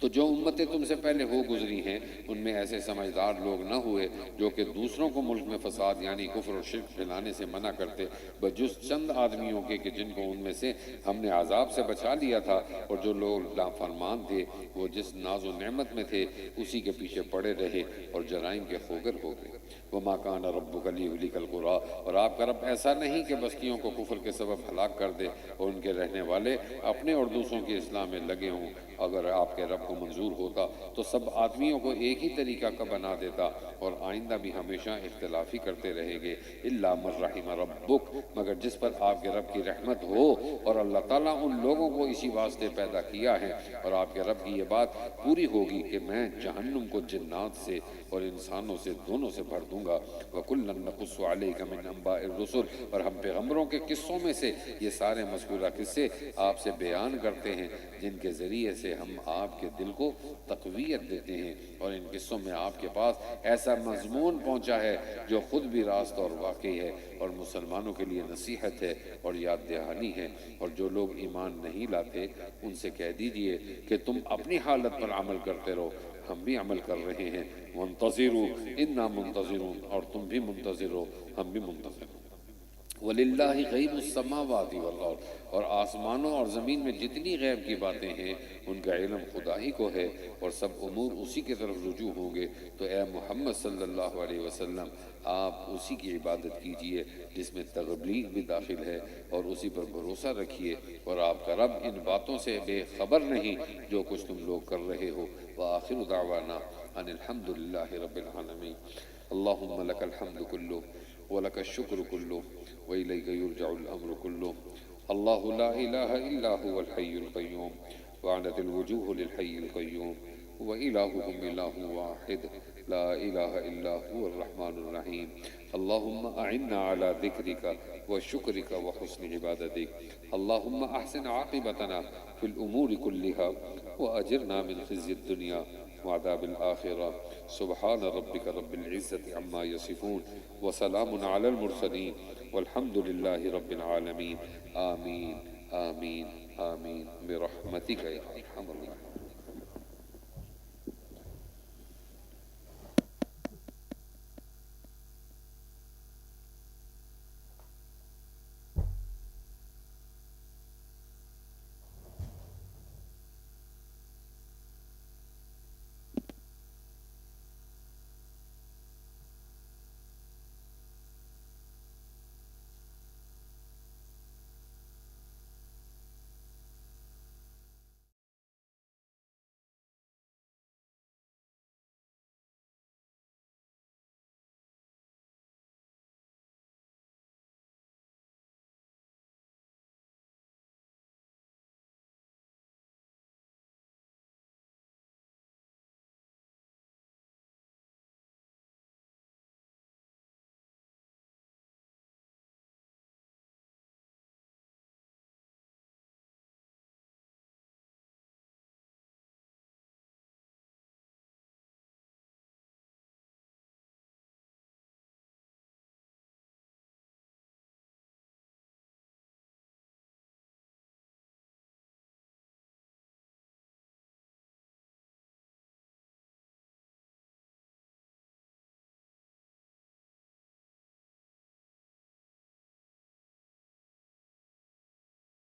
تو جو امتیں تم سے پہلے ہو گزری ہیں ان میں ایسے سمجھدار لوگ نہ ہوئے جو کہ دوسروں کو ملک میں فساد یعنی کفر و شرک پھیلانے سے منع کرتے، بجز چند آدمیوں کے کہ جن کو ان میں سے ہم نے عذاب سے بچا لیا تھا، اور جو لوگ نافرمان تھے وہ جس ناز و نعمت میں تھے اسی کے پیچھے پڑے رہے اور جرائم کے خوگر ہو گئے۔ وَمَا كَانَ رَبُّكَ لِيُهْلِكَ الْقُرَىٰ، اور آپ کا رب ایسا نہیں کہ بستیوں کو کفر کے سبب ہلاک کر دے اور ان کے رہنے والے اپنے اور دوسروں کی اصلاح میں لگے ہوں۔ اگر آپ کے رب کو منظور ہوتا تو سب آدمیوں کو ایک ہی طریقہ کا بنا دیتا، اور آئندہ بھی ہمیشہ اختلافی کرتے رہیں گے۔ الا من رحم ربک، مگر جس پر آپ کے رب کی رحمت ہو، اور اللہ تعالیٰ ان لوگوں کو اسی واسطے پیدا کیا ہے، اور آپ کے رب کی یہ بات پوری ہوگی کہ میں جہنم کو جنات سے اور انسانوں سے دونوں سے بھر دوں گا۔ وَكُلًّا نَقُصُّ عَلَيْكَ مِنْ أَنبَاءِ الرُّسُلِ، اور ہم پیغمبروں کے قصوں میں سے یہ سارے مذکورہ قصے آپ سے بیان کرتے ہیں جن کے ذریعے سے ہم آپ کے دل کو تقویت دیتے ہیں، اور ان قصوں میں آپ کے پاس ایسا مضمون پہنچا ہے جو خود بھی راست اور واقعی ہے، اور مسلمانوں کے لیے نصیحت ہے اور یاد دہانی ہے۔ اور جو لوگ ایمان نہیں لاتے ان سے کہہ دیجئے کہ تم اپنی حالت پر عمل کرتے رہو، ہم بھی عمل کر رہے ہیں۔ وَانتَظِرُوا اِنَّا مُنتَظِرُونَ، اور تم بھی منتظر ہو، ہم بھی منتظر ہوں۔ وَلِلَّهِ غَيْبُ السَّمَاوَاتِ وَالْأَرْضِ، اور آسمانوں اور زمین میں جتنی غیب کی باتیں ہیں ان کا علم خدا ہی کو ہے، اور سب امور اسی کی طرف رجوع ہوں گے۔ تو اے محمد صلی اللہ علیہ وسلم، آپ اسی کی عبادت کیجئے جس میں تبلیغ بھی داخل ہے، اور اسی پر بھروسہ رکھیے، اور آپ کا رب ان باتوں سے بے خبر نہیں جو کچھ تم لوگ کر رہے ہو۔ وآخر دعوانا ان الحمد للہ رب العالمین۔ اللہم لک الحمد کلہ ولک الشکر کلہ وإلیک یرجع الامر کلہ۔ اللہ لا الہ الا هو الحی القیوم وعنت الوجوہ للحی القیوم وإلہکم الہ واحد لا الہ الا هو الرحمن الرحیم۔ اللہم اعنا على ذکرک وشکرک وحسن عبادتک۔ اللہم احسن عاقبتنا فی الامور كلها واجرنا من خزي الدنیا وعذاب الآخرة۔ سبحان ربك رب العزة عما يصفون وسلام على المرسلين والحمد لله رب العالمين۔ آمين آمين آمين برحمتك يا أرحم الراحمين۔